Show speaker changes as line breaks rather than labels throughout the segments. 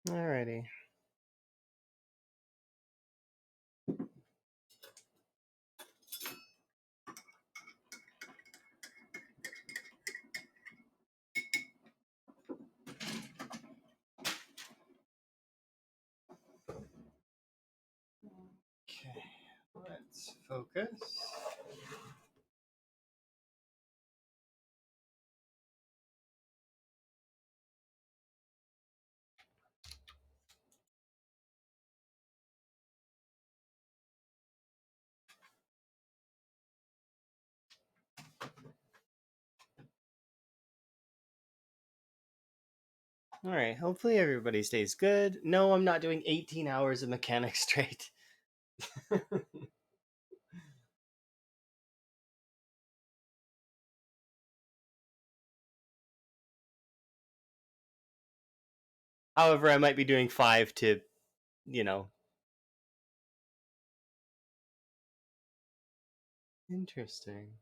Alrighty. Okay, let's focus. All right, hopefully everybody stays good. No, I'm not doing 18 hours of mechanics straight. However, I might be doing 5 to, you know. Interesting.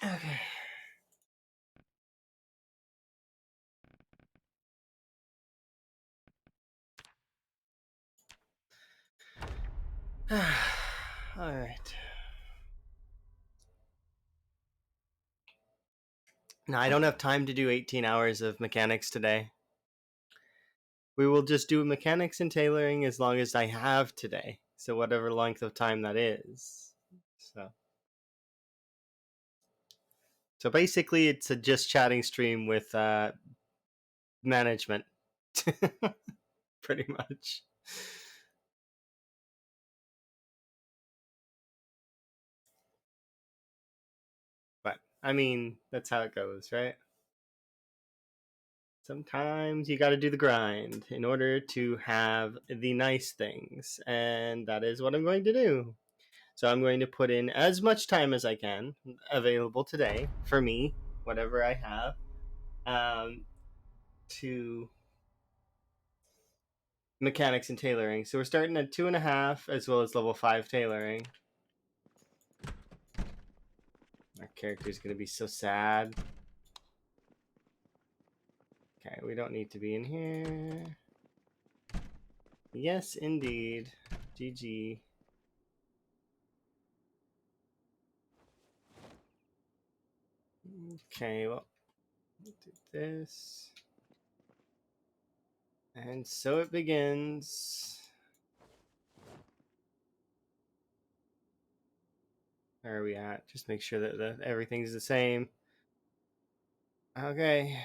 Okay. All right. Now, I don't have time to do 18 hours of mechanics today. We will just do mechanics and tailoring as long as I have today. So, whatever length of time that is. So basically, it's a just chatting stream with management, pretty much. But I mean, that's how it goes, right? Sometimes you got to do the grind in order to have the nice things, and that is what I'm going to do. So I'm going to put in as much time as I can available today for me, whatever I have, to mechanics and tailoring. So we're starting at 2.5 as well as level 5 tailoring. Our character's going to be so sad. Okay, we don't need to be in here. Yes, indeed. GG. Okay, well, do this. And so it begins. Where are we at? Just make sure that everything's the same. Okay.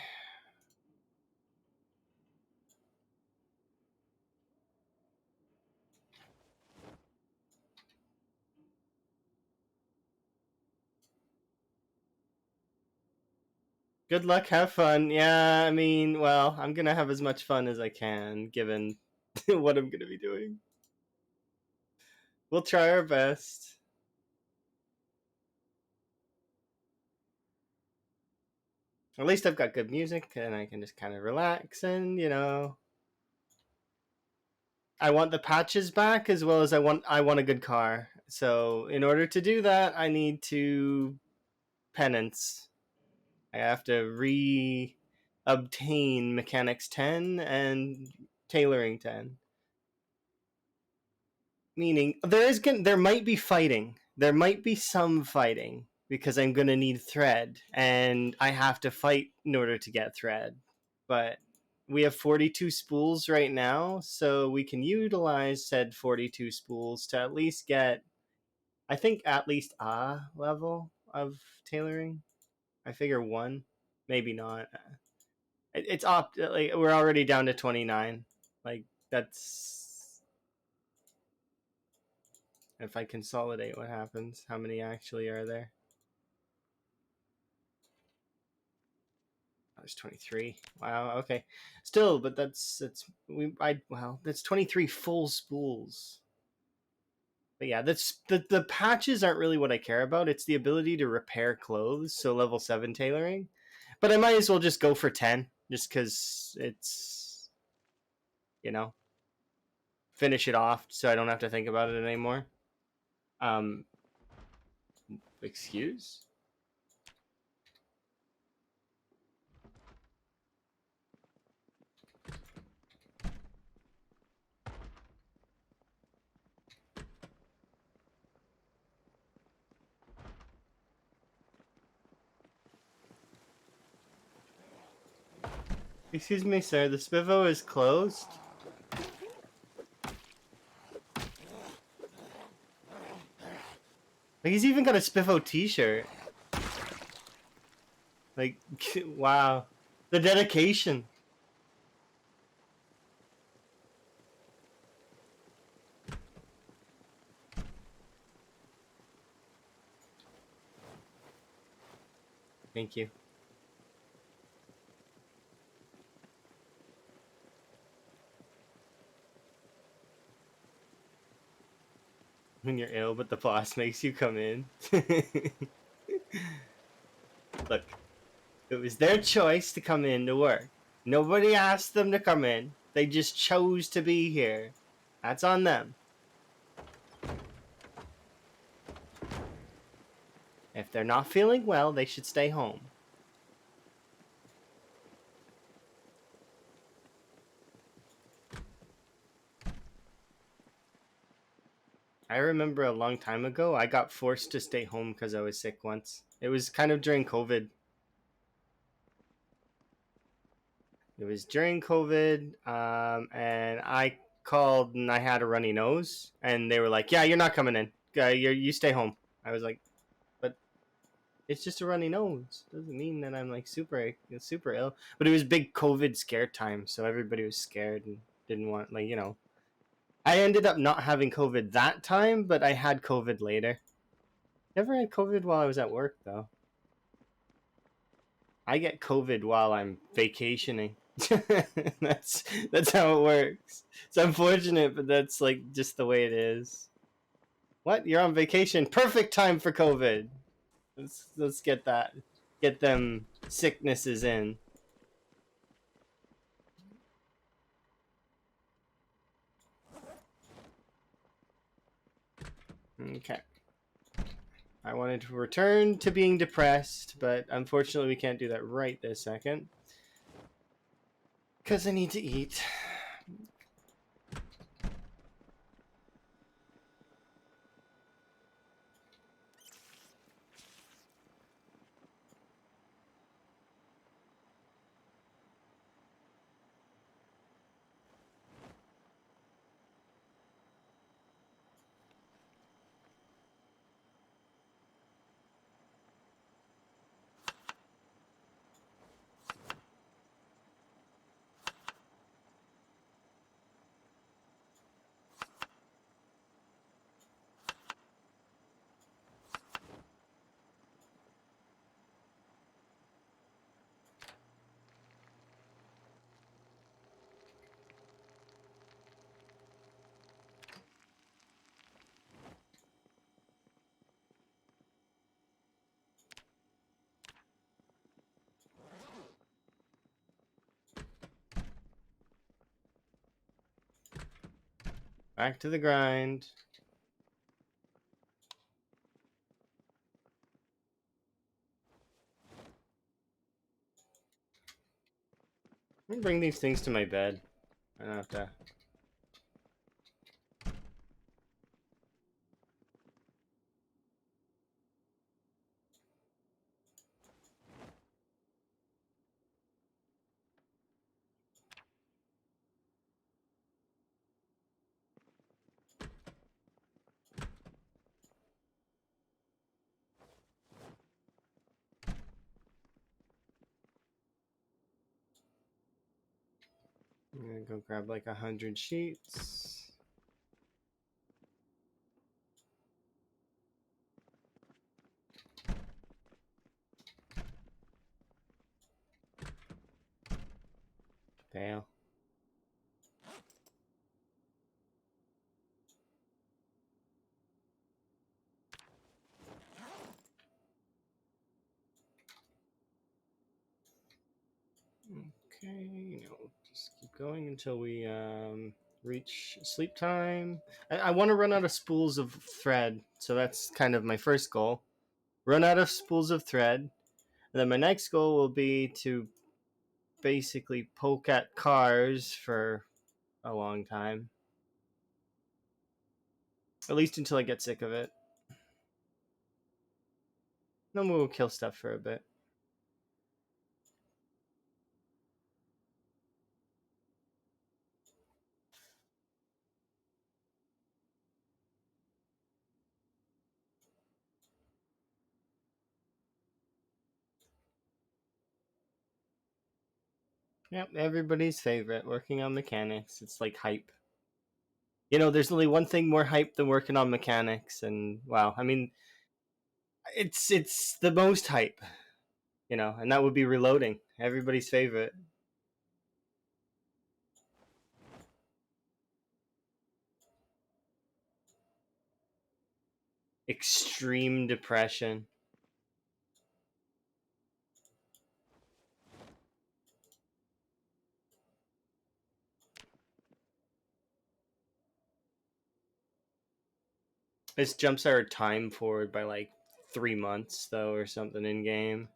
Good luck, have fun. Yeah, I mean, well, I'm gonna have as much fun as I can, given what I'm gonna be doing. We'll try our best. At least I've got good music, and I can just kind of relax and, I want the patches back as well as I want a good car. So in order to do that, I need to penance. I have to obtain mechanics 10 and tailoring 10. Meaning there might be fighting. There might be some fighting because I'm going to need thread and I have to fight in order to get thread. But we have 42 spools right now, so we can utilize said 42 spools to at least get, I think, at least a level of tailoring. I figure one, maybe not. It's like we're already down to 29. Like that's if I consolidate, what happens? How many actually are there? was 23. Wow. Okay. Still, but that's 23 full spools. But yeah, that's the patches aren't really what I care about. It's the ability to repair clothes, so level 7 tailoring. But I might as well just go for 10 just cuz it's you know, finish it off so I don't have to think about it anymore. Um excuse? Excuse me, sir, the spivo is closed. Like, he's even got a spiffo t-shirt. Like, wow. The dedication. Thank you. When you're ill, but the boss makes you come in. Look, it was their choice to come in to work. Nobody asked them to come in. They just chose to be here. That's on them. If they're not feeling well, they should stay home. I remember a long time ago, I got forced to stay home because I was sick once. It was kind of during COVID. It was during COVID, and I called and I had a runny nose, and they were like, "Yeah, you're not coming in. You stay home." I was like, "But it's just a runny nose. Doesn't mean that I'm like super ill." But it was big COVID scare time, so everybody was scared and didn't want I ended up not having COVID that time, but I had COVID later. Never had COVID while I was at work though. I get COVID while I'm vacationing. that's that's how it works. It's unfortunate, but that's like just the way it is. What? You're on vacation? Perfect time for COVID. Let's get that. Get them sicknesses in. Okay. I wanted to return to being depressed, but unfortunately we can't do that right this second. Because I need to eat. Back to the grind. I'm gonna bring these things to my bed. I don't have to. I'm gonna go grab like 100 sheets. Okay, just keep going until we reach sleep time. I want to run out of spools of thread, so that's kind of my first goal. Run out of spools of thread, and then my next goal will be to basically poke at cars for a long time. At least until I get sick of it. Then we'll kill stuff for a bit. Yep, everybody's favorite, working on mechanics. It's like hype. There's only one thing more hype than working on mechanics, and wow, I mean, it's the most hype, and that would be reloading. Everybody's favorite. Extreme depression. This jumps our time forward by like 3 months, though, or something in game.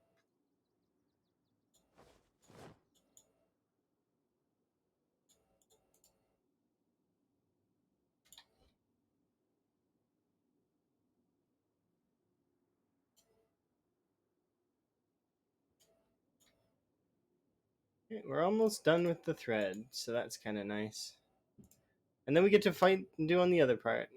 We're almost done with the thread, so that's kind of nice. And then we get to fight and do on the other part.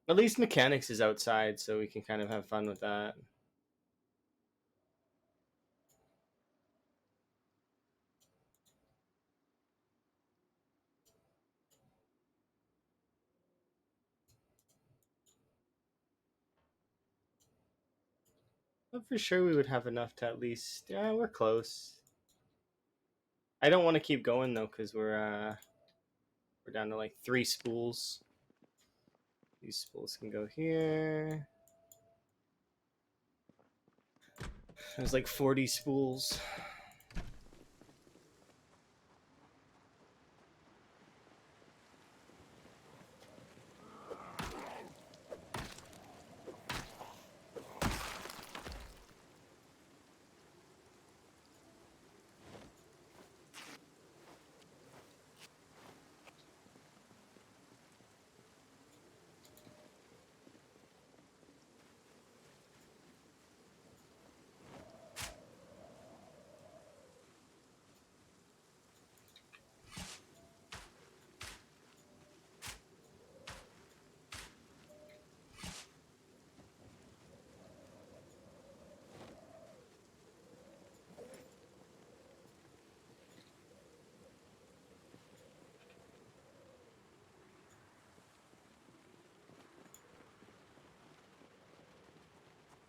At least mechanics is outside, so we can kind of have fun with that. But for sure we would have enough to at least, yeah, we're close. I don't want to keep going though, because we're down to like 3 spools. These spools can go here. There's like 40 spools.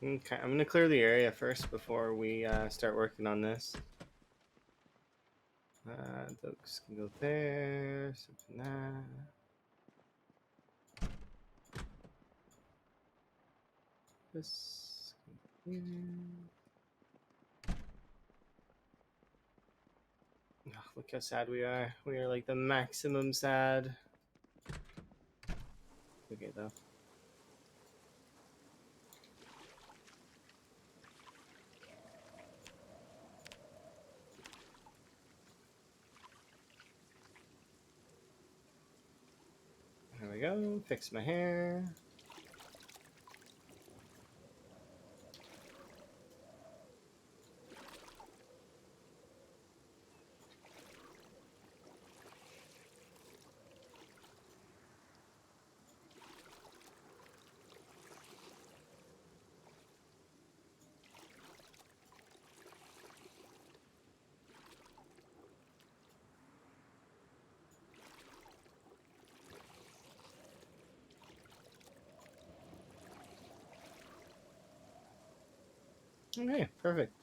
Okay, I'm gonna clear the area first before we start working on this. Those can go there, something that. This can go here. Oh, look how sad we are. We are like the maximum sad. Okay, though. There we go. Fix my hair. Okay, perfect.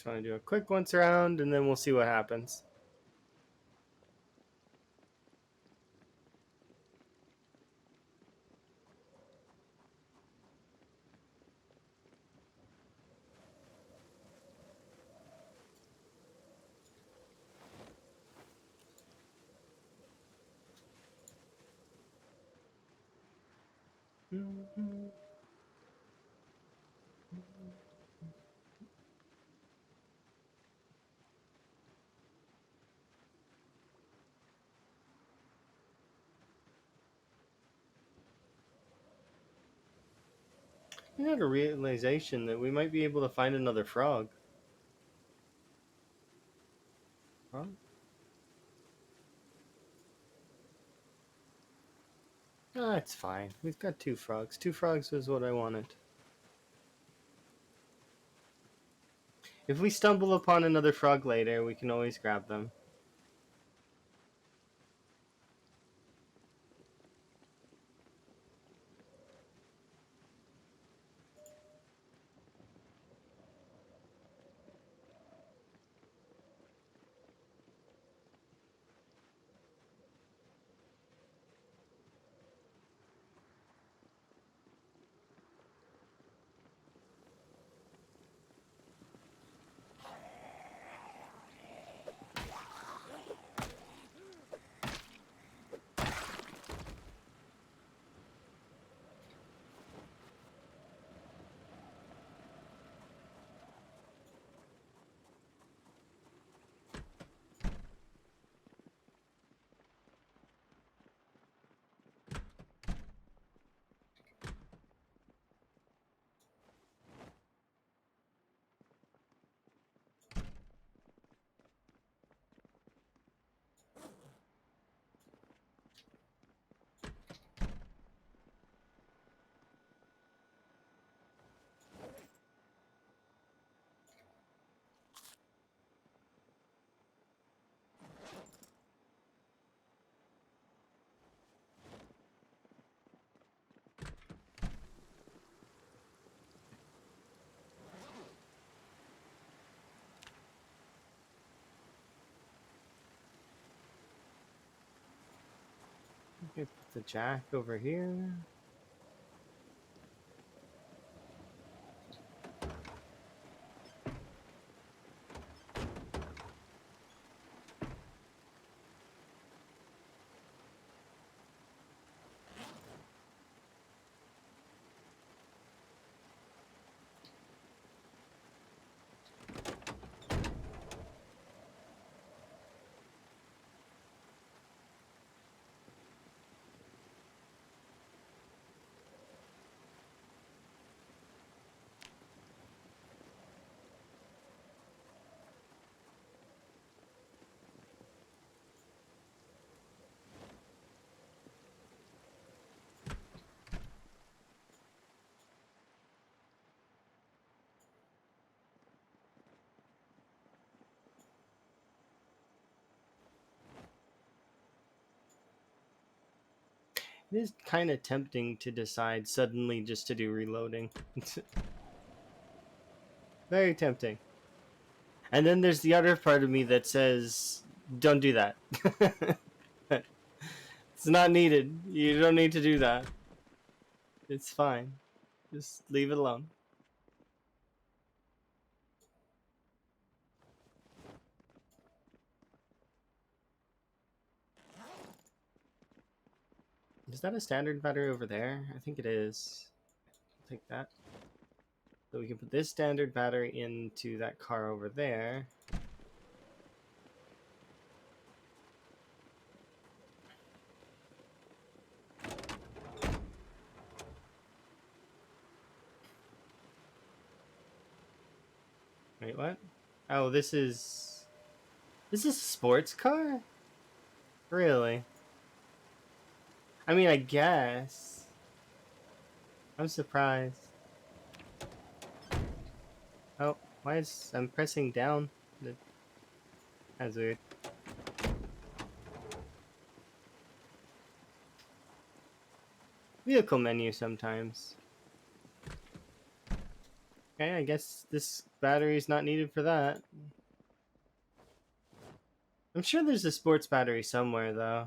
Just want to do a quick once around, and then we'll see what happens. I had a realization that we might be able to find another frog. Huh? Ah, it's fine. We've got 2 frogs. 2 frogs was what I wanted. If we stumble upon another frog later, we can always grab them. Okay, put the jack over here. It is kind of tempting to decide suddenly just to do reloading. Very tempting. And then there's the other part of me that says, don't do that. It's not needed. You don't need to do that. It's fine. Just leave it alone. Is that a standard battery over there? I think it is. I'll take that. So we can put this standard battery into that car over there. Wait, what? Oh, this is a sports car? Really? I mean, I guess. I'm surprised. Oh, why is I'm pressing down? That's weird. Vehicle menu sometimes. Okay, I guess this battery is not needed for that. I'm sure there's a sports battery somewhere, though.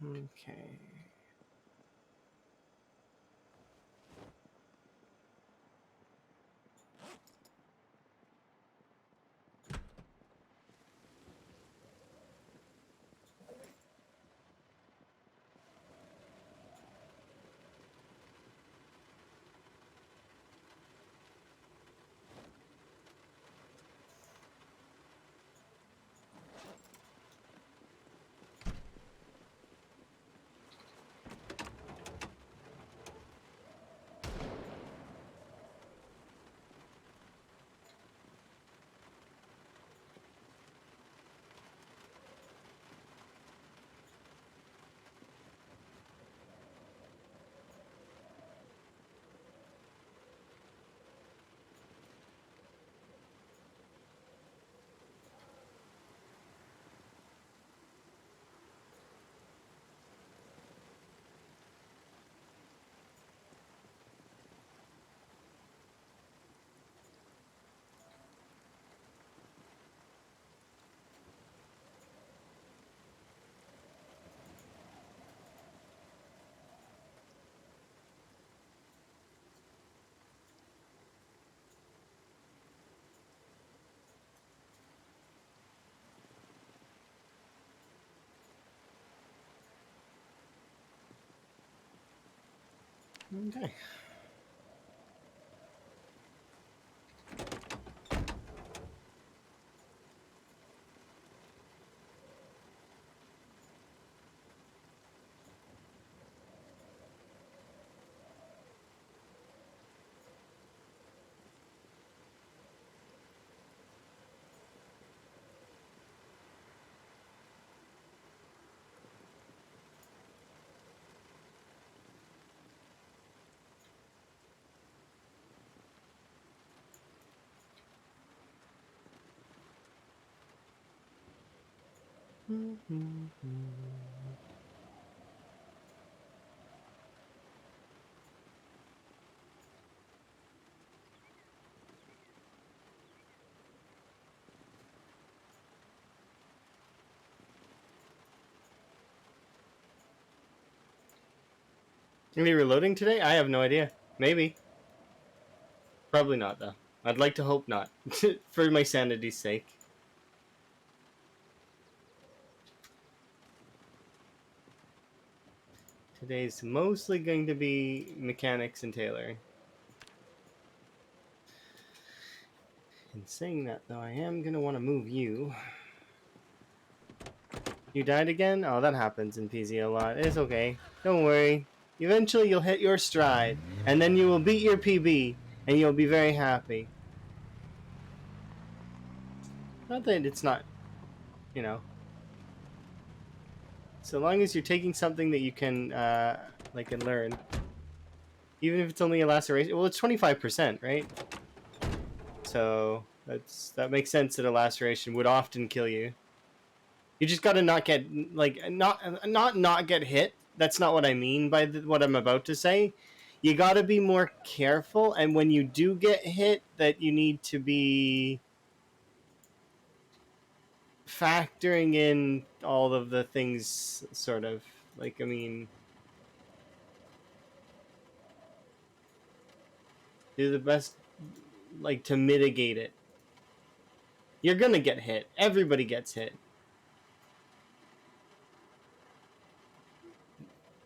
Okay. Okay. Are we reloading today? I have no idea. Maybe. Probably not, though. I'd like to hope not. For my sanity's sake. Today's mostly going to be mechanics and Taylor. In saying that, though, I am going to want to move you. You died again? Oh, that happens in PZ a lot. It's okay. Don't worry. Eventually you'll hit your stride, and then you will beat your PB, and you'll be very happy. Not that it's not, you know. So long as you're taking something that you can, like, and learn. Even if it's only a laceration. Well, it's 25%, right? So that makes sense that a laceration would often kill you. You just gotta not get, like, not get hit. That's not what I mean by what I'm about to say. You gotta be more careful, and when you do get hit, that you need to be factoring in all of the things, sort of. Like, I mean, do the best, like, to mitigate it. You're gonna get hit. Everybody gets hit.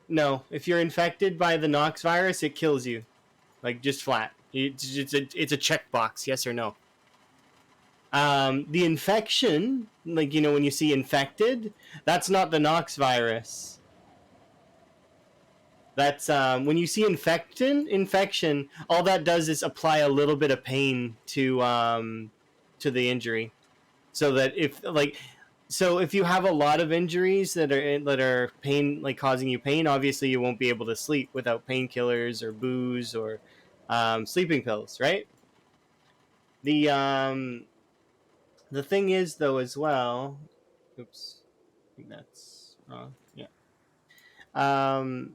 No, if you're infected by the Nox virus, it kills you, like, just flat. It's a checkbox, yes or no. The infection, like, you know, when you see infected, that's not the Nox virus. That's when you see infection, all that does is apply a little bit of pain to the injury, so that if, like, So if you have a lot of injuries that are pain, like causing you pain, obviously you won't be able to sleep without painkillers or booze or sleeping pills, right? The the thing is though as well. Oops, I think that's wrong. Yeah. Um,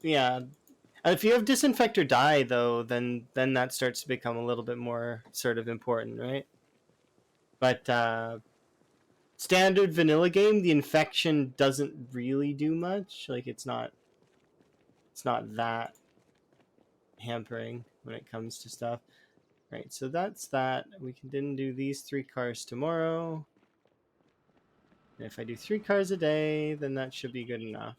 yeah. If you have disinfect or die though, then that starts to become a little bit more sort of important, right? But standard vanilla game, the infection doesn't really do much. Like it's not that hampering when it comes to stuff. Right, so that's that. We can then do these 3 cars tomorrow. And if I do 3 cars a day, then that should be good enough.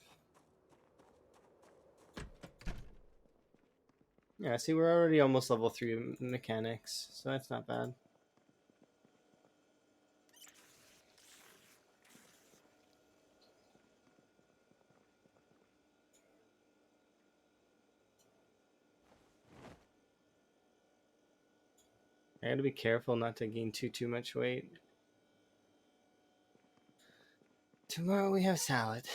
Yeah, see, we're already almost level 3 mechanics, so that's not bad. I gotta be careful not to gain too much weight. Tomorrow we have salad.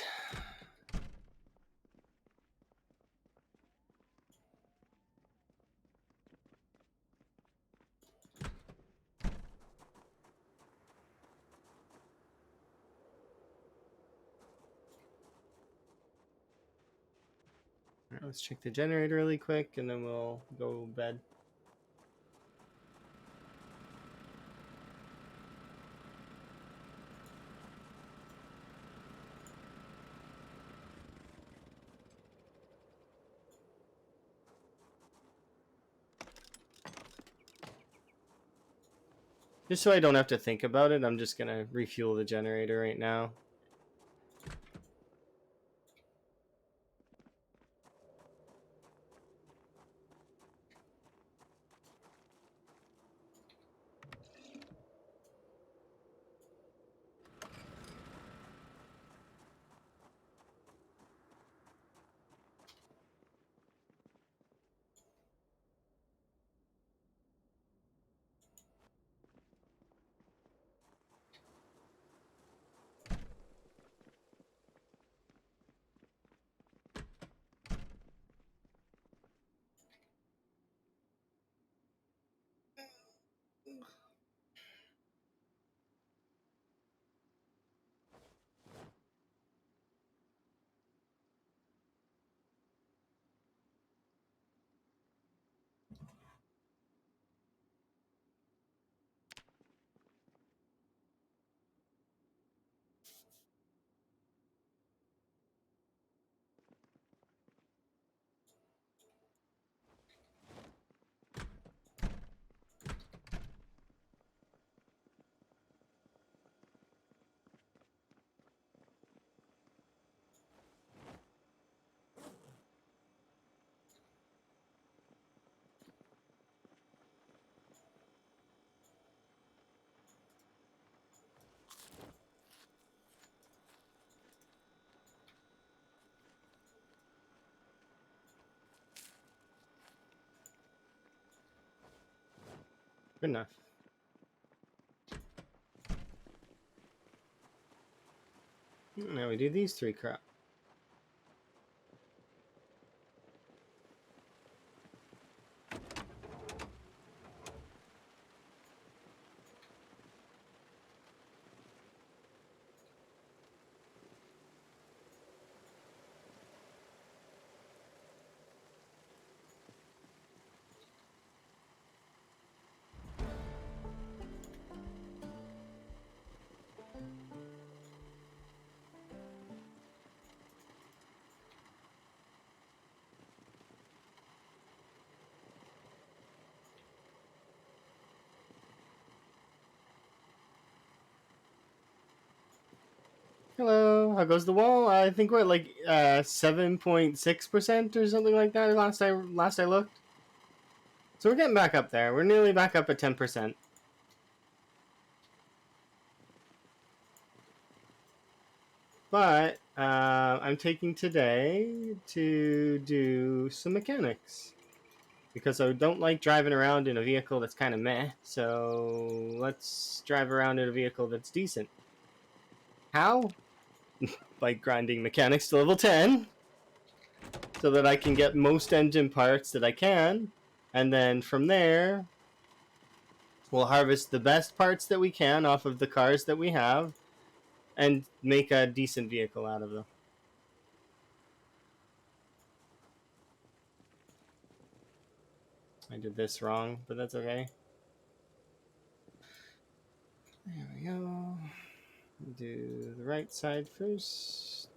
All right, let's check the generator really quick, and then we'll go bed. Just so I don't have to think about it, I'm just gonna refuel the generator right now. Good enough. Now we do these 3 cars. Hello, how goes the wall? I think we're at like 7.6% or something like that last I looked. So we're getting back up there. We're nearly back up at 10%. But I'm taking today to do some mechanics. because I don't like driving around in a vehicle that's kind of meh. So let's drive around in a vehicle that's decent. How? By grinding mechanics to level 10 so that I can get most engine parts that I can, and then from there we'll harvest the best parts that we can off of the cars that we have and make a decent vehicle out of them. I did this wrong, but that's okay. There we go. Do the right side first.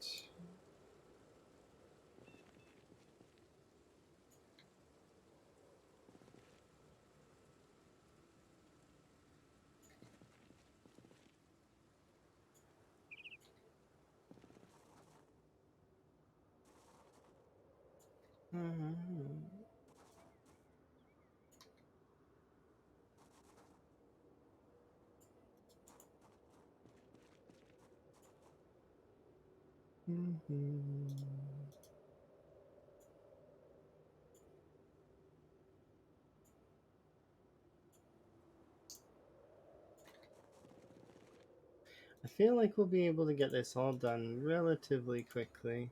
I feel like we'll be able to get this all done relatively quickly.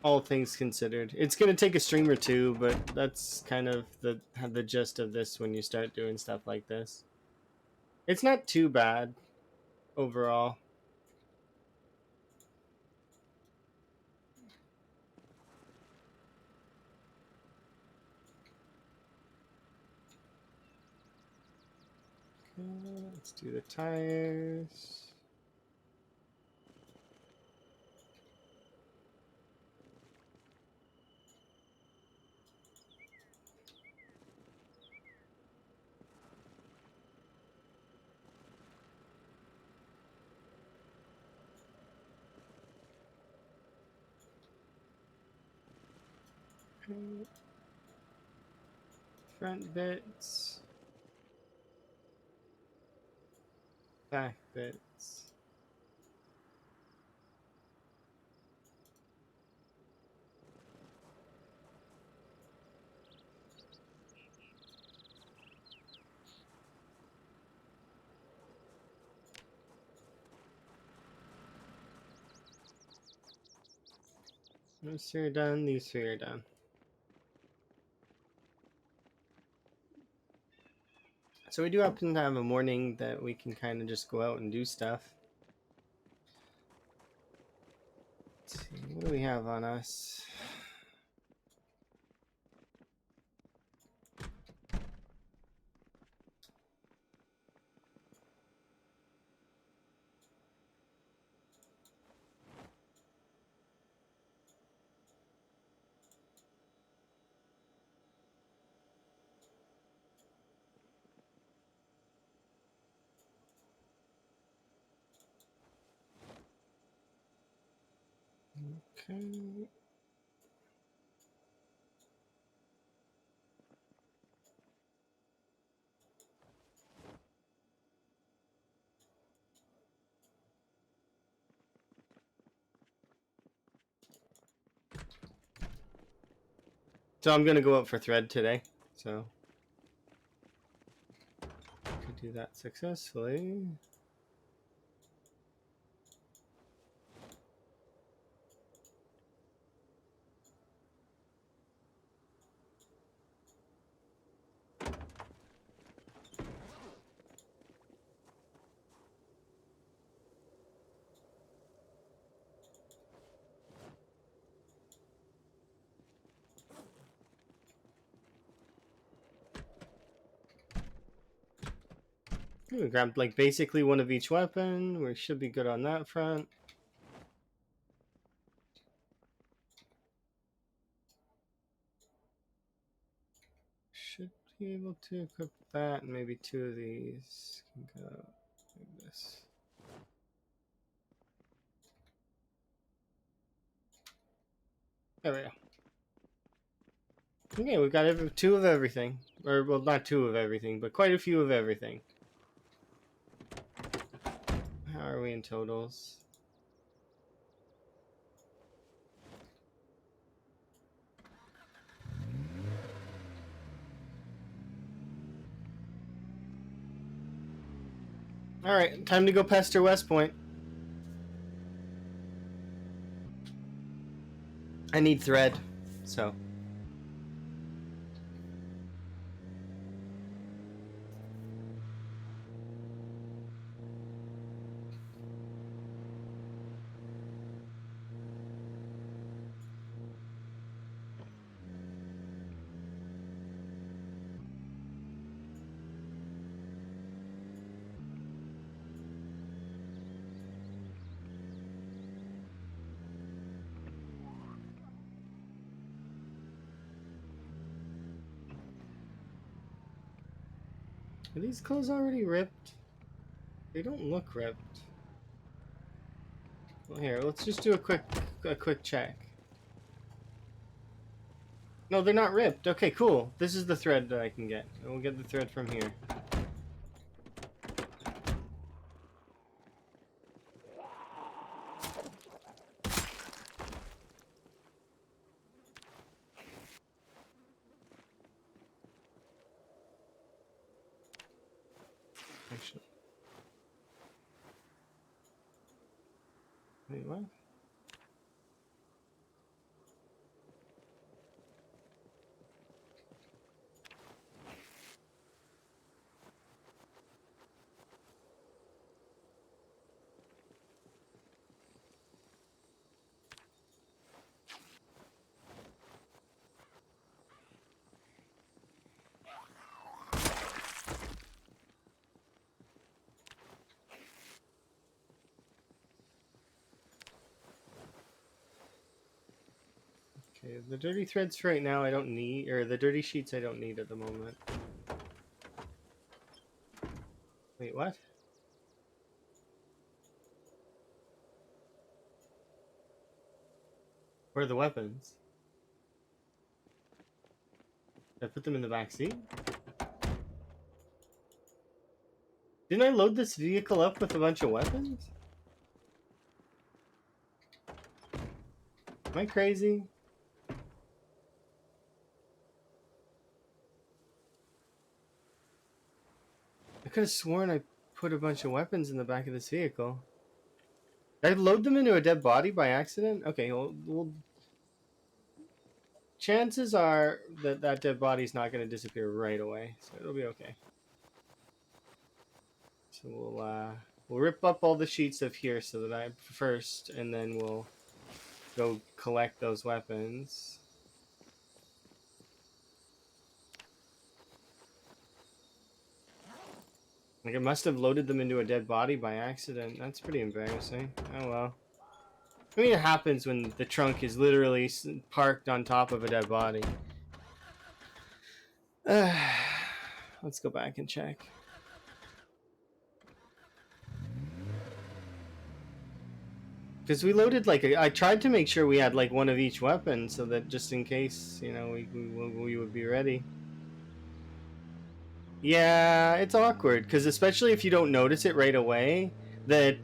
All things considered. It's going to take a stream or two, but that's kind of the gist of this when you start doing stuff like this. It's not too bad overall. Okay, let's do the tires. Okay. Front bits. Back bits. Those three are done, these three are done. So we do happen to have a morning that we can kind of just go out and do stuff. Let's see, what do we have on us? Okay. So I'm gonna go out for thread today. So could do that successfully. We grabbed like basically one of each weapon. We should be good on that front. Should be able to equip that, and maybe two of these can go like this. There we go. Okay, we've got two of everything. Or, well, not two of everything, but quite a few of everything. How are we in totals? Alright, time to go pester West Point. I need thread, so. Are these clothes already ripped? They don't look ripped. Well, here, let's just do a quick check. No, they're not ripped. Okay, cool. This is the thread that I can get. We'll get the thread from here. Actually. Wait, what? Okay, the dirty threads for right now I don't need, or the dirty sheets I don't need at the moment. Wait, what? Where are the weapons? Did I put them in the back seat? Didn't I load this vehicle up with a bunch of weapons? Am I crazy? I could have sworn I put a bunch of weapons in the back of this vehicle. Did I load them into a dead body by accident? Okay, well chances are that that dead body's not going to disappear right away, so it'll be okay. So we'll rip up all the sheets of here so that I first, and then we'll go collect those weapons. Like, I must have loaded them into a dead body by accident. That's pretty embarrassing. Oh well. I mean, it happens when the trunk is literally parked on top of a dead body. Let's go back and check. Because we loaded, like, I tried to make sure we had, like, one of each weapon so that just in case, you know, we would be ready. Yeah, it's awkward, because especially if you don't notice it right away, that,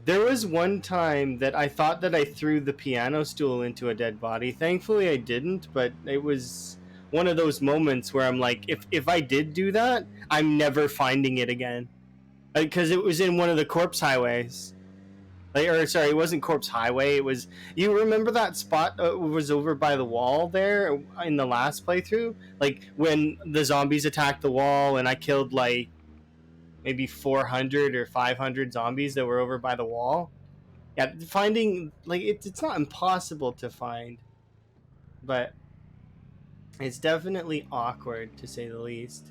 there was one time that I thought that I threw the piano stool into a dead body. Thankfully, I didn't, but it was one of those moments where I'm like, if I did do that, I'm never finding it again. Because it was in one of the corpse highways. Like, or sorry, it wasn't Corpse Highway. It was. You remember that spot was over by the wall there in the last playthrough? Like when the zombies attacked the wall, and I killed like maybe 400 or 500 zombies that were over by the wall. Yeah, finding like it's not impossible to find, but it's definitely awkward to say the least.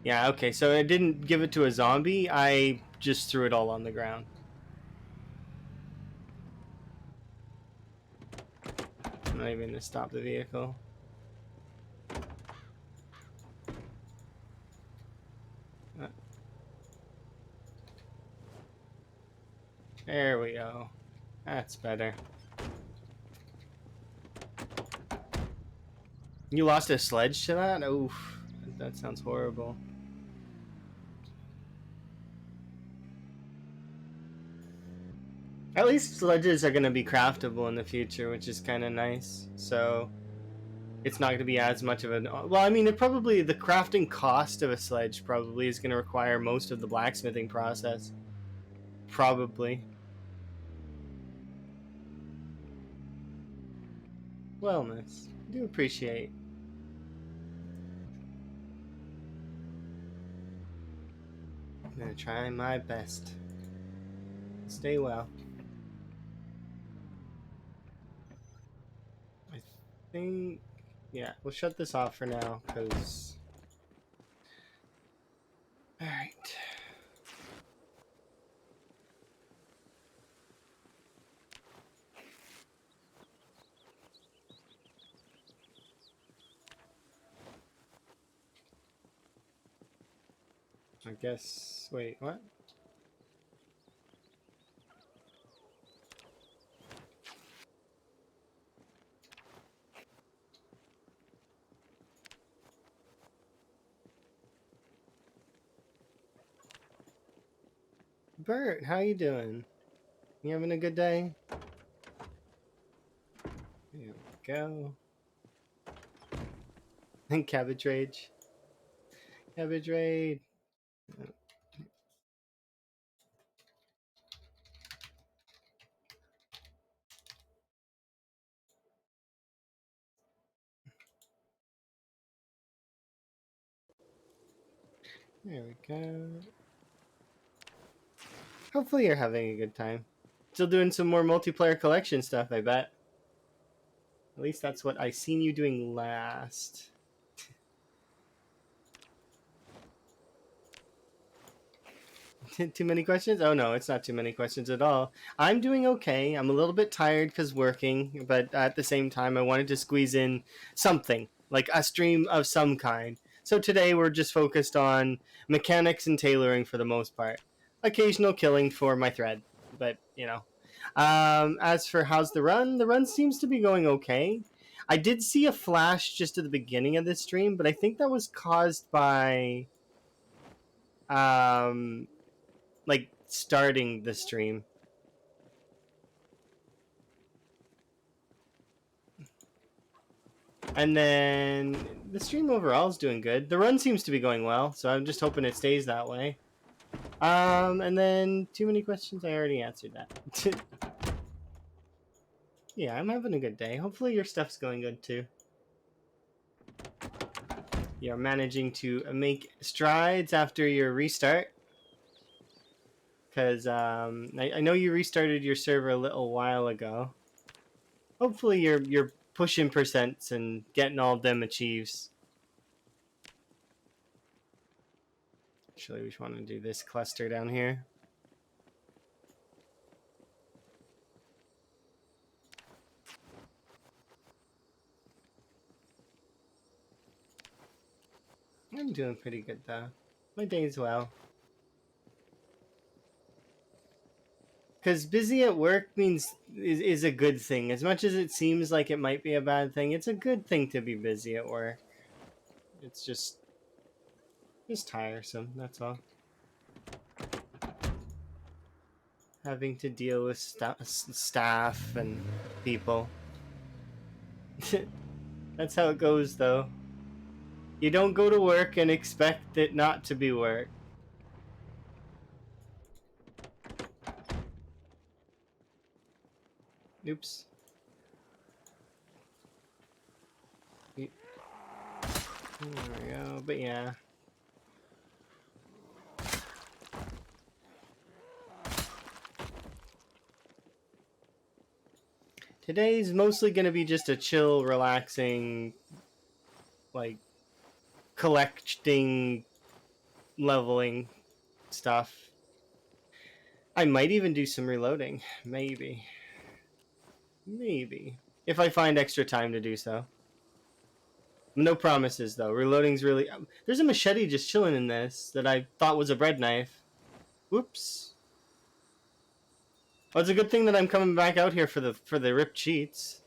Yeah. Okay. So I didn't give it to a zombie. I just threw it all on the ground. I'm not even gonna stop the vehicle. There we go. That's better. You lost a sledge to that? Oof. That sounds horrible. At least sledges are going to be craftable in the future, which is kind of nice. So it's not going to be as much of an... Well, I mean, the crafting cost of a sledge probably is going to require most of the blacksmithing process. Probably. Wellness. I do appreciate. I'm going to try my best. Stay well. I think... Yeah, we'll shut this off for now, because... Alright. I guess... Wait, what? Bert, how you doing? You having a good day? There we go. Cabbage rage. Cabbage raid. There we go. Hopefully you're having a good time. Still doing some more multiplayer collection stuff, I bet. At least that's what I seen you doing last. Too many questions? Oh no, it's not too many questions at all. I'm doing okay. I'm a little bit tired because working, but at the same time, I wanted to squeeze in something, like a stream of some kind. So today we're just focused on mechanics and tailoring for the most part. Occasional killing for my thread, but you know. As for how's the run seems to be going okay. I did see a flash just at the beginning of this stream, but I think that was caused by um like starting the stream. And then the stream overall is doing good. The run seems to be going well, so I'm just hoping it stays that way. And then too many questions. I already answered that. Yeah, I'm having a good day. Hopefully your stuff's going good too. You're managing to make strides after your restart. Because I know you restarted your server a little while ago. Hopefully you're pushing percents and getting all them achieves. Actually, we just want to do this cluster down here. I'm doing pretty good though. My day's well. Because busy at work means is a good thing. As much as it seems like it might be a bad thing, it's a good thing to be busy at work. It's just tiresome, that's all. Having to deal with staff and people. That's how it goes though. You don't go to work and expect it not to be work. Oops. There we go, but yeah. Today's mostly going to be just a chill, relaxing, like, collecting, leveling stuff. I might even do some reloading. Maybe. Maybe. If I find extra time to do so. No promises, though. Reloading's really... There's a machete just chilling in this that I thought was a bread knife. Whoops. Well, it's a good thing that I'm coming back out here for the ripped cheats.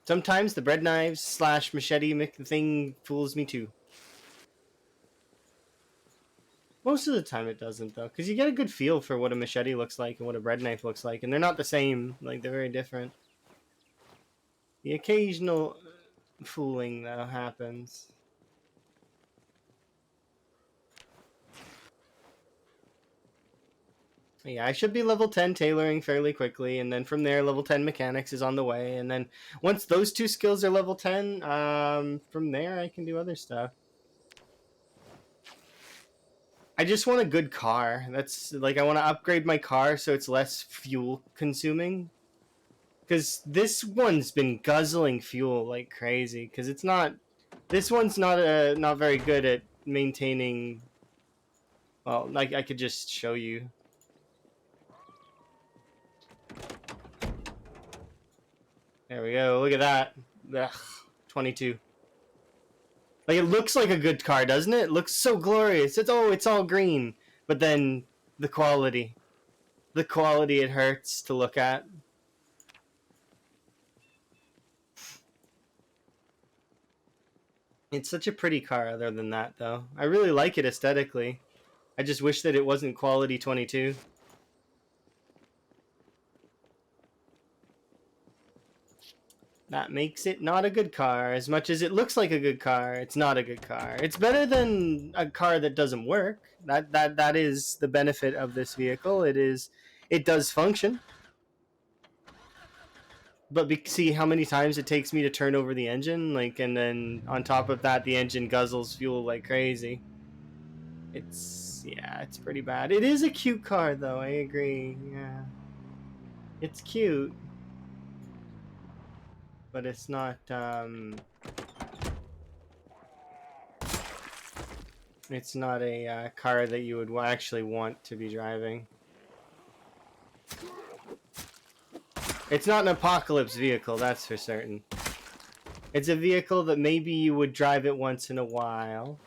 Sometimes the bread knives / machete thing fools me too. Most of the time it doesn't, though, because you get a good feel for what a machete looks like and what a bread knife looks like, and they're not the same. Like, they're very different. The occasional fooling, though, happens. Yeah, I should be level 10 tailoring fairly quickly, and then from there, level 10 mechanics is on the way, and then once those two skills are level 10, from there I can do other stuff. I just want a good car. That's, like, I want to upgrade my car so it's less fuel consuming. Because this one's been guzzling fuel like crazy, because it's not... This one's not very good at maintaining... Well, like, I could just show you. There we go. Look at that. Ugh, 22. Like, it looks like a good car, doesn't it? It looks so glorious. It's all green. But then the quality. The quality, it hurts to look at. It's such a pretty car other than that, though. I really like it aesthetically. I just wish that it wasn't quality 22. That makes it not a good car. As much as it looks like a good car, it's not a good car. It's better than a car that doesn't work. That is the benefit of this vehicle. It does function. But see how many times it takes me to turn over the engine, like, and then on top of that, the engine guzzles fuel like crazy. It's pretty bad. It is a cute car, though. I agree. Yeah, it's cute. But it's not it's not a car that you would actually want to be driving. It's not an apocalypse vehicle, that's for certain. It's a vehicle that maybe you would drive it once in a while,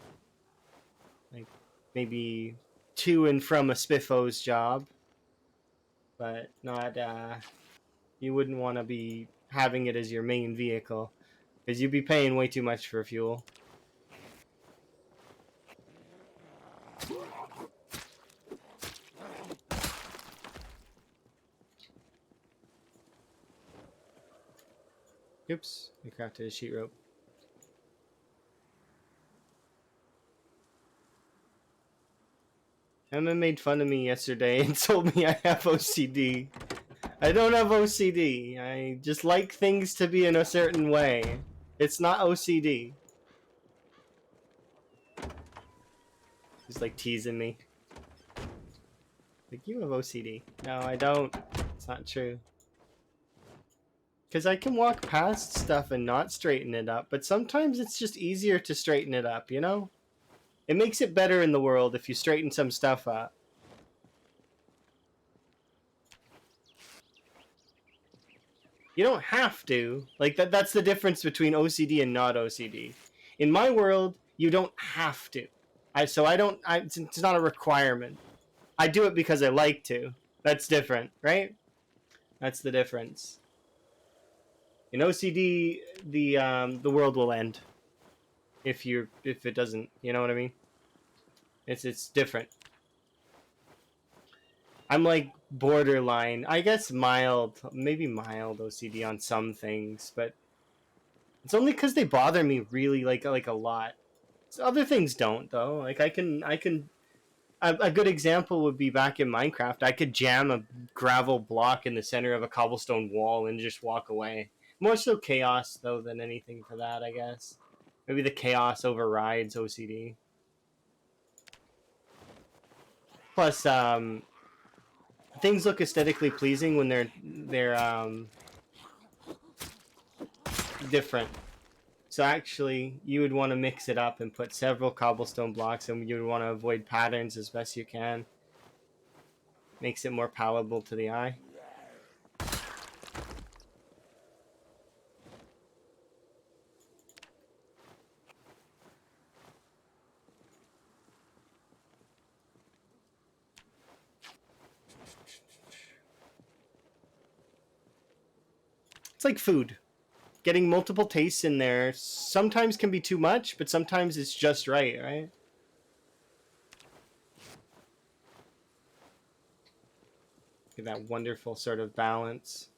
like maybe to and from a Spiffo's job, but not you wouldn't want to be having it as your main vehicle, because you'd be paying way too much for fuel. Oops, I crafted a sheet rope. Emma made fun of me yesterday and told me I have OCD. I don't have OCD. I just like things to be in a certain way. It's not OCD. He's like teasing me. Like, you have OCD. No, I don't. It's not true. Because I can walk past stuff and not straighten it up, but sometimes it's just easier to straighten it up, you know? It makes it better in the world if you straighten some stuff up. You don't have to. Like, that's the difference between OCD and not OCD. In my world, you don't have to. It's not a requirement. I do it because I like to. That's different, right? That's the difference. In OCD, the world will end if it doesn't. You know what I mean? It's different. I'm like borderline, I guess maybe mild OCD on some things, but it's only because they bother me really like a lot. So other things don't, though. Like, I can. A good example would be back in Minecraft. I could jam a gravel block in the center of a cobblestone wall and just walk away. More so chaos, though, than anything for that, I guess. Maybe the chaos overrides OCD. Plus, things look aesthetically pleasing when they're different. So actually, you would want to mix it up and put several cobblestone blocks, and you would want to avoid patterns as best you can. Makes it more palatable to the eye. It's like food. Getting multiple tastes in there sometimes can be too much, but sometimes it's just right, right? Get that wonderful sort of balance.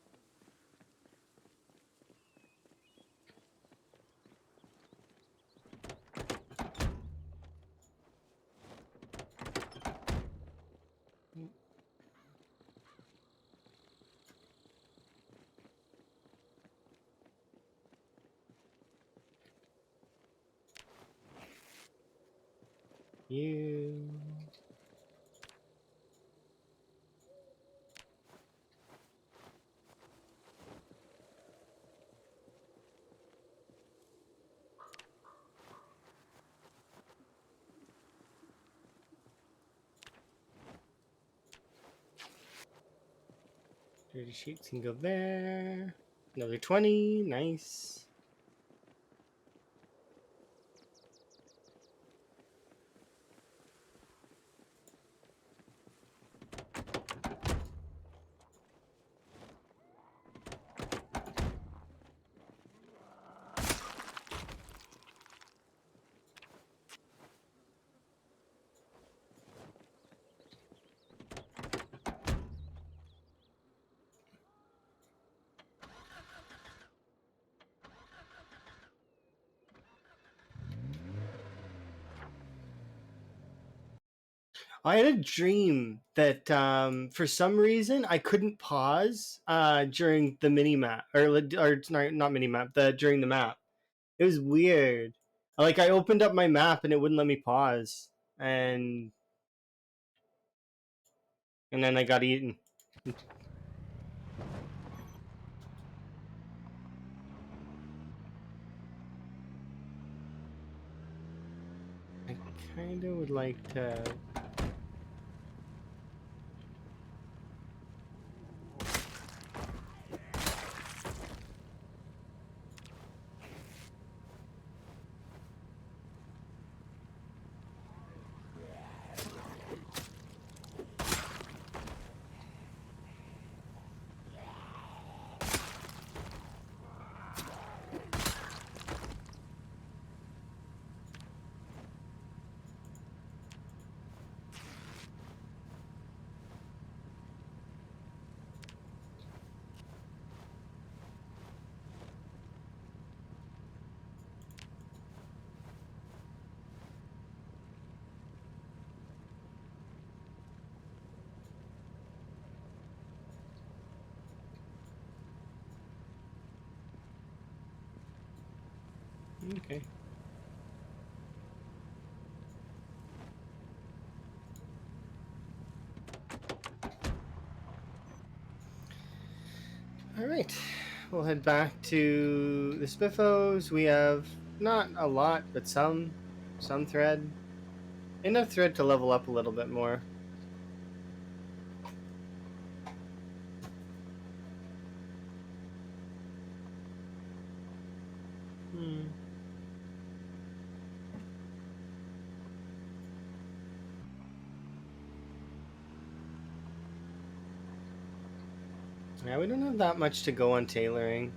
You. Dirty sheets can go there. Another 20. Nice. I had a dream that for some reason I couldn't pause during the mini map or not mini map the during the map. It was weird. Like I opened up my map and it wouldn't let me pause, and then I got eaten. I kind of would like to. Okay. All right. We'll head back to the Spiffos. We have not a lot, but some thread. Enough thread to level up a little bit more. Yeah, we don't have that much to go on tailoring.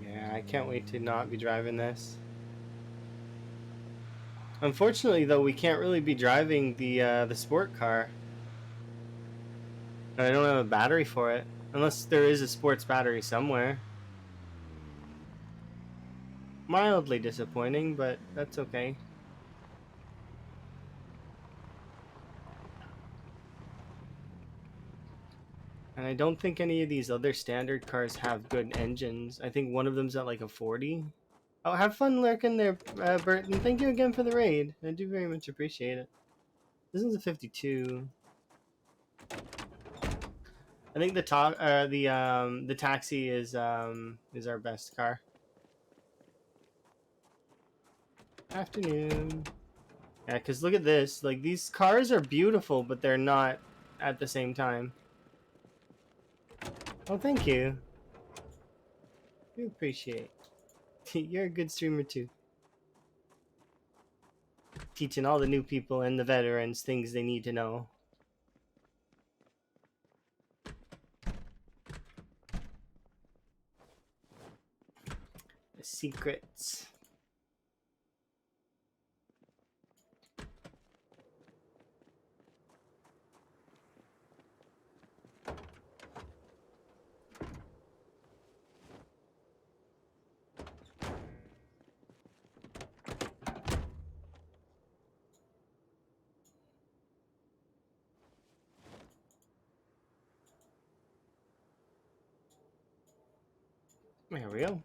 Yeah, I can't wait to not be driving this. Unfortunately, though, we can't really be driving the sport car. I don't have a battery for it, unless there is a sports battery somewhere. Mildly disappointing, but that's okay. And I don't think any of these other standard cars have good engines. I think one of them's at like a 40. Oh, have fun lurking there, Bert, and thank you again for the raid. I do very much appreciate it. This is a 52. I think the taxi is our best car. Afternoon. Yeah, because look at this. Like, these cars are beautiful, but they're not at the same time. Oh, thank you. We appreciate. You're a good streamer too. Teaching all the new people and the veterans things they need to know. Secrets. There we go.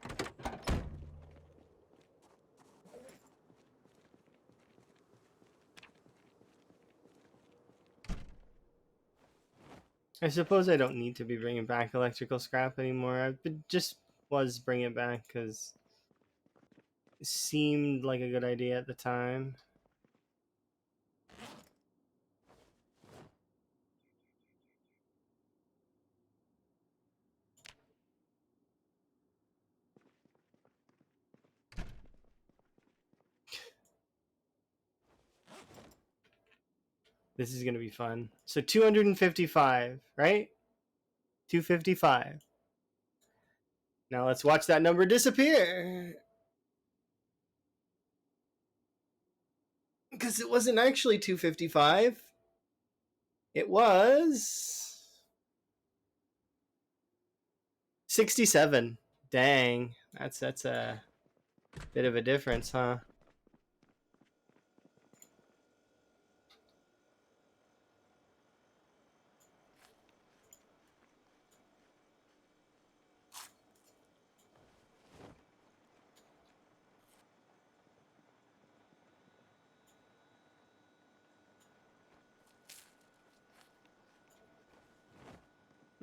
I suppose I don't need to be bringing back electrical scrap anymore. I've been just was bringing it back because it seemed like a good idea at the time. This is gonna be fun. So 255, right? 255. Now let's watch that number disappear. Because it wasn't actually 255. It was 67. Dang. That's a bit of a difference, huh?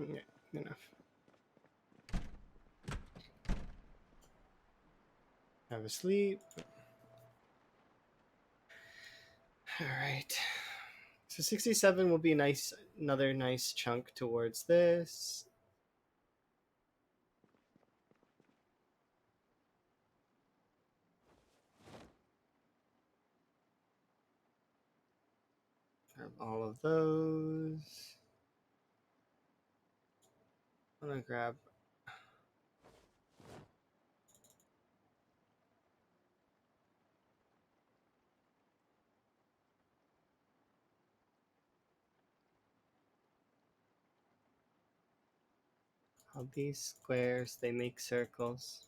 Yeah, enough. Have a sleep. All right. So 67 will be nice, another nice chunk towards this. Grab all of those. I'm gonna grab all these squares. They make circles.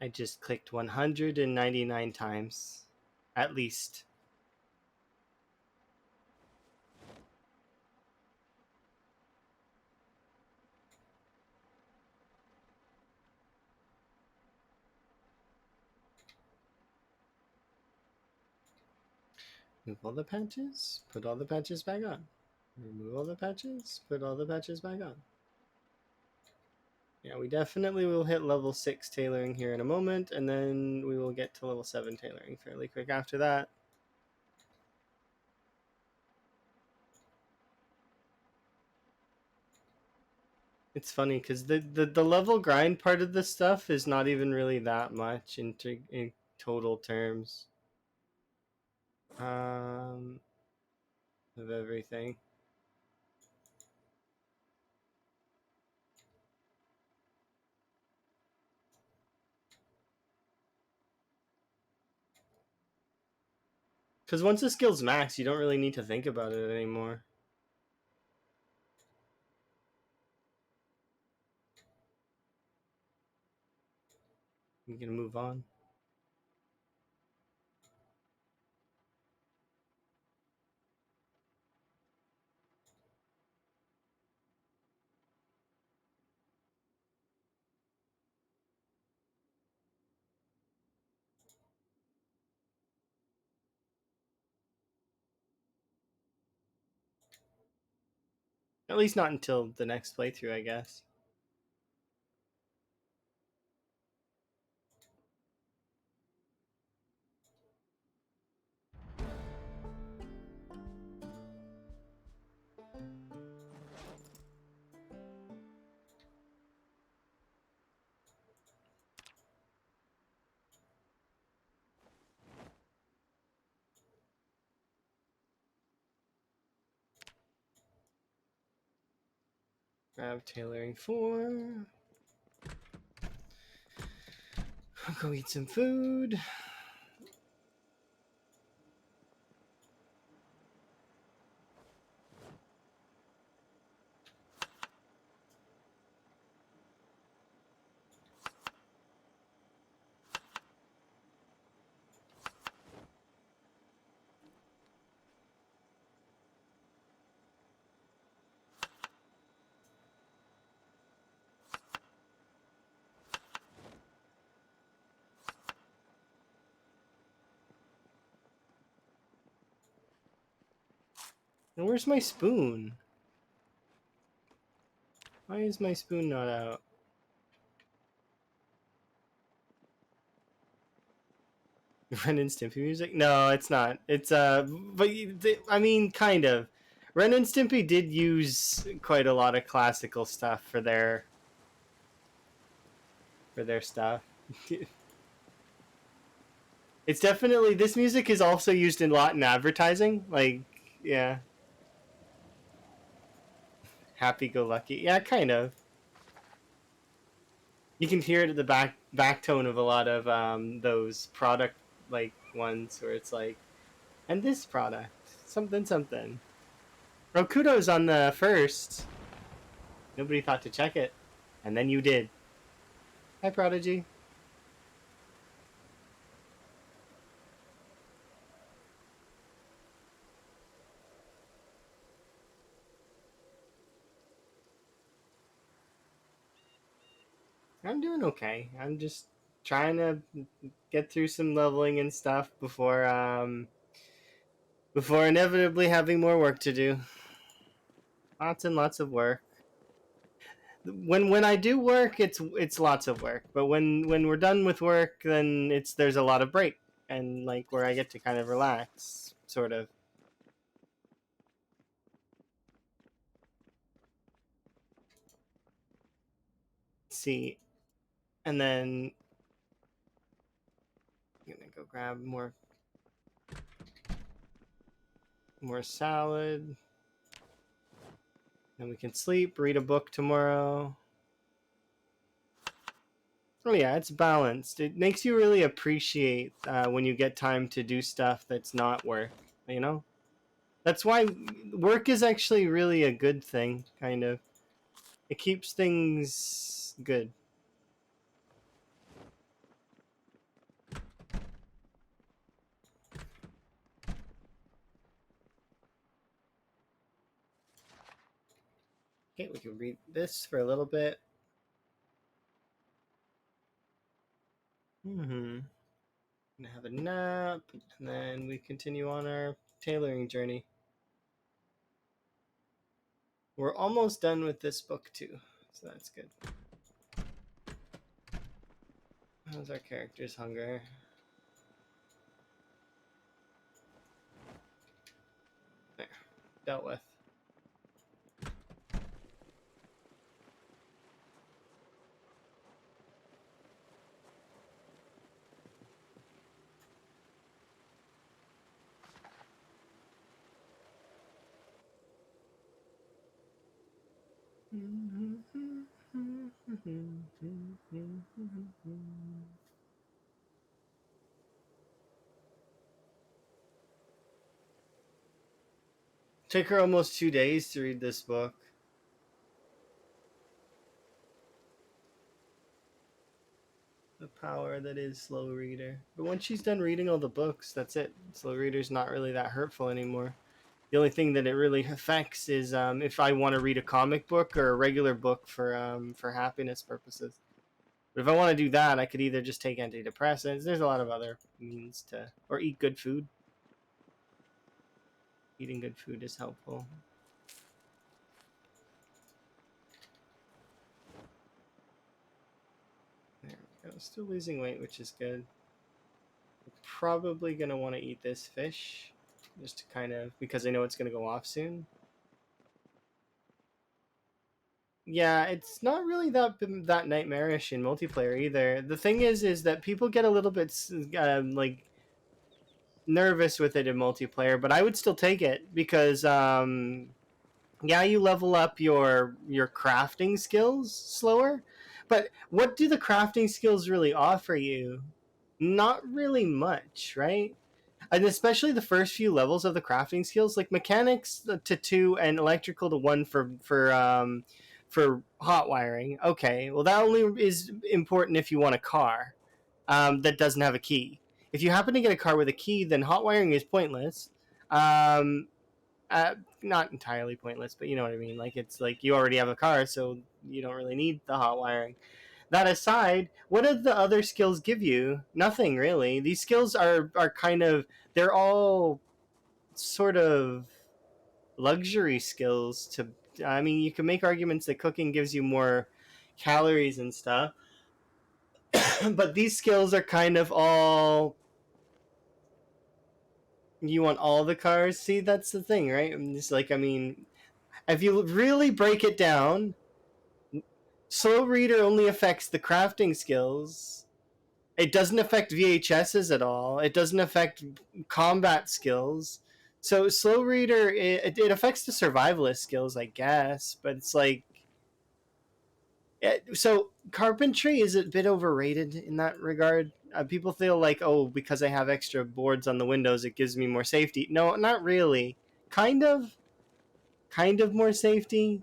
I just clicked 199 times, at least. Move all the patches, put all the patches back on. Remove all the patches, put all the patches back on. Yeah, we definitely will hit level 6 tailoring here in a moment, and then we will get to level 7 tailoring fairly quick after that. It's funny because the level grind part of this stuff is not even really that much in total terms of everything. Because once the skill's max, you don't really need to think about it anymore. You can move on. At least not until the next playthrough, I guess. Grab tailoring 4. I'll go eat some food. And where's my spoon? Why is my spoon not out? Ren and Stimpy music? No, it's not. It's but I mean, kind of. Ren and Stimpy did use quite a lot of classical stuff for their stuff. It's definitely, this music is also used in a lot in advertising. Like, yeah, happy go lucky. Yeah, kind of. You can hear it at the back tone of a lot of those product like ones where it's like, and this product something something. Well, kudos on the first. Nobody thought to check it, and then you did. Hi, Prodigy. I'm doing okay. I'm just trying to get through some leveling and stuff before inevitably having more work to do. Lots and lots of work. When I do work, it's lots of work. But when we're done with work, then there's a lot of break and like where I get to kind of relax, sort of. See, and then I'm gonna go grab more salad. And we can sleep, read a book tomorrow. Oh yeah, it's balanced. It makes you really appreciate when you get time to do stuff that's not work, you know? That's why work is actually really a good thing, kind of. It keeps things good. Okay, we can read this for a little bit. Gonna have a nap, and then we continue on our tailoring journey. We're almost done with this book too, so that's good. How's our character's hunger? There, dealt with. Took her almost 2 days to read this book. The power that is slow reader. But once she's done reading all the books, that's it. Slow reader's not really that hurtful anymore. The only thing that it really affects is if I want to read a comic book or a regular book for happiness purposes. But if I want to do that, I could either just take antidepressants. There's a lot of other means to, or eat good food. Eating good food is helpful. There we go. Still losing weight, which is good. I'm probably gonna want to eat this fish, just to kind of, because I know it's gonna go off soon. Yeah, it's not really that nightmarish in multiplayer either. The thing is that people get a little bit like nervous with it in multiplayer, but I would still take it because Yeah, you level up your crafting skills slower, but what do the crafting skills really offer you? Not really much, right? And especially the first few levels of the crafting skills, like mechanics to 2 and electrical to 1 for hot wiring. Okay, well that only is important if you want a car that doesn't have a key. If you happen to get a car with a key, then hot wiring is pointless. Um, Not entirely pointless, but you know what I mean. Like it's like you already have a car, so you don't really need the hot wiring. That aside, what do the other skills give you? Nothing really. These skills are kind of, they're all sort of luxury skills to, I mean, you can make arguments that cooking gives you more calories and stuff, but these skills are kind of all, you want all the cars. See, that's the thing, right? I'm just like, I mean, if you really break it down, slow reader only affects the crafting skills. It doesn't affect VHSs at all. It doesn't affect combat skills. So slow reader, it affects the survivalist skills, I guess, but it's like, so carpentry is a bit overrated in that regard. People feel like, oh, because I have extra boards on the windows, it gives me more safety. No, not really. Kind of more safety.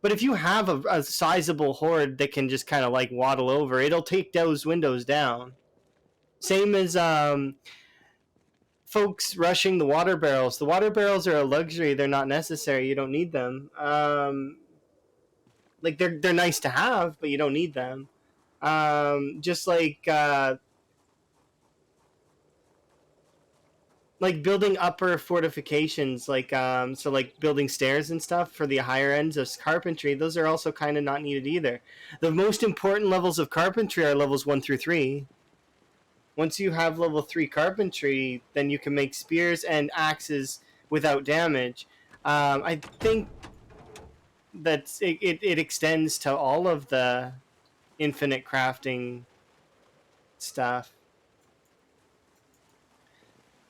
But if you have a sizable horde that can just kind of like waddle over, it'll take those windows down. Same as folks rushing the water barrels. The water barrels are a luxury; they're not necessary. You don't need them. Like they're nice to have, but you don't need them. Just like building upper fortifications, so like building stairs and stuff for the higher ends of carpentry. Those are also kind of not needed either. The most important levels of carpentry are levels 1 through 3. Once you have level 3 carpentry, then you can make spears and axes without damage. I think that it extends to all of the infinite crafting stuff.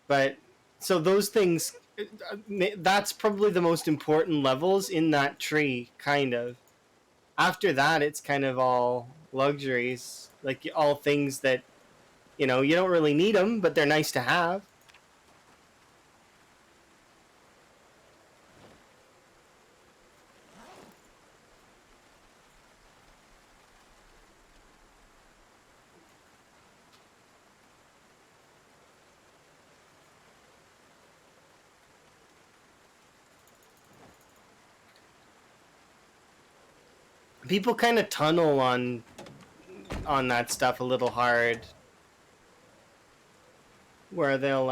But so those things, that's probably the most important levels in that tree, kind of. After that, it's kind of all luxuries, like all things that, you don't really need them, but they're nice to have. People kind of tunnel on that stuff a little hard, where they'll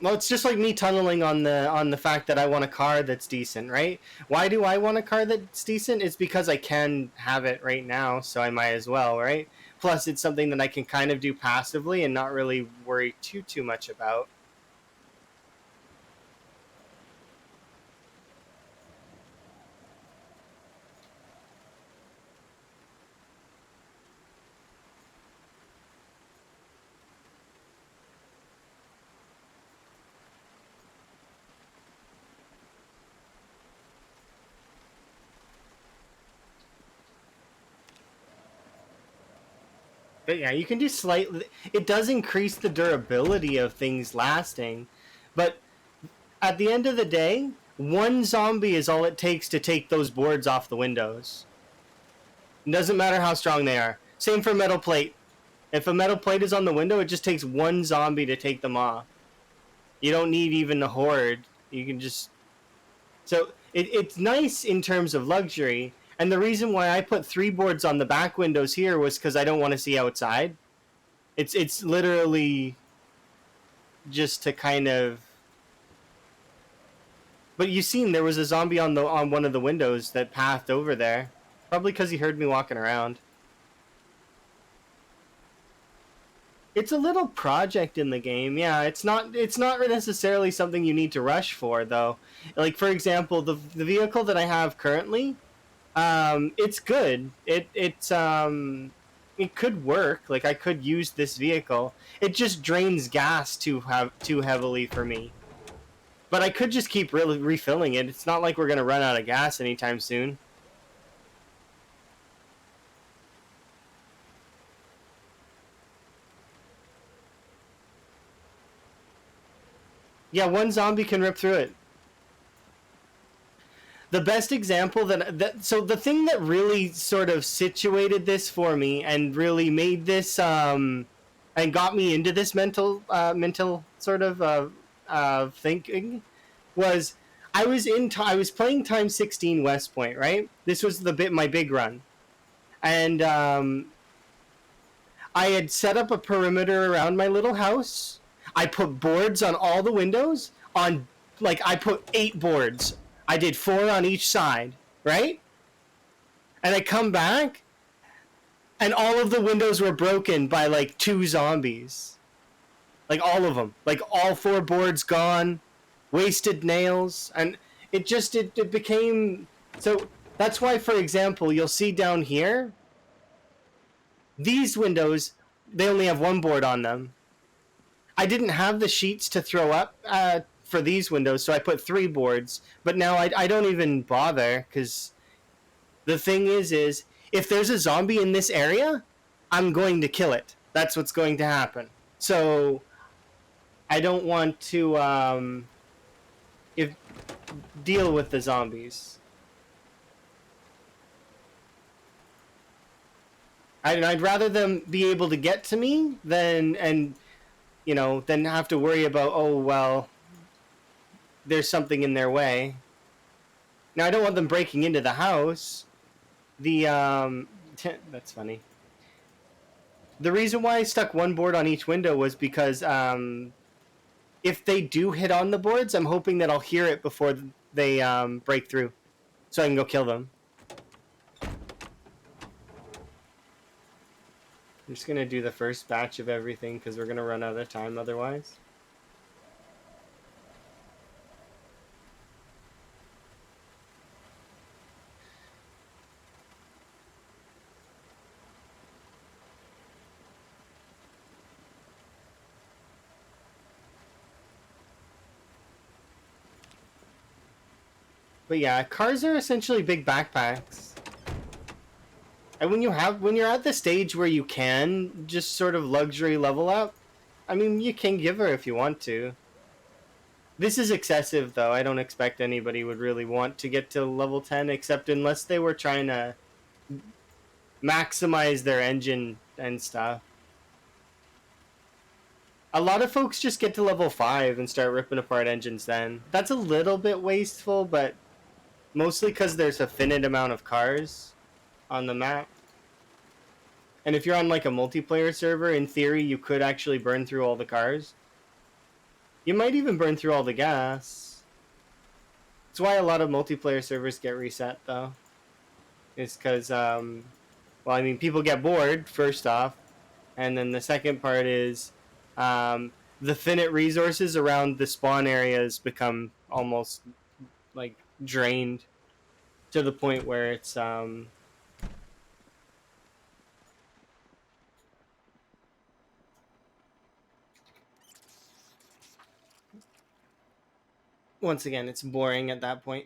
well, it's just like me tunneling on the fact that I want a car that's decent, right? Why do I want a car that's decent? It's because I can have it right now, so I might as well, right? Plus, it's something that I can kind of do passively and not really worry too much about. But yeah, you can do slightly. It does increase the durability of things lasting, but at the end of the day, one zombie is all it takes to take those boards off the windows. It doesn't matter how strong they are. Same for metal plate. If a metal plate is on the window, it just takes one zombie to take them off. You don't need even a horde. You can just, so it's nice in terms of luxury. And the reason why I put 3 boards on the back windows here was because I don't want to see outside. It's literally just to kind of. But you seen there was a zombie on one of the windows that pathed over there, probably because he heard me walking around. It's a little project in the game. Yeah, it's not necessarily something you need to rush for though. Like for example, the vehicle that I have currently, it's good. It could work. Like I could use this vehicle. It just drains gas too heavily for me. But I could just keep really refilling it. It's not like we're going to run out of gas anytime soon. Yeah, one zombie can rip through it. The best example so the thing that really sort of situated this for me and really made this and got me into this mental sort of thinking was I was playing Time 16 West Point, right? This was my big run. And I had set up a perimeter around my little house. I put boards on all the windows. I put 8 boards. I did 4 on each side, right? And I come back, and all of the windows were broken by like 2 zombies. Like all of them. Like all 4 boards gone, wasted nails, and it became so. That's why, for example, you'll see down here, these windows, they only have 1 board on them. I didn't have the sheets to throw up for these windows, so I put 3 boards. But now I don't even bother, because the thing is if there's a zombie in this area, I'm going to kill it. That's what's going to happen. So I don't want to deal with the zombies. I'd rather them be able to get to me than have to worry about, oh well, there's something in their way. Now I don't want them breaking into the house. That's funny. The reason why I stuck 1 board on each window was because if they do hit on the boards, I'm hoping that I'll hear it before they break through, so I can go kill them. I'm just gonna do the first batch of everything because we're gonna run out of time otherwise. But yeah, cars are essentially big backpacks. And when you're at the stage where you can just sort of luxury level up, I mean, you can give her if you want to. This is excessive, though. I don't expect anybody would really want to get to level 10, except unless they were trying to maximize their engine and stuff. A lot of folks just get to level 5 and start ripping apart engines then. That's a little bit wasteful, but mostly because there's a finite amount of cars on the map. And if you're on like a multiplayer server, in theory, you could actually burn through all the cars. You might even burn through all the gas. That's why a lot of multiplayer servers get reset, though. It's because, well, I mean, people get bored, first off. And then the second part is the finite resources around the spawn areas become almost like drained to the point where it's once again, it's boring at that point.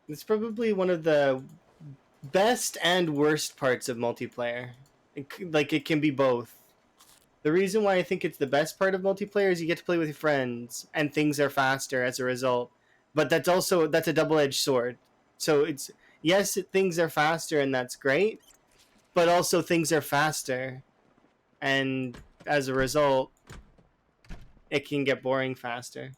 It's probably one of the best and worst parts of multiplayer. It can be both. The reason why I think it's the best part of multiplayer is you get to play with your friends and things are faster as a result. But that's a double-edged sword. So it's yes, things are faster and that's great, but also things are faster, and as a result, it can get boring faster.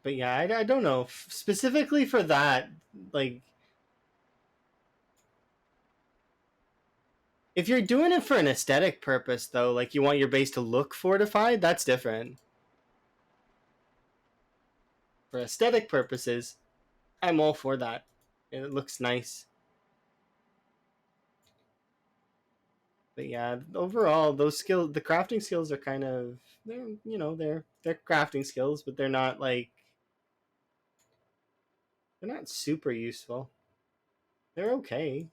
But yeah, I don't know. Specifically for that, like, if you're doing it for an aesthetic purpose, though, like you want your base to look fortified, that's different. For aesthetic purposes, I'm all for that. It looks nice. But yeah, overall, those skills, the crafting skills are kind of, they're crafting skills, but they're not like, they're not super useful. They're okay.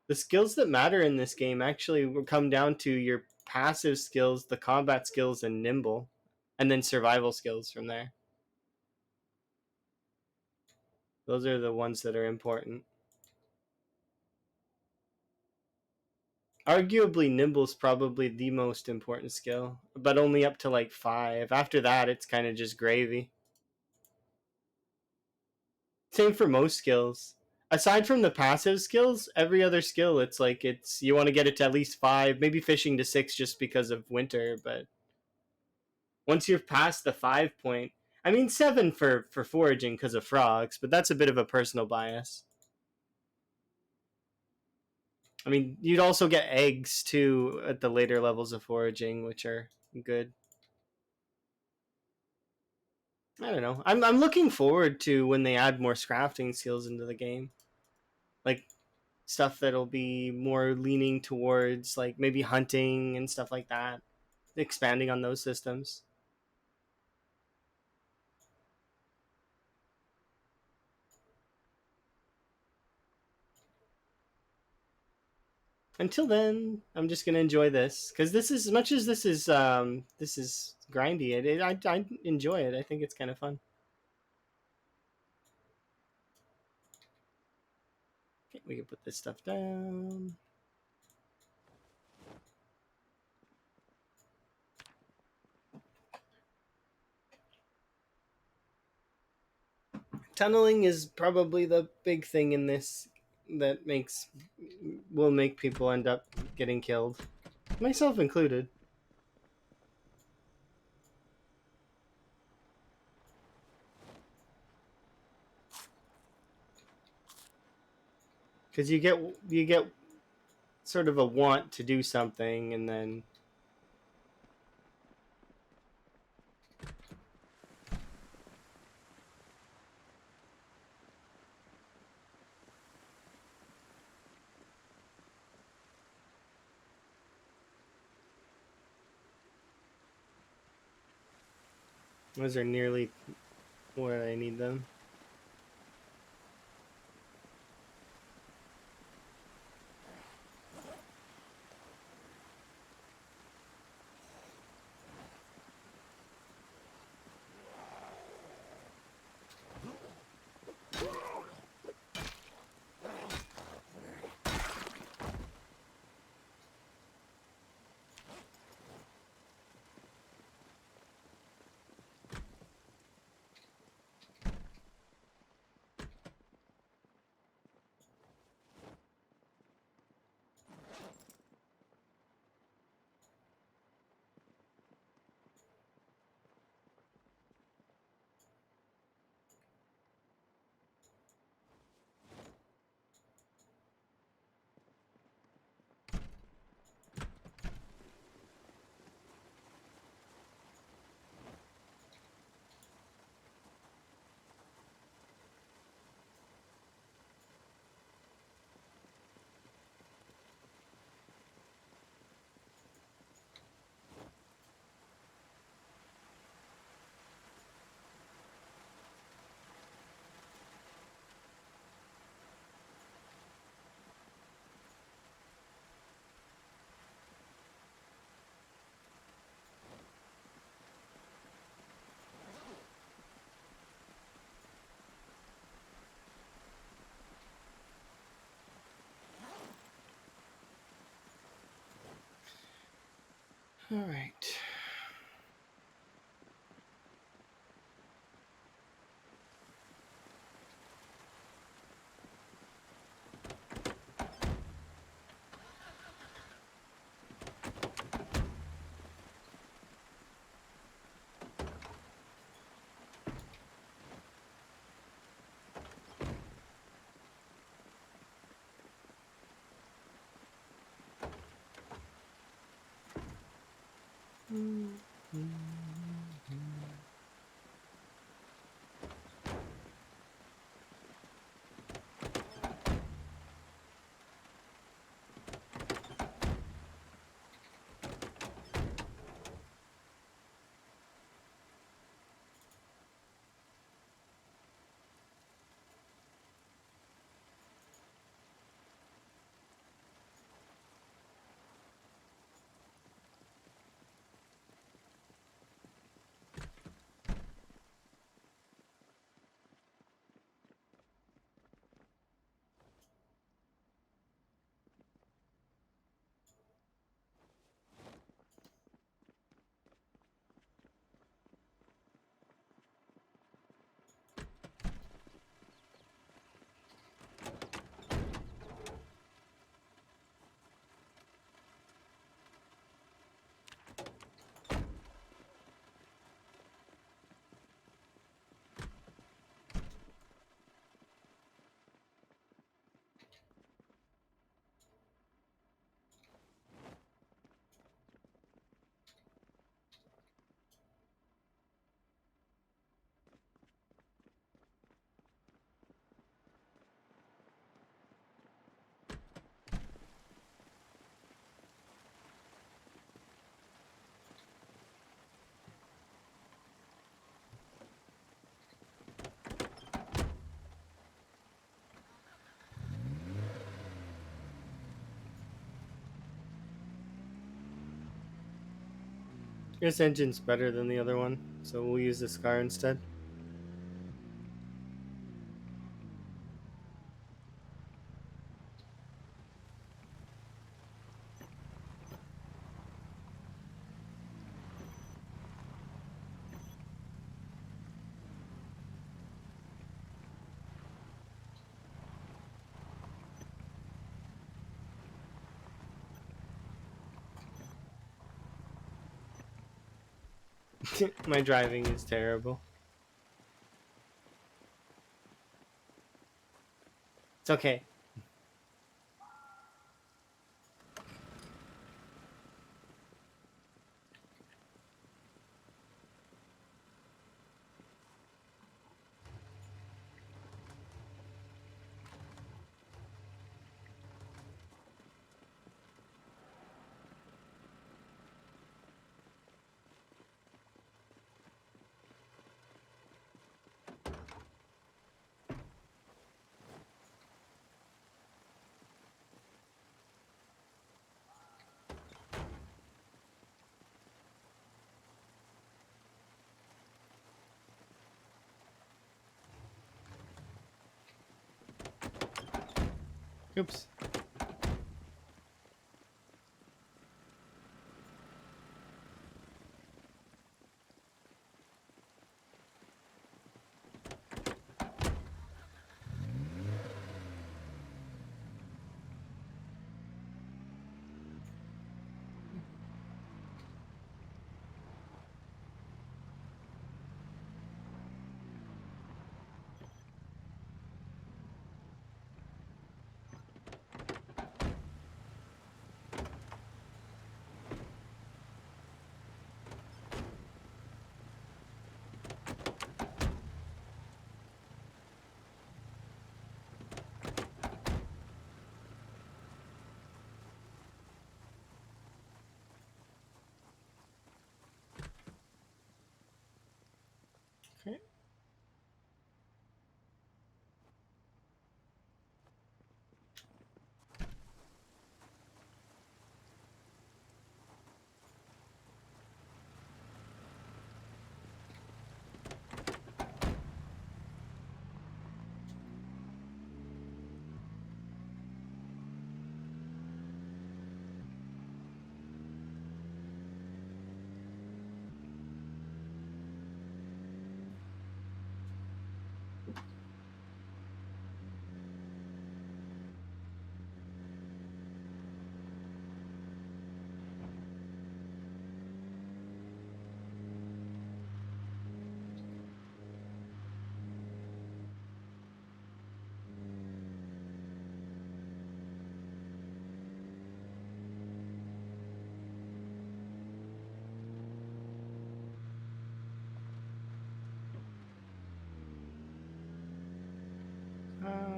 The skills that matter in this game actually will come down to your passive skills, the combat skills, and nimble, and then survival skills from there. Those are the ones that are important. Arguably, nimble's probably the most important skill, but only up to like 5. After that, it's kind of just gravy. Same for most skills. Aside from the passive skills, every other skill, it's like you want to get it to at least 5, maybe fishing to 6 just because of winter, but once you're past the 5 point, I mean 7 for foraging because of frogs, but that's a bit of a personal bias. I mean, you'd also get eggs too at the later levels of foraging, which are good. I don't know. I'm looking forward to when they add more crafting skills into the game, like stuff that'll be more leaning towards like maybe hunting and stuff like that, expanding on those systems. Until then, I'm just gonna enjoy this because this is, as much as this is grindy. I enjoy it. I think it's kind of fun. Okay, we can put this stuff down. Tunneling is probably the big thing in this that will make people end up getting killed, myself included. Because you get sort of a want to do something, and then those are nearly where I need them. All right. This engine's better than the other one, so we'll use this car instead. My driving is terrible. It's okay. Oops.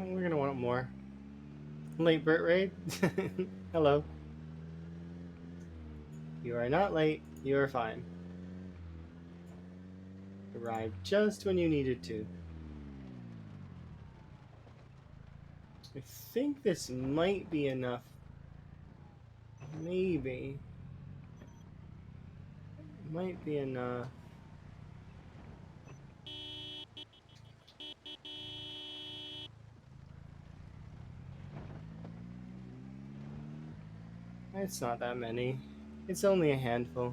We're gonna want more. Late Burt raid? Hello. You are not late. You are fine. Arrived just when you needed to. I think this might be enough. Maybe. Might be enough. It's not that many. It's only a handful.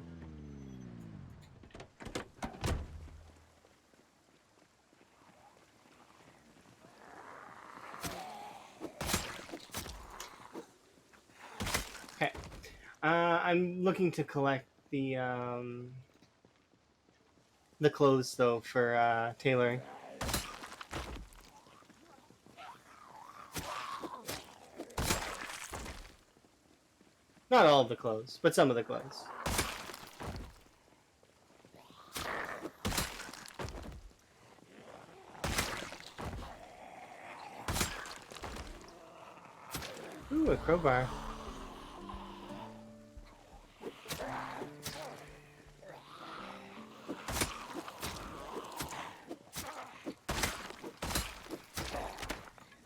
Okay. I'm looking to collect the clothes though for tailoring. Not all of the clothes, but some of the clothes. Ooh, a crowbar.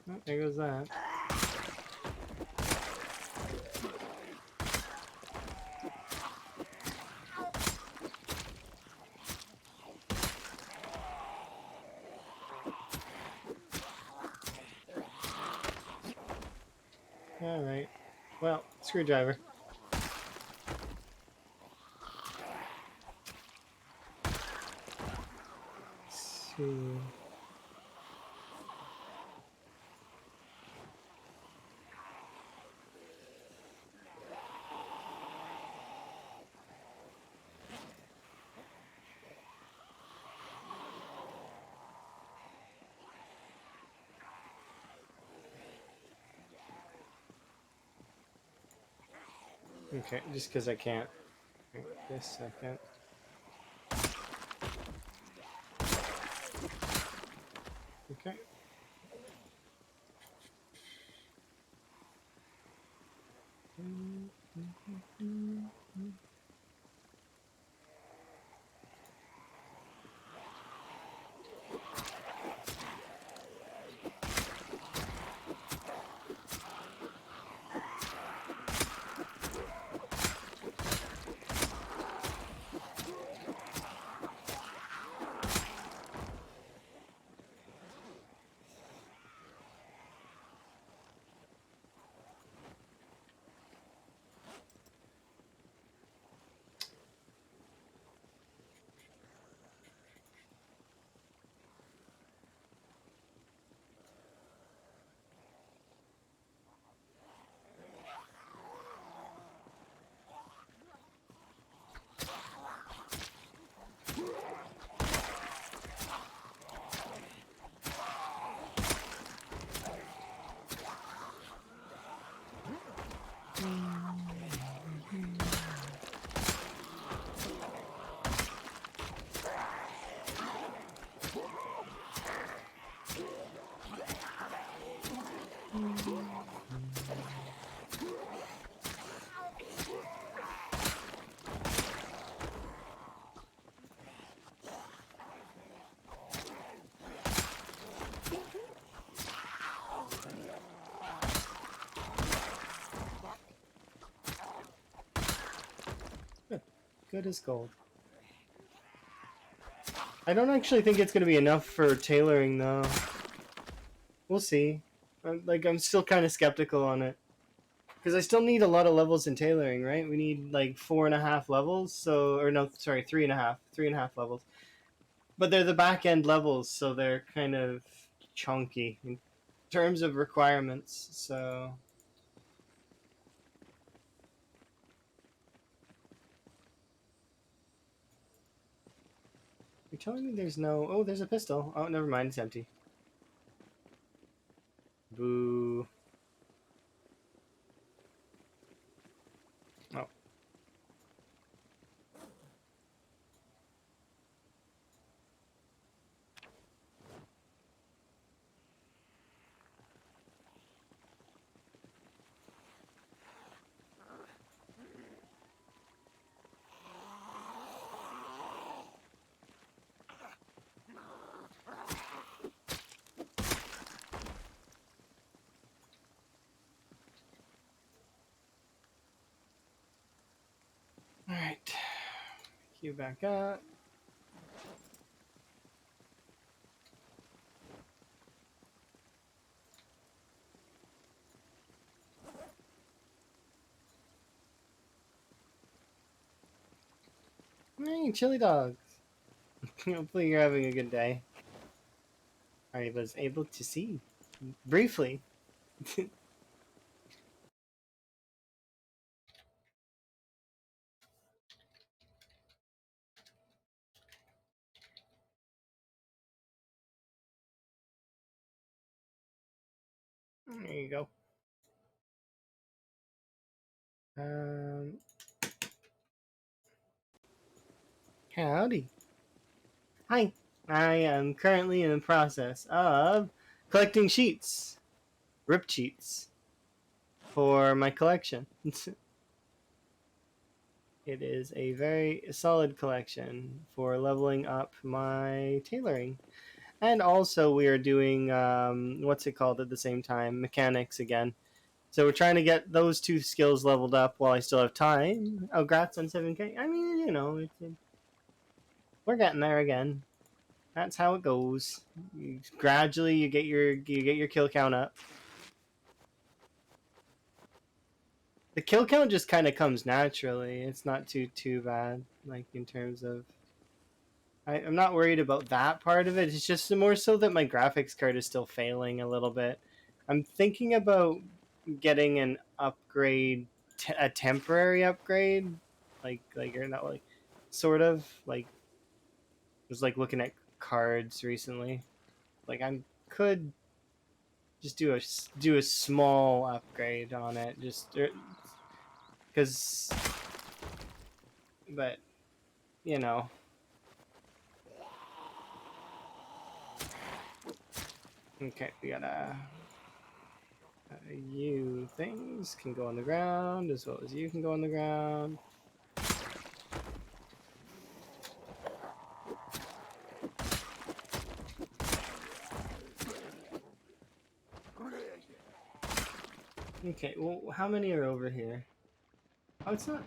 Oh, there goes that. Alright. Well, screwdriver. Let's see. Okay, just because I can't. Wait this second. Okay. Good. Good as gold. I don't actually think it's going to be enough for tailoring, though. We'll see. I'm still kind of skeptical on it. Because I still need a lot of levels in tailoring, right? We need like 4.5 levels, so... Or no, sorry, 3.5. 3.5 levels. But they're the back-end levels, so they're kind of chunky in terms of requirements, so... You're telling me there's no... Oh, there's a pistol. Oh, never mind, it's empty. Boo. Oh. You back up. Hey, chili dogs. Hopefully you're having a good day. I was able to see briefly. There you go. Howdy. Hi. I am currently in the process of collecting sheets, ripped sheets, for my collection. It is a very solid collection for leveling up my tailoring. And also, we are doing what's it called at the same time? Mechanics again. So we're trying to get those two skills leveled up while I still have time. Oh, grats on 7K. I mean, you know, we're getting there again. That's how it goes. Gradually, you get your kill count up. The kill count just kind of comes naturally. It's not too bad. Like in terms of, I'm not worried about that part of it. It's just more so that my graphics card is still failing a little bit. I'm thinking about getting an upgrade, a temporary upgrade, like or not like, sort of like. Was like looking at cards recently. Like I could just do a small upgrade on it, just because, but you know. Okay, we gotta. You things can go on the ground as well as you can go on the ground. Okay, well, how many are over here? Oh, it's not.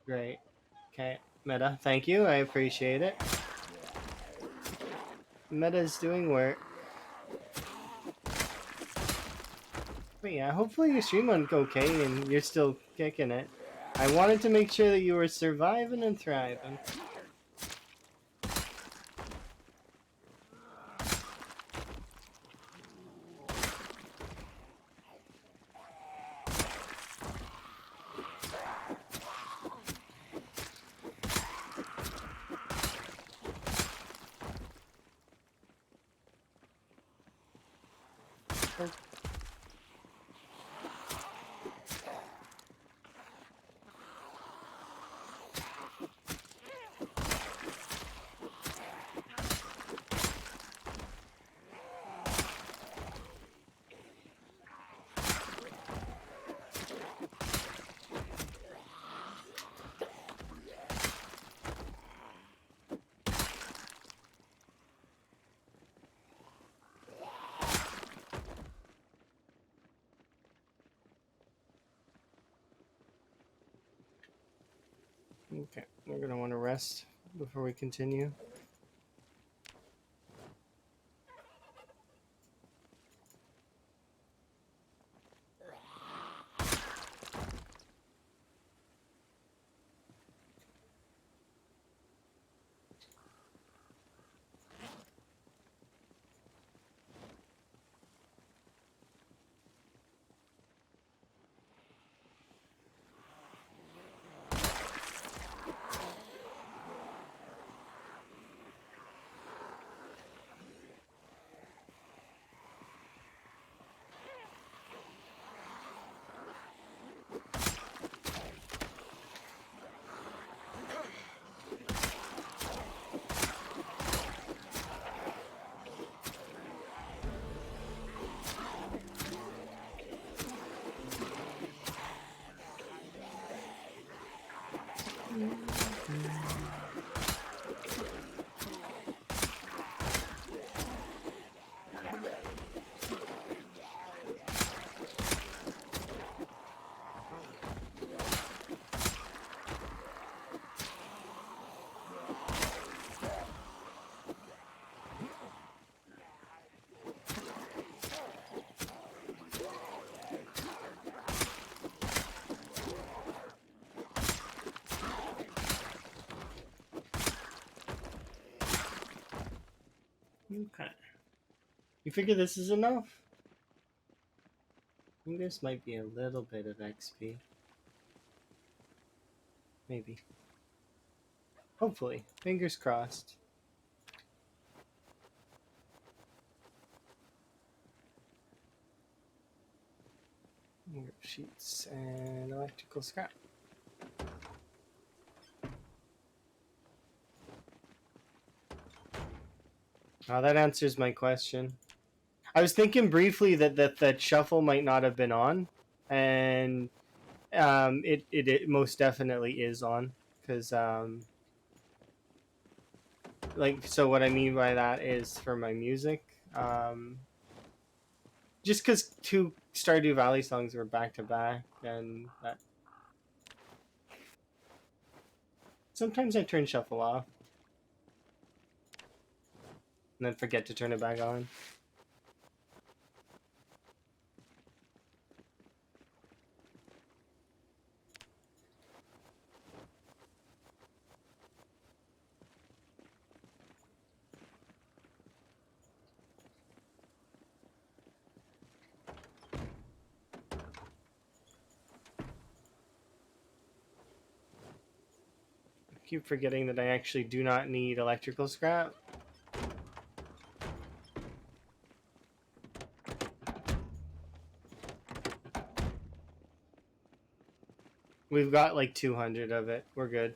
Great. Okay, Meta, thank you. I appreciate it. Meta's doing work. But yeah, hopefully your stream went okay and you're still kicking it. I wanted to make sure that you were surviving and thriving. Okay, we're gonna want to rest before we continue. Okay. You figure this is enough? I think this might be a little bit of XP. Maybe. Hopefully. Fingers crossed. Sheets and electrical scrap. Oh, that answers my question. I was thinking briefly that shuffle might not have been on, and it most definitely is on, because like, so what I mean by that is for my music, just because two Stardew Valley songs were back to back, and that sometimes I turn shuffle off and then forget to turn it back on. I keep forgetting that I actually do not need electrical scrap. We've got like 200 of it. We're good.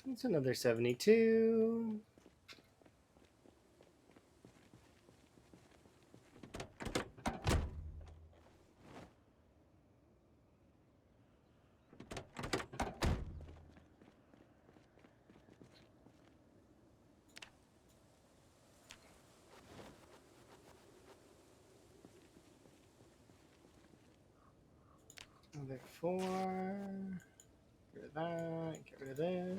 It's another 72. Another 4. Get rid of that. Get rid of this.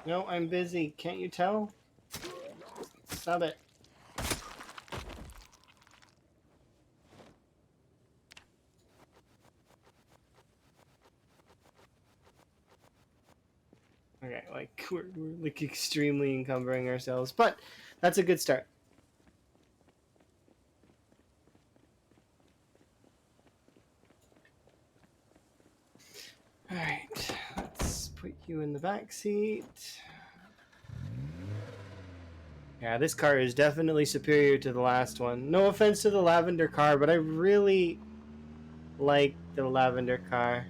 No, I'm busy. Can't you tell? Stop it. Okay, like we're like extremely encumbering ourselves, but that's a good start. All right, let's put you in the back seat. Yeah, this car is definitely superior to the last one. No offense to the lavender car, but I really like the lavender car.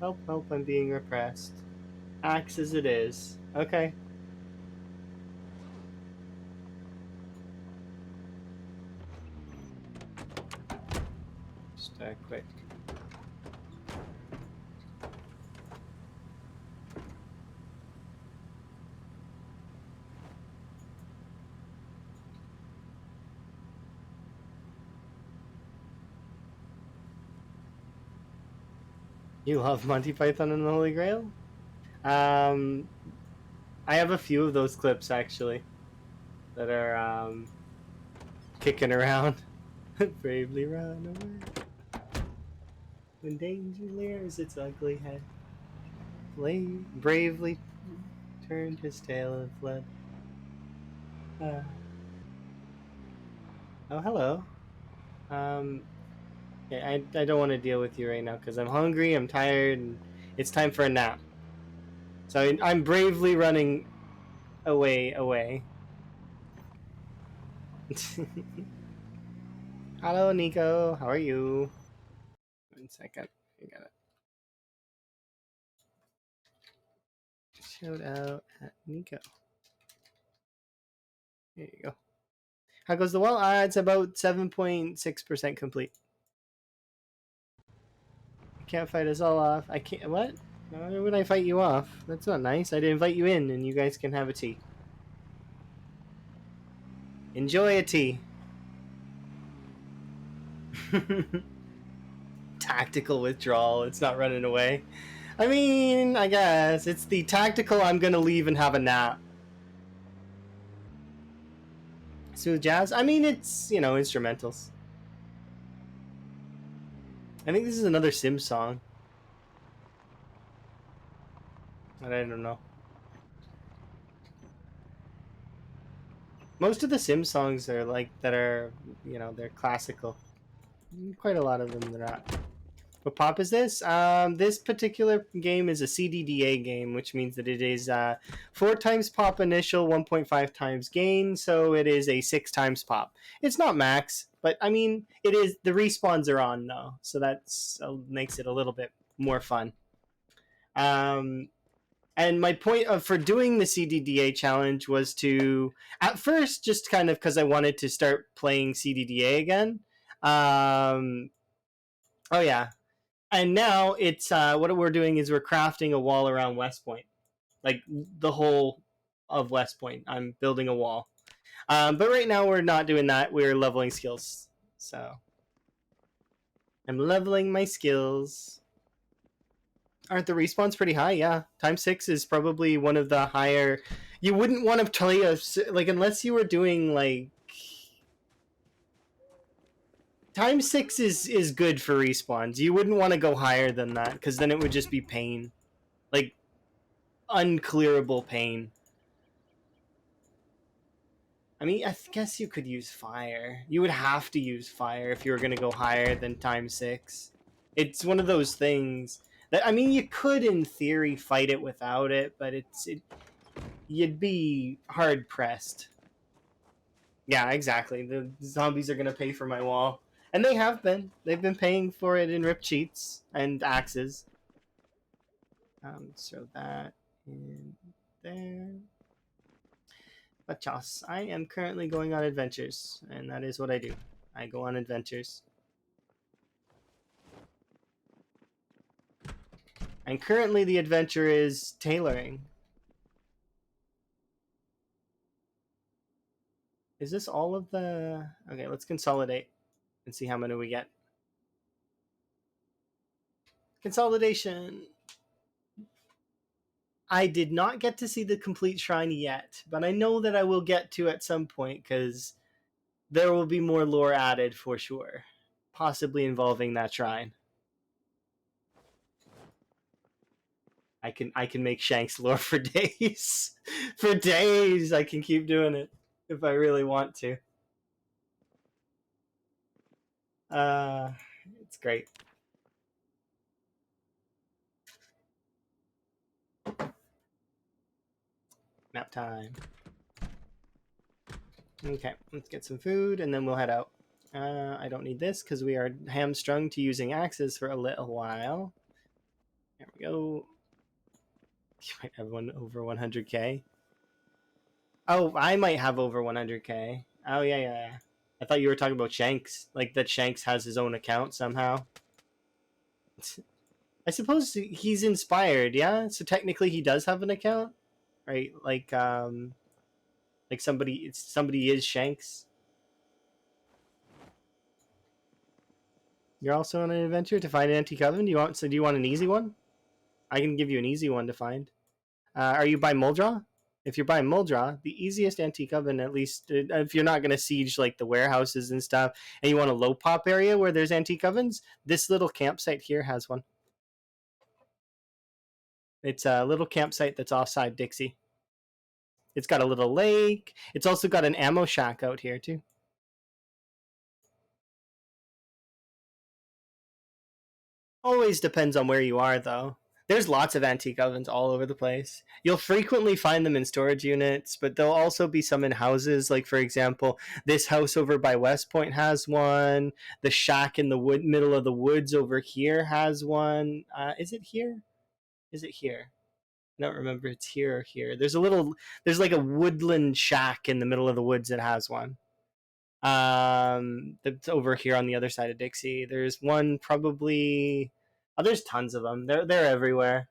Help, help, I'm being repressed. Axe as it is. Okay. Just quick. You love Monty Python and the Holy Grail? Um, I have a few of those clips actually that are kicking around. Bravely run away when danger rears its ugly head. Bravely turned his tail and fled. Uh, oh, hello. Um, yeah, I don't want to deal with you right now because I'm hungry, I'm tired, and it's time for a nap. So I'm bravely running away. Hello, Nico. How are you? 1 second. I got it. Shout out at Nico. There you go. How goes the wall? It's about 7.6% complete. You can't fight us all off. I can't. What? Why would I fight you off? That's not nice. I'd invite you in and you guys can have a tea. Enjoy a tea. Tactical withdrawal. It's not running away. I mean, I guess. It's the tactical I'm gonna leave and have a nap. Smooth jazz? I mean, it's, instrumentals. I think this is another Sims song. But I don't know. Most of the Sims songs are like, that are, they're classical. Quite a lot of them are not. What pop is this? This particular game is a CDDA game, which means that it is 4 times pop initial, 1.5 times gain, so it is a 6 times pop. It's not max, but I mean, it is. The respawns are on though, so that's makes it a little bit more fun. And my point for doing the CDDA challenge was to, at first, just kind of because I wanted to start playing CDDA again. Oh yeah, and now it's what we're doing is we're crafting a wall around West Point, like the whole of West Point. I'm building a wall, but right now we're not doing that. We're leveling skills, so I'm leveling my skills. Aren't the respawns pretty high? Yeah, times 6 is probably one of the higher. You wouldn't want to play like unless you were doing like times 6 is good for respawns. You wouldn't want to go higher than that because then it would just be pain, like unclearable pain. I mean, I guess you could use fire. You would have to use fire if you were going to go higher than times 6. It's one of those things that, I mean, you could in theory fight it without it, but you'd be hard pressed. Yeah, exactly. The zombies are going to pay for my wall. And they have been. They've been paying for it in ripped cheats and axes. So that in there. Pachas. I am currently going on adventures, and that is what I do. I go on adventures. And currently the adventure is tailoring. Is this all of the... Okay, let's consolidate and see how many we get. Consolidation. I did not get to see the complete shrine yet, but I know that I will get to at some point because there will be more lore added for sure, possibly involving that shrine. I can make Shanks lore for days. For days I can keep doing it if I really want to. It's great. Nap time. Okay, let's get some food and then we'll head out. I don't need this because we are hamstrung to using axes for a little while. There we go. You might have one over 100k. Oh, I might have over 100k. Oh, yeah. I thought you were talking about Shanks. Like that Shanks has his own account somehow. I suppose he's inspired, yeah? So technically he does have an account? Right? Like somebody is Shanks. You're also on an adventure to find an antique oven. Do you want an easy one? I can give you an easy one to find. Are you by Muldraw? If you're by Muldraw, the easiest antique oven, at least if you're not going to siege like the warehouses and stuff, and you want a low pop area where there's antique ovens, this little campsite here has one. It's a little campsite that's offside Dixie. It's got a little lake. It's also got an ammo shack out here too. Always depends on where you are, though. There's lots of antique ovens all over the place. You'll frequently find them in storage units, but there'll also be some in houses. Like, for example, this house over by West Point has one. The shack in the middle of the woods over here has one. Is it here? Is it here? I don't remember if it's here or here. There's like a woodland shack in the middle of the woods that has one. That's over here on the other side of Dixie. There's one probably. Oh, there's tons of them. They're everywhere.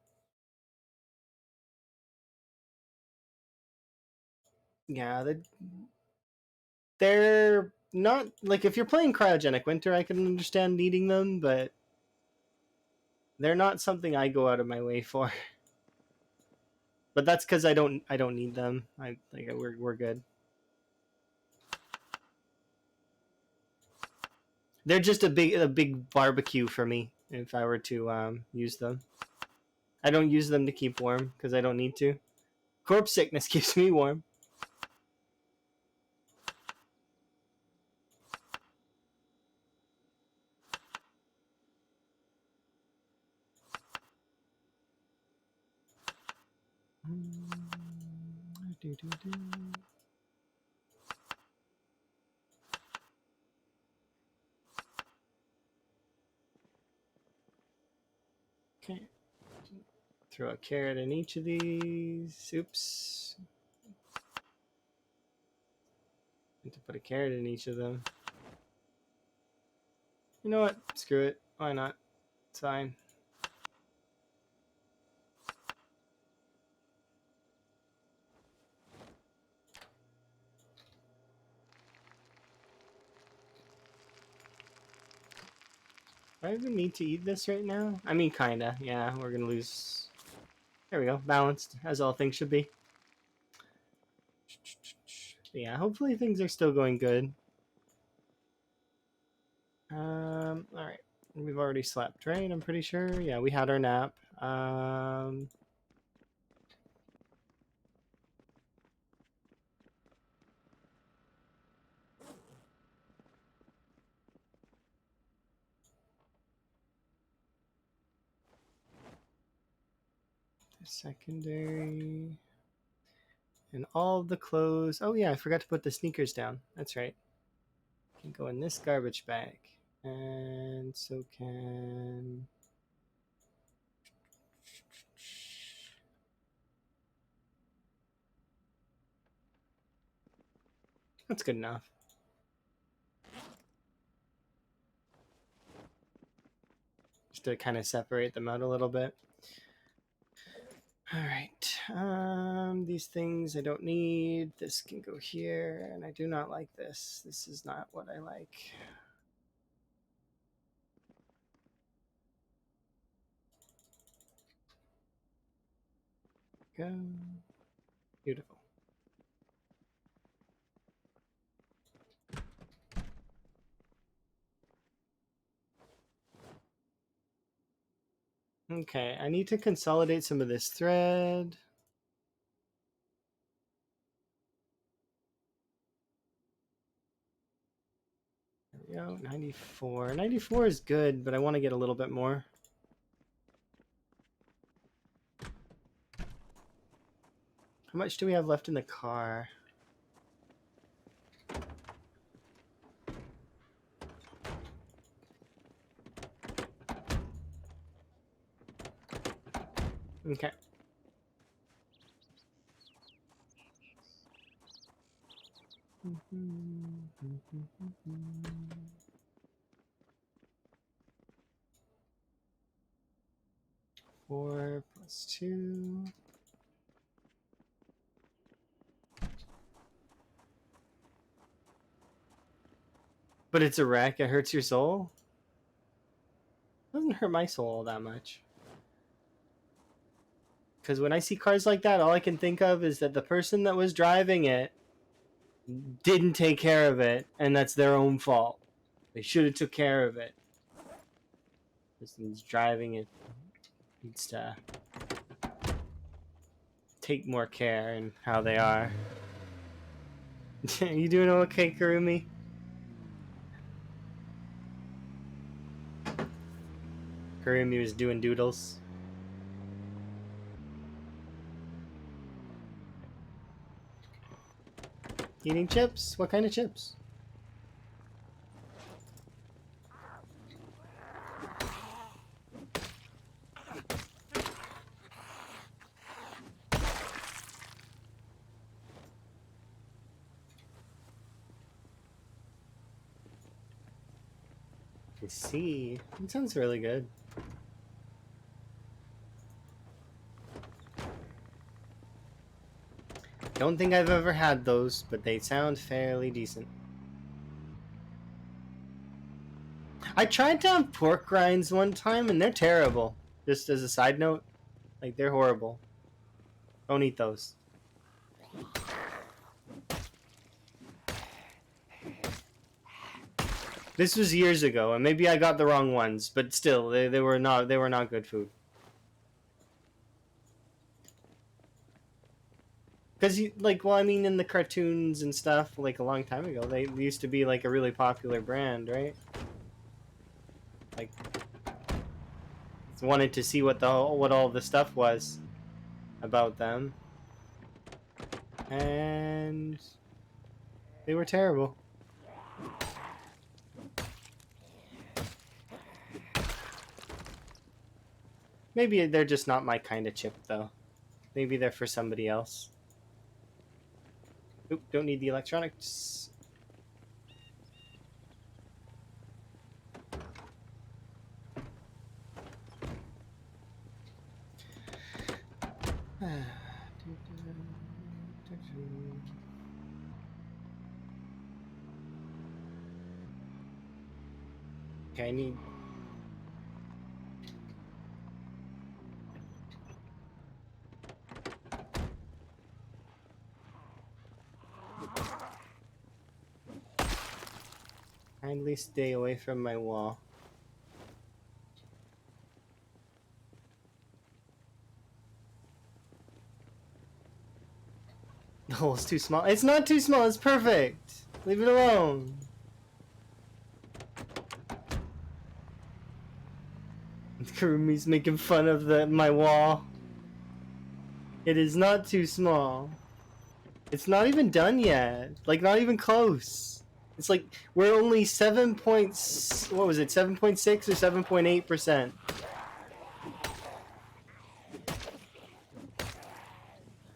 Yeah, they're not like if you're playing cryogenic winter, I can understand needing them, but they're not something I go out of my way for. But that's because I don't need them. We're good. They're just a big barbecue for me if I were to use them. I don't use them to keep warm because I don't need to. Corpse sickness keeps me warm. Okay. Throw a carrot in each of these. Oops. Need to put a carrot in each of them. You know what? Screw it. Why not? It's fine. Do I even need to eat this right now? I mean, kinda. Yeah, we're gonna lose. There we go. Balanced, as all things should be. Yeah, hopefully things are still going good. Alright. We've already slept, right? I'm pretty sure. Yeah, we had our nap. Secondary. And all of the clothes. Oh, yeah, I forgot to put the sneakers down. That's right. Can go in this garbage bag. And so can. That's good enough. Just to kind of separate them out a little bit. All right. These things I don't need. This can go here, and I do not like this. This is not what I like. Go. Beautiful. Okay, I need to consolidate some of this thread. There we go, 94. 94 is good, but I want to get a little bit more. How much do we have left in the car? Okay. Four plus 2. But it's a wreck. It hurts your soul. hurt my soul all that much. Because when I see cars like that, all I can think of is that the person that was driving it didn't take care of it, and that's their own fault. They should have took care of it. The person who's driving it needs to take more care in how they are. You doing okay, Karumi? Karumi was doing doodles. Eating chips? What kind of chips? I see. It sounds really good. Don't think I've ever had those, but they sound fairly decent. I tried to have pork rinds one time, and they're terrible. Just as a side note, like, they're horrible. Don't eat those. This was years ago, and maybe I got the wrong ones, but still, they were not good food. Because well, I mean, in the cartoons and stuff, like a long time ago, they used to be like a really popular brand, right? Like, wanted to see what all the stuff was about them, and they were terrible. Maybe they're just not my kind of chip, though. Maybe they're for somebody else. Oop, don't need the electronics. Okay, I need... Kindly stay away from my wall. The hole's too small. It's not too small, it's perfect! Leave it alone! Kurumi's making fun of my wall. It is not too small. It's not even done yet. Like, not even close. It's like, we're only 7.6 or 7.8%.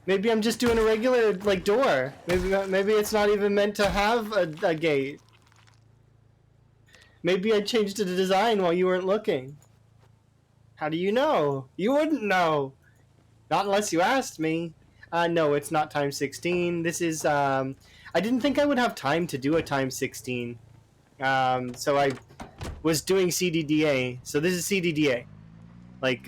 Maybe I'm just doing a regular, like, door. Maybe it's not even meant to have a gate. Maybe I changed the design while you weren't looking. How do you know? You wouldn't know. Not unless you asked me. No, it's not times 16. This is, I didn't think I would have time to do a times 16. So I was doing CDDA. So this is CDDA. Like,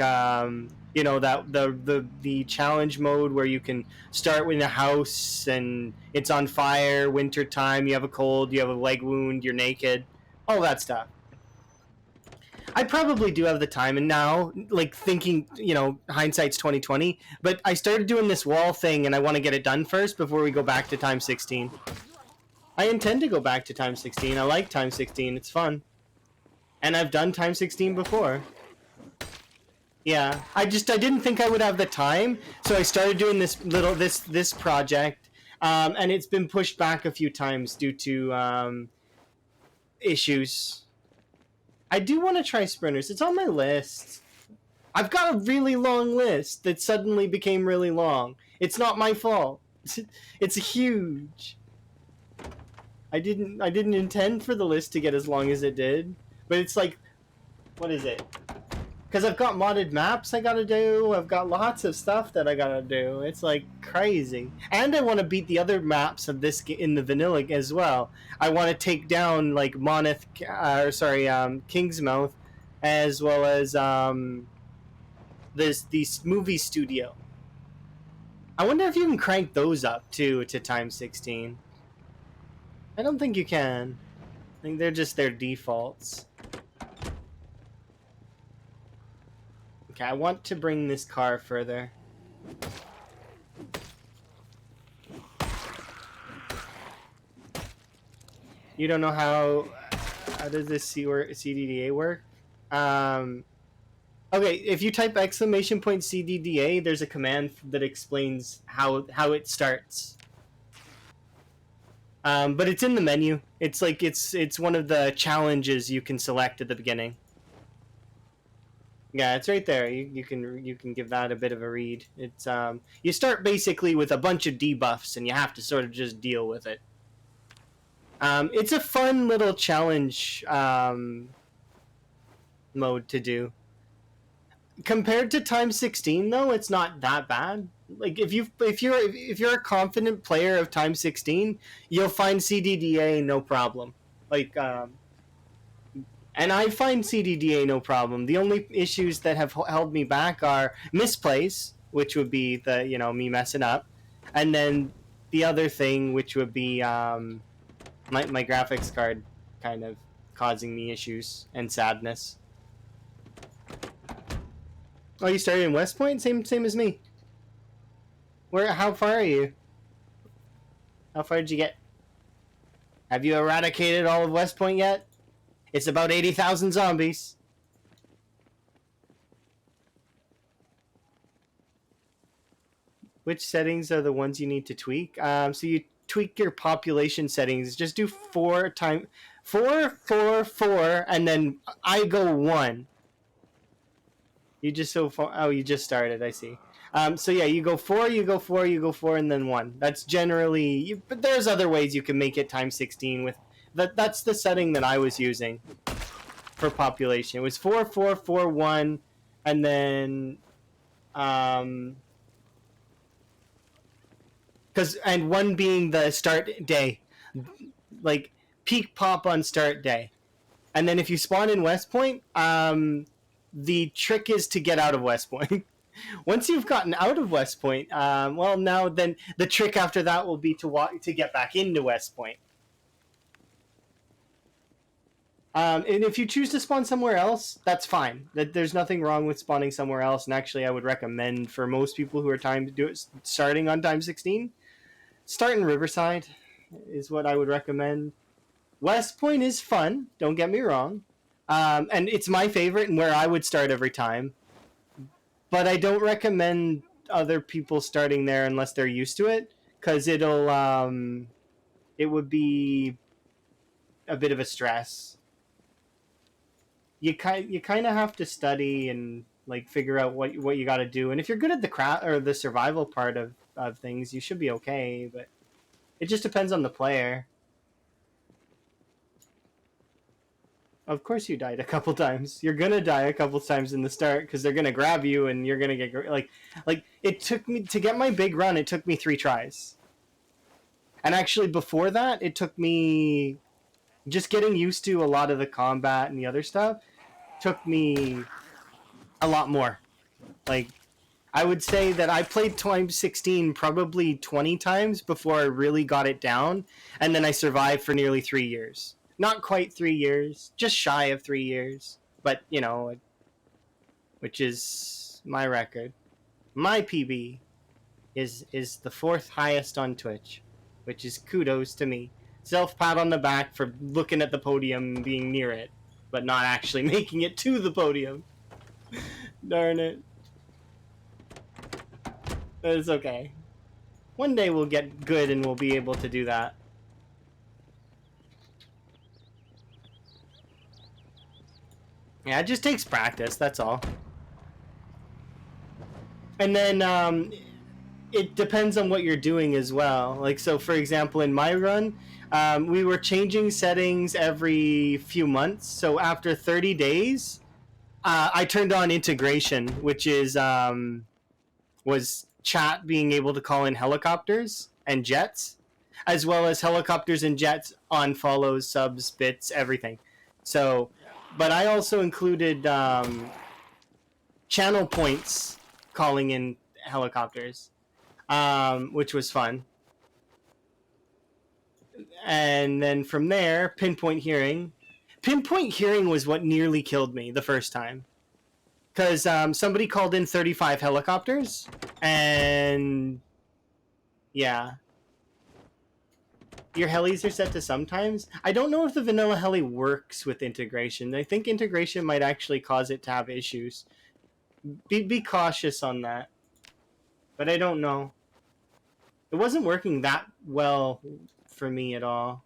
you know, that the challenge mode where you can start with a house and it's on fire, winter time, you have a cold, you have a leg wound, you're naked, all that stuff. I probably do have the time, and now, like, thinking, you know, hindsight's 2020, but I started doing this wall thing, and I want to get it done first before we go back to times 16. I intend to go back to times 16. I like times 16. It's fun. And I've done times 16 before. Yeah, I didn't think I would have the time, so I started doing this project, and it's been pushed back a few times due to issues. I do want to try sprinters. It's on my list. I've got a really long list that suddenly became really long. It's not my fault. It's huge. I didn't intend for the list to get as long as it did, but it's like, what is it? Because I've got modded maps I gotta do. I've got lots of stuff that I gotta do. It's like crazy. And I want to beat the other maps of this in the vanilla as well. I want to take down like Kingsmouth, as well as this movie studio. I wonder if you can crank those up too to times 16. I don't think you can. I think they're just their defaults. Okay, I want to bring this car further. You don't know how does this CDDA work? Okay, if you type exclamation point CDDA, there's a command that explains how it starts. But it's in the menu. It's like it's one of the challenges you can select at the beginning. Yeah, it's right there. You can give that a bit of a read. It's you start basically with a bunch of debuffs, and you have to sort of just deal with it. It's a fun little challenge mode to do. Compared to times 16, though, it's not that bad. Like if you're a confident player of times 16, you'll find CDDA no problem. Like and I find CDDA no problem. The only issues that have held me back are misplays, which would be the me messing up, and then the other thing, which would be my graphics card kind of causing me issues and sadness. Oh, you started in West Point? Same as me. How far are you? How far did you get? Have you eradicated all of West Point yet? It's about 80,000 zombies. Which settings are the ones you need to tweak? So you tweak your population settings. Just do 4, 4, 4, and then I go 1. You just so far. Oh, you just started. I see. So yeah, you go 4, you go 4, you go 4, and then 1. That's generally. But there's other ways you can make it times 16 with. That's the setting that I was using for population. It was 4, 4, 4, 1, and then and 1 being the start day, like peak pop on start day, and then if you spawn in West Point, the trick is to get out of West Point. Once you've gotten out of West Point, now then the trick after that will be to get back into West Point. And if you choose to spawn somewhere else, that's fine. There's nothing wrong with spawning somewhere else. And actually, I would recommend for most people who are starting on time 16, start in Riverside is what I would recommend. West Point is fun. Don't get me wrong. And it's my favorite and where I would start every time. But I don't recommend other people starting there unless they're used to it, because it would be a bit of a stress. You kind of have to study and like figure out what you got to do. And if you're good at the craft or the survival part of things, you should be okay. But it just depends on the player. Of course, you died a couple times. You're gonna die a couple times in the start because they're gonna grab you and you're gonna get like it took me to get my big run. It took me 3 tries, and actually before that, it took me just getting used to a lot of the combat and the other stuff. Took me a lot more. Like I would say that I played times 16 probably 20 times before I really got it down, and then I survived for nearly 3 years. Not quite 3 years, just shy of 3 years. But, which is my record. My PB is the 4th highest on Twitch, which is kudos to me. Self-pat on the back for looking at the podium and being near it, but not actually making it to the podium. Darn it. But it's okay. One day we'll get good and we'll be able to do that. Yeah, it just takes practice, that's all. And then it depends on what you're doing as well. Like, so for example, in my run, we were changing settings every few months. So after 30 days, I turned on integration, which is was chat being able to call in helicopters and jets, as well as helicopters and jets on follows, subs, bits, everything. So But I also included channel points calling in helicopters, which was fun. And then from there, pinpoint hearing. Pinpoint hearing was what nearly killed me the first time. Because somebody called in 35 helicopters, and yeah. Your helis are set to sometimes. I don't know if the vanilla heli works with integration. I think integration might actually cause it to have issues. Be cautious on that. But I don't know. It wasn't working that well for me at all.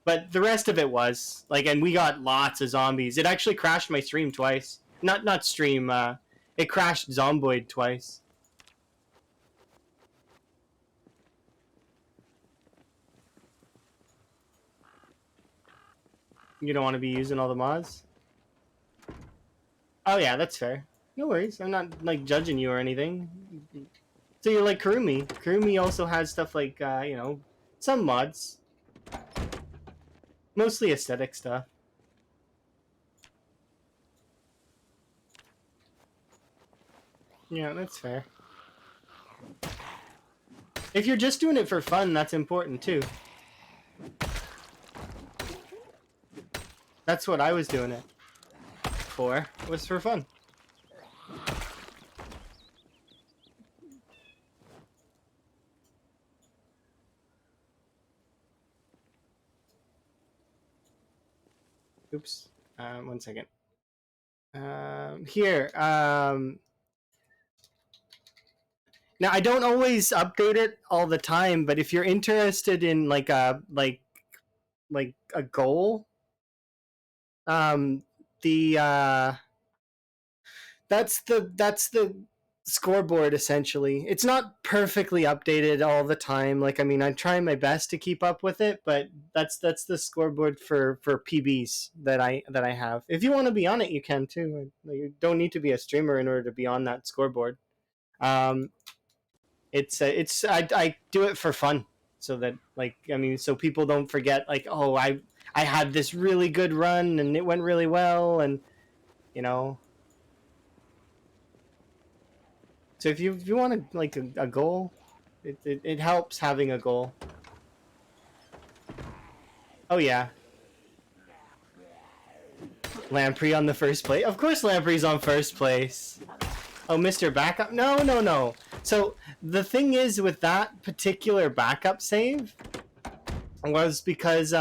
But the rest of it was. Like, and we got lots of zombies. It actually crashed my stream twice. Not stream, it crashed Zomboid twice. You don't want to be using all the mods? Oh yeah, that's fair. No worries. I'm not like judging you or anything. So you're like Kurumi. Kurumi also has stuff like you know, some mods. Mostly aesthetic stuff. Yeah, that's fair. If you're just doing it for fun, that's important too. That's what I was doing it for. Was for fun. Oops. 1 second. Here. Now I don't always update it all the time, but if you're interested in like a goal, that's the scoreboard essentially. It's not perfectly updated all the time. Like, I mean, I'm trying my best to keep up with it, but that's the scoreboard for PBs that I have. If you want to be on it, you can too. You don't need to be a streamer in order to be on that scoreboard. It's I do it for fun, so that, like, I mean, so people don't forget, like, oh, I had this really good run and it went really well, and you know. So if you want to, like, a goal, it helps having a goal. Oh yeah. Lamprey on the first place. Of course Lamprey's on first place. Oh, Mr. Backup? No. So the thing is with that particular backup save was because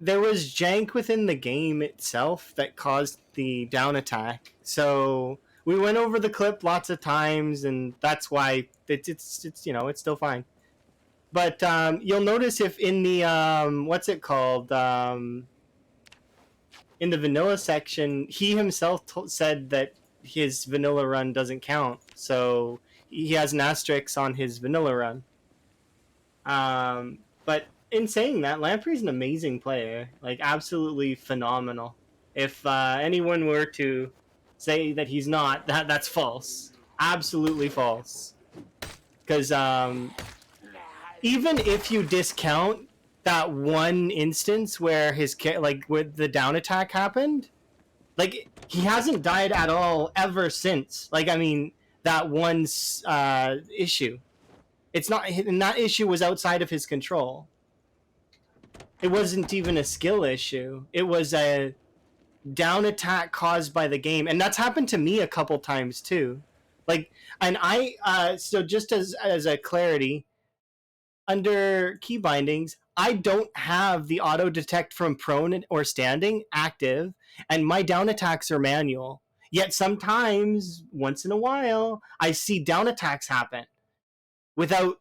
there was jank within the game itself that caused the down attack. So we went over the clip lots of times, and that's why it's you know, it's still fine. But you'll notice if in the what's it called, in the vanilla section, he himself said that his vanilla run doesn't count, so he has an asterisk on his vanilla run. But in saying that, Lamprey's an amazing player, like absolutely phenomenal. If anyone were to say that he's not, that's false. Absolutely false. Because even if you discount that one instance where his where the down attack happened, like, he hasn't died at all ever since. Like, I mean, that one issue. It's not, and that issue was outside of his control. It wasn't even a skill issue. It was a down attack caused by the game, and that's happened to me a couple times too. Like, and I so just as a clarity, under key bindings, I don't have the auto detect from prone or standing active, and my down attacks are manual. Yet sometimes, once in a while, I see down attacks happen without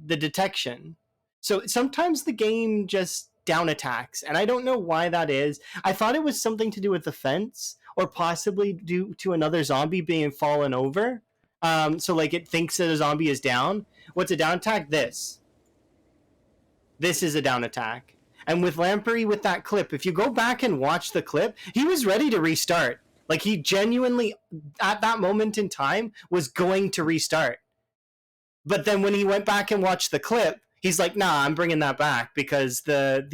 the detection. So sometimes the game just down attacks, and I don't know why that is. I thought it was something to do with the fence, or possibly due to another zombie being fallen over. So, like, it thinks that a zombie is down. What's a down attack? This is a down attack. And with Lamprey, with that clip, if you go back and watch the clip, he was ready to restart. Like, he genuinely, at that moment in time, was going to restart. But then when he went back and watched the clip, He's like, nah, I'm bringing that back because it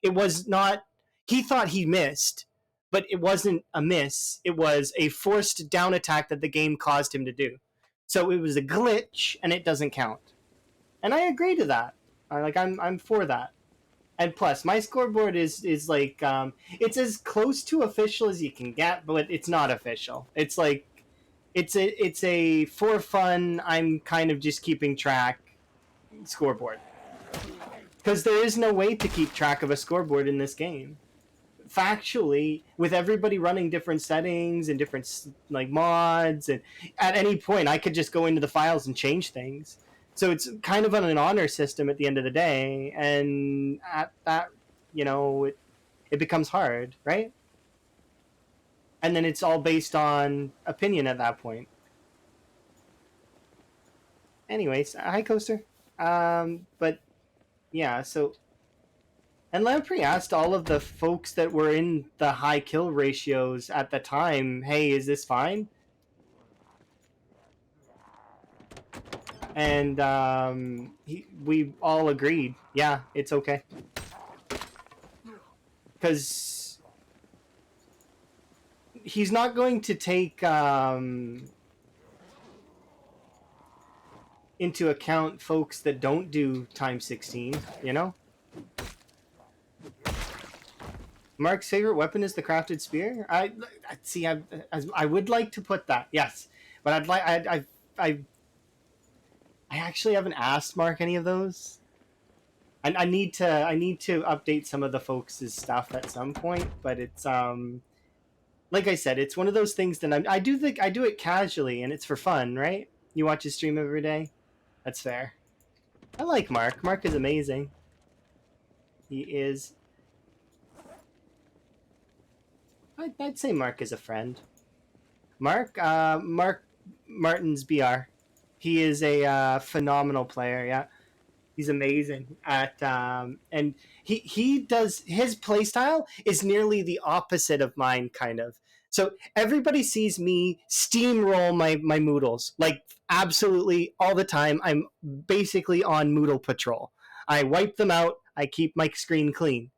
was not. He thought he missed, but it wasn't a miss. It was a forced down attack that the game caused him to do. So it was a glitch, and it doesn't count. And I agree to that. I'm for that. And plus, my scoreboard is like it's as close to official as you can get, but it's not official. It's like it's a for fun. I'm kind of just keeping track scoreboard because there is no way to keep track of a scoreboard in this game. Factually, with everybody running different settings and different like mods, and at any point I could just go into the files and change things. So it's kind of on an honor system at the end of the day, and at that, it becomes hard, right? And then it's all based on opinion at that point. Anyways, hi Coaster. But yeah, so and Lamprey asked all of the folks that were in the high kill ratios at the time, "Hey, is this fine?" And we all agreed, yeah, it's okay. Because he's not going to take into account folks that don't do times 16, you know? Mark's favorite weapon is the crafted spear. I see. I would like to put that, yes, but I'd like. I actually haven't asked Mark any of those. I need to update some of the folks' stuff at some point, but it's like I said, it's one of those things that I do it casually and it's for fun, right? You watch his stream every day. That's fair. I like Mark. Mark is amazing. He is. I'd say Mark is a friend. Mark Martin's BR. He is a phenomenal player. Yeah, he's amazing at and he does his playstyle is nearly the opposite of mine, kind of. So everybody sees me steamroll my Moodles like absolutely all the time. I'm basically on Moodle patrol. I wipe them out. I keep my screen clean.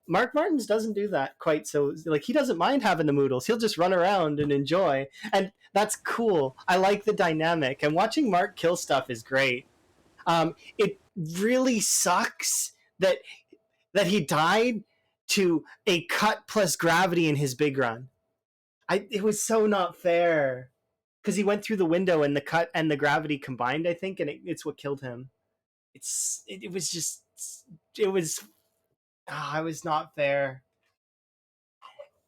Mark Martins doesn't do that quite so. Like, he doesn't mind having the Moodles. He'll just run around and enjoy, and that's cool. I like the dynamic, and watching Mark kill stuff is great. It really sucks that he died to a cut plus gravity in his big run. It was so not fair because he went through the window and the cut and the gravity combined, I think, and it's what killed him. It was just it was it was not fair.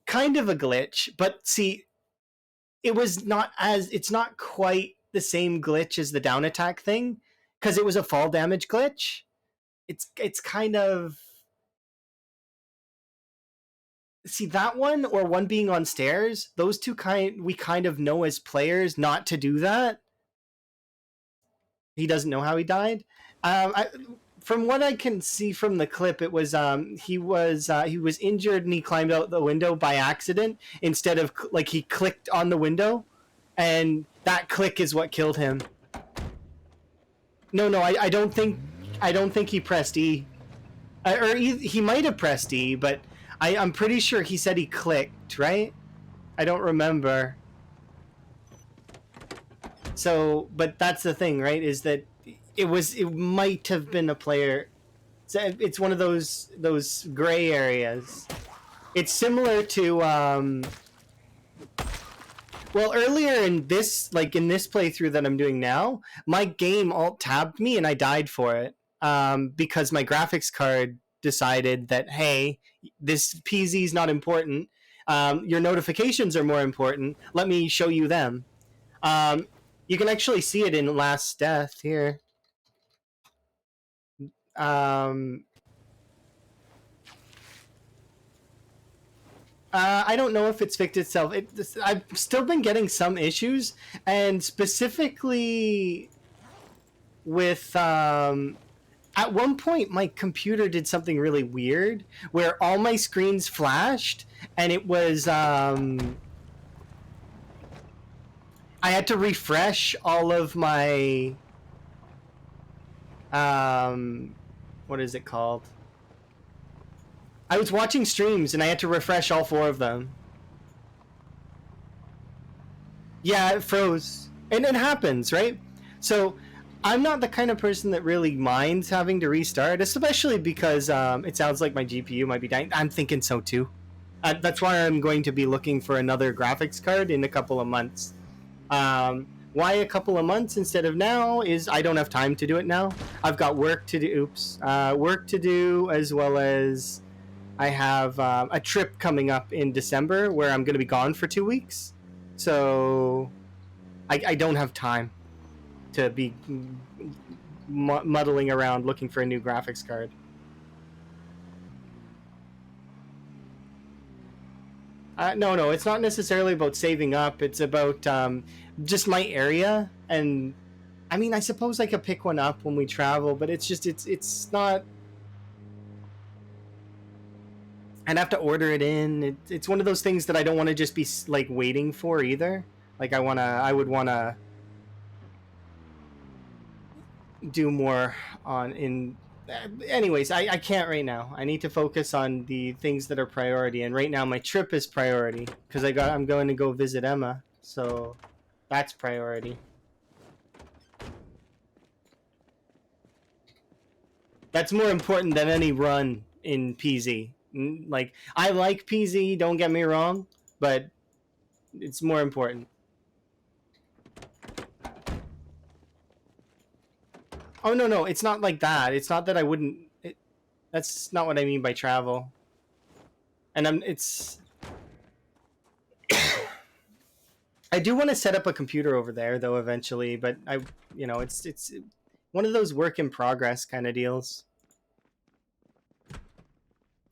Kind of a glitch, but see, it's not quite the same glitch as the down attack thing because it was a fall damage glitch. It's kind of, see, that one or one being on stairs, those two we kind of know as players not to do that. He doesn't know how he died. From what I can see from the clip, it was he was injured and he climbed out the window by accident instead of like he clicked on the window, and that click is what killed him. No, I don't think he pressed E, or he might have pressed E, but I'm pretty sure he said he clicked, right? I don't remember. So, but that's the thing, right? Is that it might have been a player. It's one of those gray areas. It's similar to well, earlier in this playthrough that I'm doing now, my game alt tabbed me and I died for it because my graphics card decided that, hey, this PZ is not important. Your notifications are more important. Let me show you them. You can actually see it in Last Death here. I don't know if it's fixed itself. I've still been getting some issues, and specifically with at one point my computer did something really weird where all my screens flashed, and it was I had to refresh all of my um, what is it called? I was watching streams and I had to refresh all 4 of them. Yeah, it froze. And it happens, right? So I'm not the kind of person that really minds having to restart, especially because it sounds like my GPU might be dying. I'm thinking so too. That's why I'm going to be looking for another graphics card in a couple of months. Why a couple of months instead of now is I don't have time to do it now. I've got work to do. Oops, work to do, as well as I have a trip coming up in December where I'm going to be gone for 2 weeks. So I don't have time to be muddling around looking for a new graphics card. No, it's not necessarily about saving up. It's about just my area, and I mean, I suppose I could pick one up when we travel, but it's not. I'd have to order it in. It's one of those things that I don't want to just be like waiting for either. Like I would wanna do more on in. Anyways, I can't right now. I need to focus on the things that are priority, and right now my trip is priority because I'm going to go visit Emma, so that's priority. That's more important than any run in PZ. Like I like PZ, don't get me wrong, but it's more important. Oh no, it's not like that. It's not that I wouldn't. That's not what I mean by travel. And it's. I do want to set up a computer over there though eventually, but it's one of those work in progress kind of deals.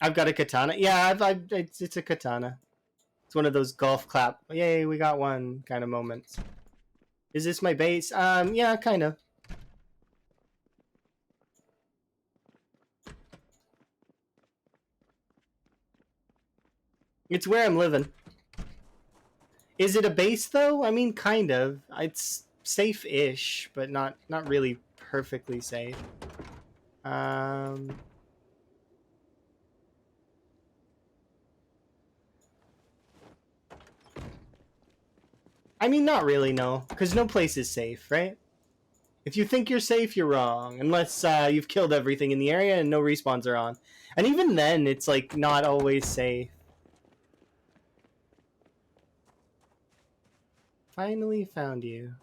I've got a katana. Yeah, it's a katana. It's one of those golf clap. Yay, we got one kind of moments. Is this my base? Yeah, kind of. It's where I'm living. Is it a base though? I mean, kind of. It's safe-ish, but not really perfectly safe. I mean, not really, no, because no place is safe, right? If you think you're safe, you're wrong, unless you've killed everything in the area and no respawns are on. And even then, it's like not always safe. Finally found you.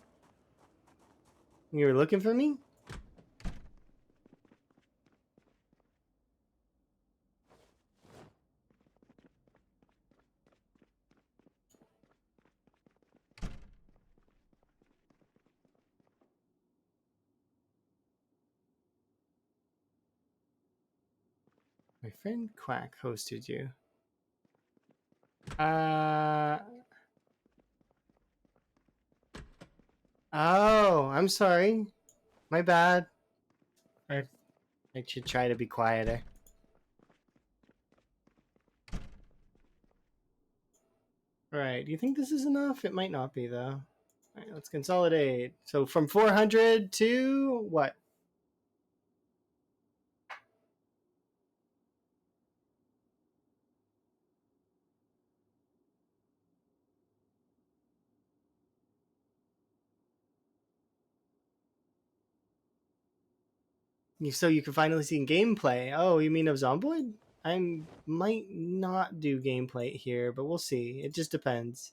You were looking for me? My friend Quack hosted you. Oh, I'm sorry. My bad. I should try to be quieter. Right. Do you think this is enough? It might not be, though. All right, let's consolidate. So from 400 to what? So you can finally see gameplay. Oh, you mean of Zomboid? I might not do gameplay here, but we'll see. It just depends.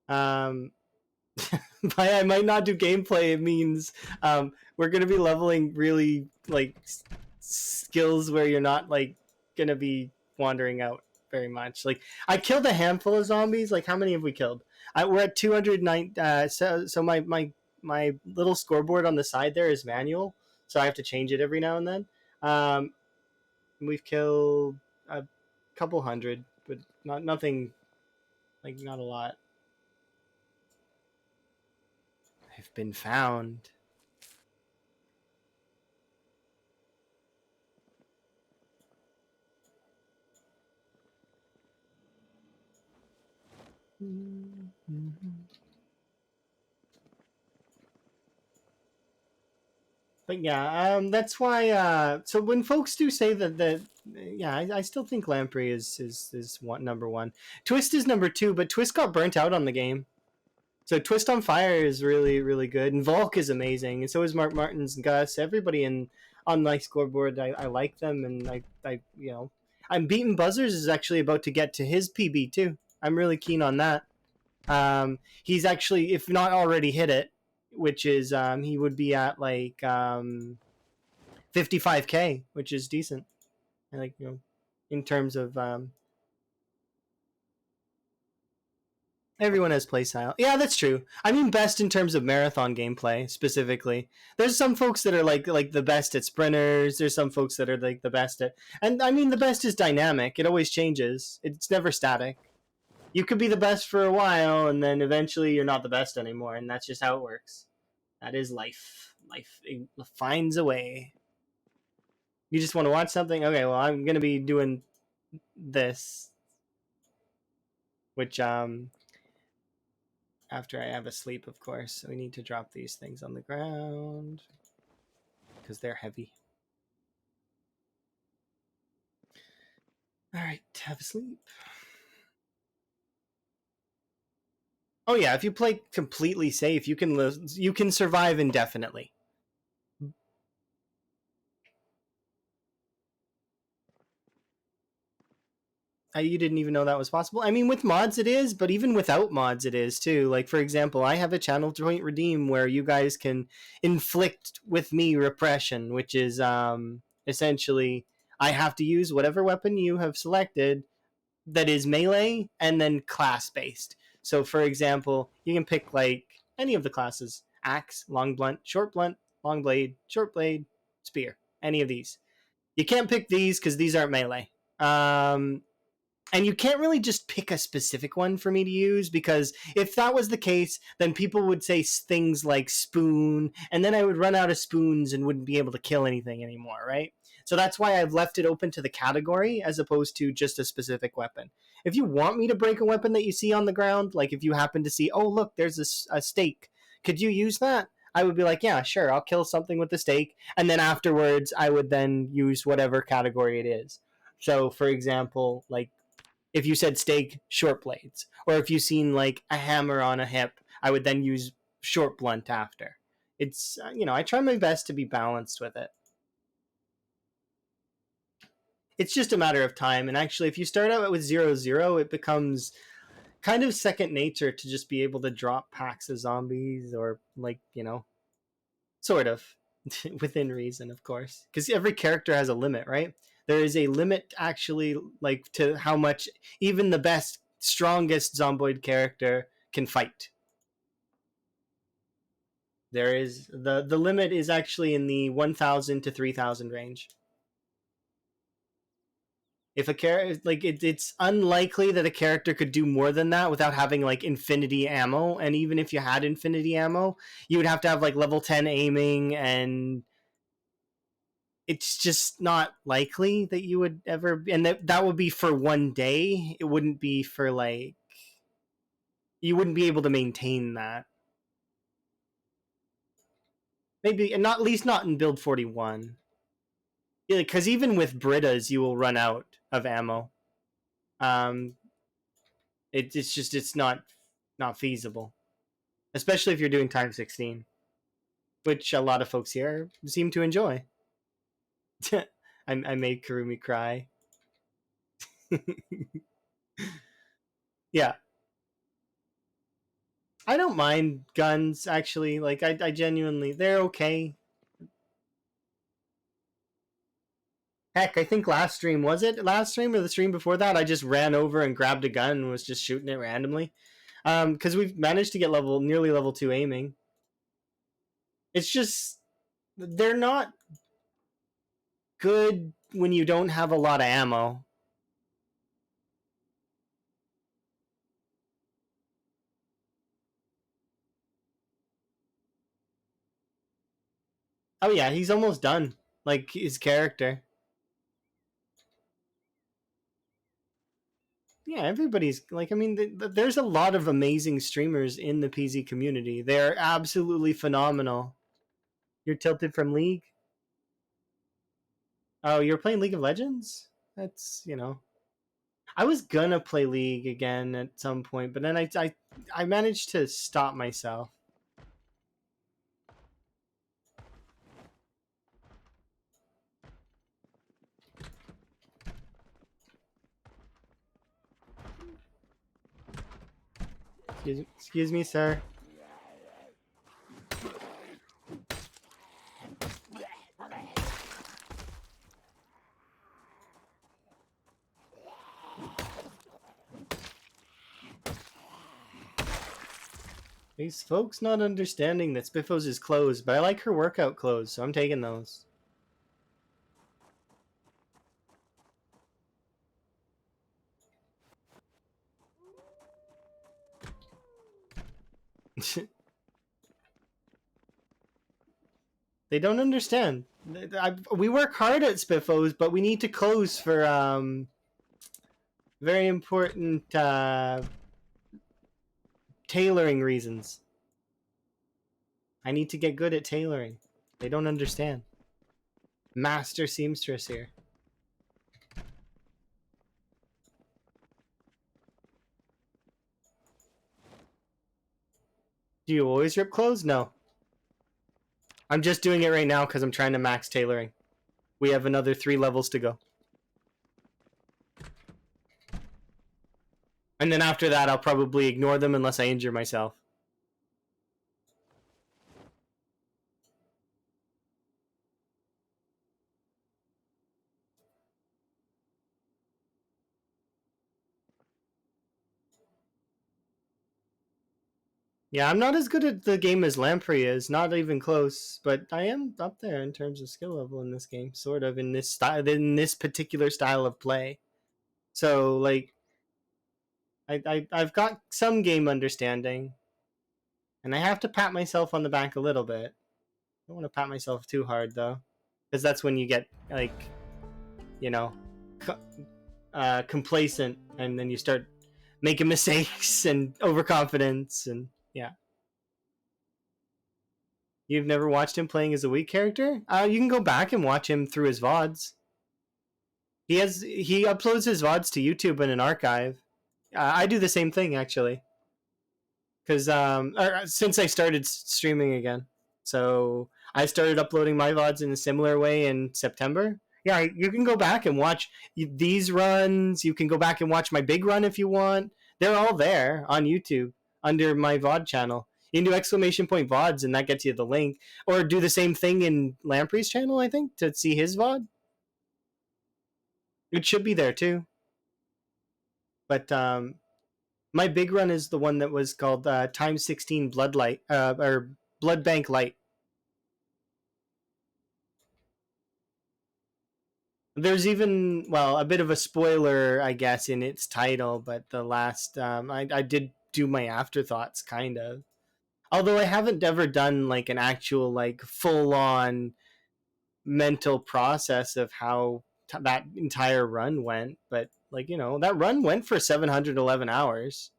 By I might not do gameplay, it means we're gonna be leveling really like skills where you're not like gonna be wandering out very much. Like I killed a handful of zombies. Like how many have we killed? We're at 209. So my little scoreboard on the side there is manual, so I have to change it every now and then. We've killed a couple hundred, but nothing like not a lot. I've been found. But yeah, that's why. So when folks do say that, yeah, I still think Lamprey is one number one. Twist is number two, but Twist got burnt out on the game. So Twist on Fire is really good, and Volk is amazing, and so is Mark Martins and Gus. Everybody in on my scoreboard, I like them, and I'm beating Buzzers is actually about to get to his PB too. I'm really keen on that. He's actually, if not already hit it, which is he would be at like 55K, which is decent. Like in terms of everyone has playstyle. Yeah, that's true. I mean, best in terms of marathon gameplay specifically. There's some folks that are like the best at sprinters. There's some folks that are like the best at, and I mean the best is dynamic. It always changes. It's never static. You could be the best for a while, and then eventually you're not the best anymore, and that's just how it works. That is life. Life finds a way. You just want to watch something? Okay, well, I'm gonna be doing this, which after I have a sleep, of course. So we need to drop these things on the ground because they're heavy. All right, have a sleep. Oh yeah, if you play completely safe, you can survive indefinitely. You didn't even know that was possible. I mean, with mods it is, but even without mods it is too. Like for example, I have a channel point redeem where you guys can inflict with me repression, which is essentially I have to use whatever weapon you have selected that is melee and then class based. So for example, you can pick like any of the classes: axe, long blunt, short blunt, long blade, short blade, spear. Any of these. You can't pick these because these aren't melee. And you can't really just pick a specific one for me to use, because if that was the case, then people would say things like spoon, and then I would run out of spoons and wouldn't be able to kill anything anymore, right? So that's why I've left it open to the category as opposed to just a specific weapon. If you want me to break a weapon that you see on the ground, like if you happen to see, oh, look, there's a stake, could you use that? I would be like, yeah, sure, I'll kill something with the stake. And then afterwards, I would then use whatever category it is. So, for example, like if you said stake, short blades, or if you seen like a hammer on a hip, I would then use short blunt after. It's I try my best to be balanced with it. It's just a matter of time, and actually, if you start out with 0-0, it becomes kind of second nature to just be able to drop packs of zombies, or like sort of within reason, of course, because every character has a limit, right? There is a limit actually, like to how much even the best, strongest zomboid character can fight. There is the limit is actually in the 1,000 to 3,000 range. If a character it's unlikely that a character could do more than that without having like infinity ammo, and even if you had infinity ammo, you would have to have like level 10 aiming, and it's just not likely that you would ever, and that would be for one day. It wouldn't be for like, you wouldn't be able to maintain that. Maybe, and not, at least not in build 41. Yeah, because even with Britas, you will run out of ammo. Um, it's not feasible, especially if you're doing time 16, which a lot of folks here seem to enjoy. I made Karumi cry. Yeah, I don't mind guns actually. Like I genuinely, they're okay. Heck, I think last stream, was it last stream or the stream before that, I just ran over and grabbed a gun and was just shooting it randomly. Because we've managed to get nearly level 2 aiming. It's just they're not good when you don't have a lot of ammo. Oh yeah, he's almost done. Like his character. Yeah, everybody's like, I mean, there's a lot of amazing streamers in the PZ community. They're absolutely phenomenal. You're tilted from League? Oh, you're playing League of Legends? That's, you know. I was gonna play League again at some point, but then I managed to stop myself. Excuse me, sir. These folks not understanding that Spiffos is clothes, but I like her workout clothes, so I'm taking those. They don't understand. We work hard at Spiffos, but we need to close for very important tailoring reasons. I need to get good at tailoring. They don't understand. Master seamstress here. Do you always rip clothes? No. I'm just doing it right now because I'm trying to max tailoring. We have another 3 levels to go. And then after that, I'll probably ignore them unless I injure myself. Yeah, I'm not as good at the game as Lamprey is, not even close, but I am up there in terms of skill level in this game, sort of in this style, in this particular style of play. So like, I've got some game understanding, and I have to pat myself on the back a little bit. I don't want to pat myself too hard though, because that's when you get like, you know, complacent, and then you start making mistakes and overconfidence, and yeah. You've never watched him playing as a weak character? You can go back and watch him through his VODs. He uploads his VODs to YouTube in an archive. I do the same thing actually, because since I started streaming again, so I started uploading my VODs in a similar way in September. Yeah, you can go back and watch these runs. You can go back and watch my big run if you want. They're all there on YouTube under my VOD channel. You can do exclamation point VODs, and that gets you the link. Or do the same thing in Lamprey's channel, I think, to see his VOD. It should be there too. But my big run is the one that was called Time 16 Bloodlight, or Blood Bank Light. There's even, well, a bit of a spoiler, I guess, in its title, but the last, I did do my afterthoughts, kind of. Although I haven't ever done like an actual, like, full on mental process of how that entire run went. But, like, you know, that run went for 711 hours.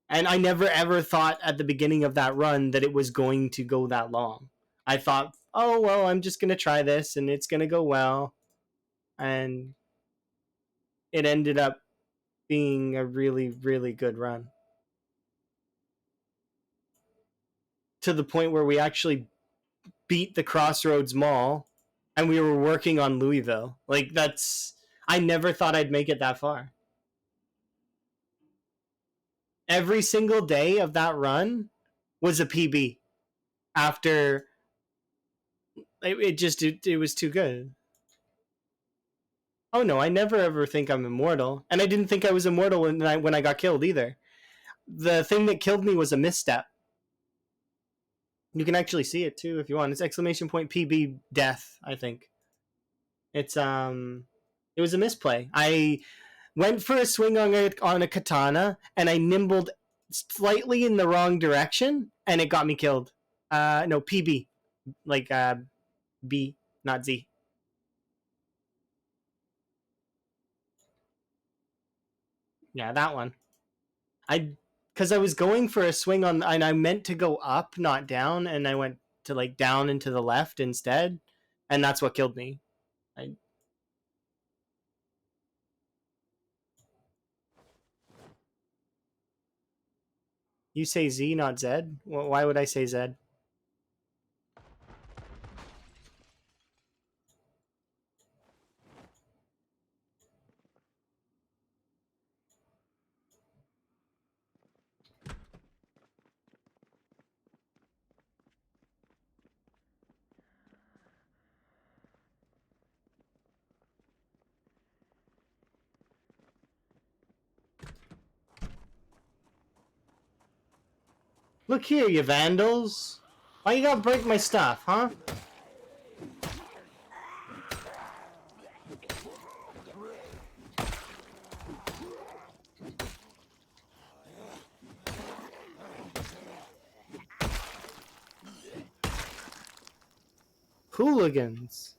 And I never ever thought at the beginning of that run that it was going to go that long. I thought, oh, well, I'm just going to try this and it's going to go well. And it ended up being a really, really good run. To the point where we actually beat the Crossroads Mall and we were working on Louisville. Like, that's. I never thought I'd make it that far. Every single day of that run was a PB after it was too good. Oh no, I never ever think I'm immortal, and I didn't think I was immortal when I got killed either. The thing that killed me was a misstep. You can actually see it too if you want. It's exclamation point PB death. I think it was a misplay. I went for a swing on a katana, and I nimbled slightly in the wrong direction, and it got me killed. No, PB, like B, not Z. Yeah, that one. I because I was going for a swing on, and I meant to go up, not down, and I went to like down and to the left instead, and that's what killed me. I, you say Z, not Z? Well, why would I say Z? Look here, you vandals. Why you gotta break my stuff, huh? Hooligans.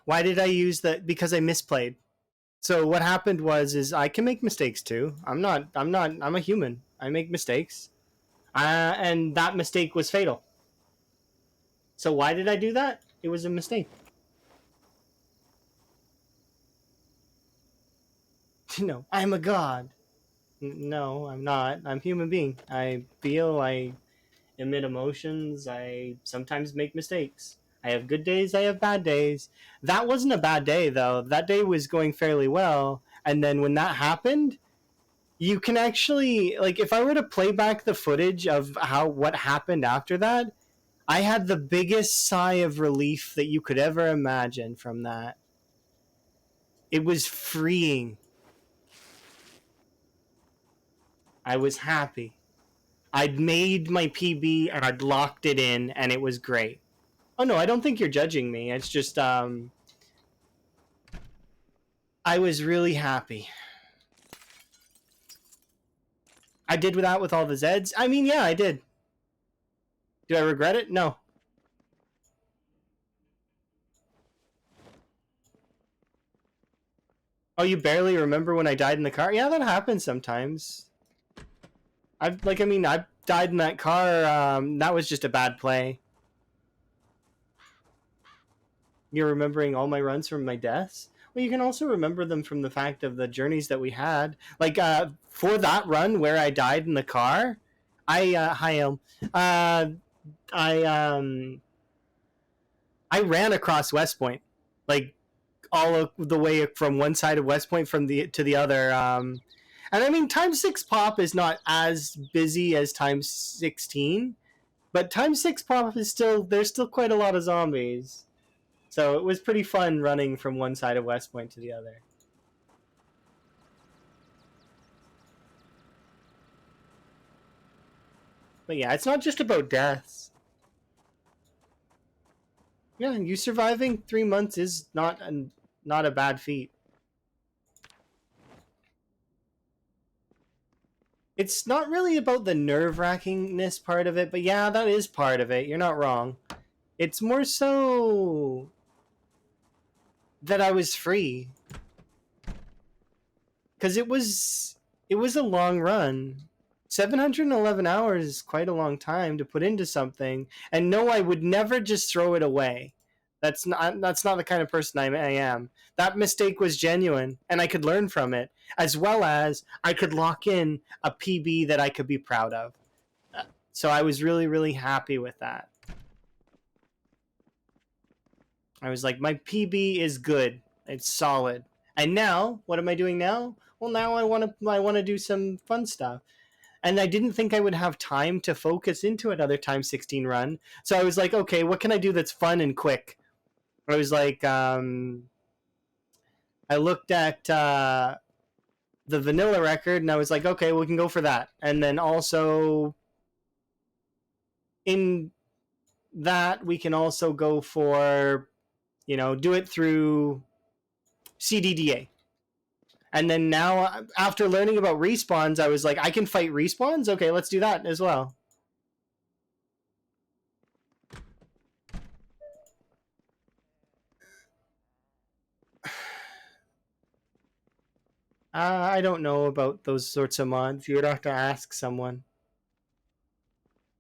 Why did I use that? Because I misplayed. So what happened was, is I can make mistakes too. I'm a human. I make mistakes. And that mistake was fatal. So why did I do that? It was a mistake. No, I'm a god. No, I'm not. I'm a human being. I feel, I emit emotions, I sometimes make mistakes. I have good days, I have bad days. That wasn't a bad day though. That day was going fairly well. And then when that happened, you can actually, like, if I were to play back the footage of what happened after that, I had the biggest sigh of relief that you could ever imagine from that. It was freeing. I was happy. I'd made my PB and I'd locked it in, and it was great. Oh no, I don't think you're judging me. It's just I was really happy. I did that with all the Zeds. I mean, yeah, I did. Do I regret it? No. Oh, you barely remember when I died in the car? Yeah, that happens sometimes. I died in that car. That was just a bad play. You're remembering all my runs from my deaths? Well, you can also remember them from the fact of the journeys that we had. Like, for that run where I died in the car, hi Elm. I I ran across West Point, like all of the way from one side of West Point from the to the other. And I mean, Time 6 Pop is not as busy as Time 16, but Time 6 Pop is still, there's still quite a lot of zombies. So it was pretty fun running from one side of West Point to the other. But yeah, it's not just about deaths. Yeah, you surviving 3 months is not a bad feat. It's not really about the nerve-wrackingness part of it, but yeah, that is part of it. You're not wrong. It's more so that I was free, because it was a long run. 711 hours is quite a long time to put into something, and no, I would never just throw it away. That's not the kind of person I am. That mistake was genuine, and I could learn from it, as well as I could lock in a PB that I could be proud of. So I was really, really happy with that. I was like, my PB is good. It's solid. And now, what am I doing now? Well, now I want to do some fun stuff. And I didn't think I would have time to focus into another Time 16 run. So I was like, okay, what can I do that's fun and quick? I was like, I looked at the vanilla record and I was like, okay, we can go for that. And then also in that, we can also go for, do it through CDDA. And then now, after learning about respawns, I was like, I can fight respawns? Okay, let's do that as well. I don't know about those sorts of mods. You would have to ask someone.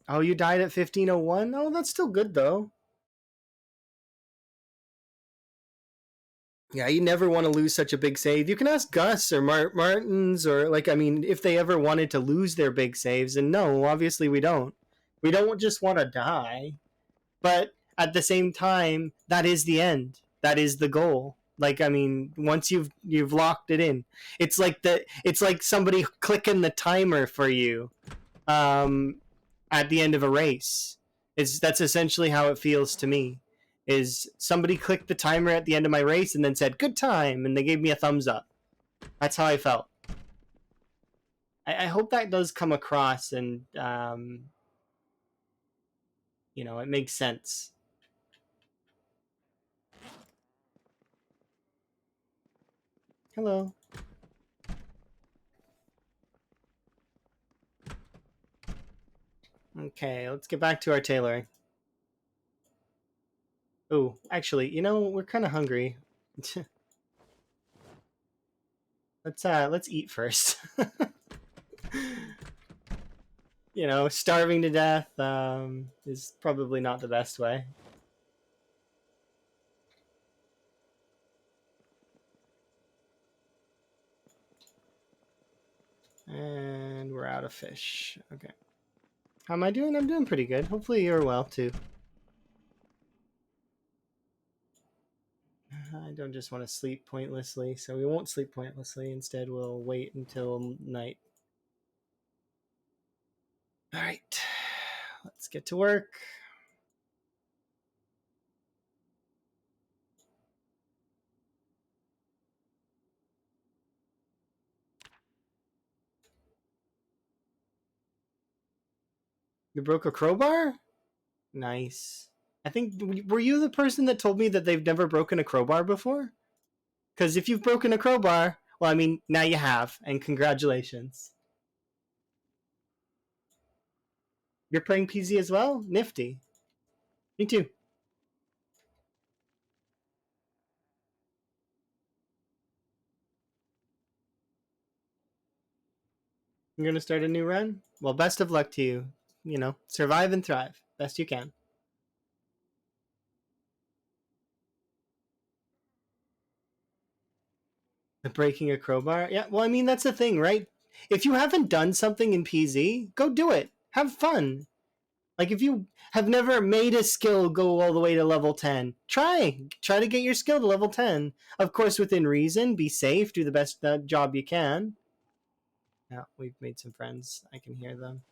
Oh, you died at 1501? Oh, that's still good though. Yeah, you never want to lose such a big save. You can ask Gus or Martins or like I mean, if they ever wanted to lose their big saves. And no, obviously we don't. We don't just want to die, but at the same time, that is the end. That is the goal. Like I mean, once you've locked it in, it's like somebody clicking the timer for you um, at the end of a race. That's essentially how it feels to me. Is somebody clicked the timer at the end of my race and then said good time and they gave me a thumbs up. That's how I felt. I hope that does come across and it makes sense. Hello. Okay, let's get back to our tailoring. Oh, actually, we're kind of hungry. Let's eat first. Starving to death is probably not the best way. And we're out of fish. Okay. How am I doing? I'm doing pretty good. Hopefully you're well too. I don't just want to sleep pointlessly, so we won't sleep pointlessly. Instead, we'll wait until night. All right. Let's get to work. You broke a crowbar? Nice. I think, were you the person that told me that they've never broken a crowbar before? Because if you've broken a crowbar, well, I mean, now you have, and congratulations. You're playing PZ as well? Nifty. Me too. You're going to start a new run? Well, best of luck to you. Survive and thrive. Best you can. The breaking a crowbar? Yeah, well, I mean, that's the thing, right? If you haven't done something in PZ, go do it. Have fun. Like, if you have never made a skill go all the way to level 10, try. Try to get your skill to level 10. Of course, within reason, be safe, do the best job you can. Yeah, we've made some friends. I can hear them.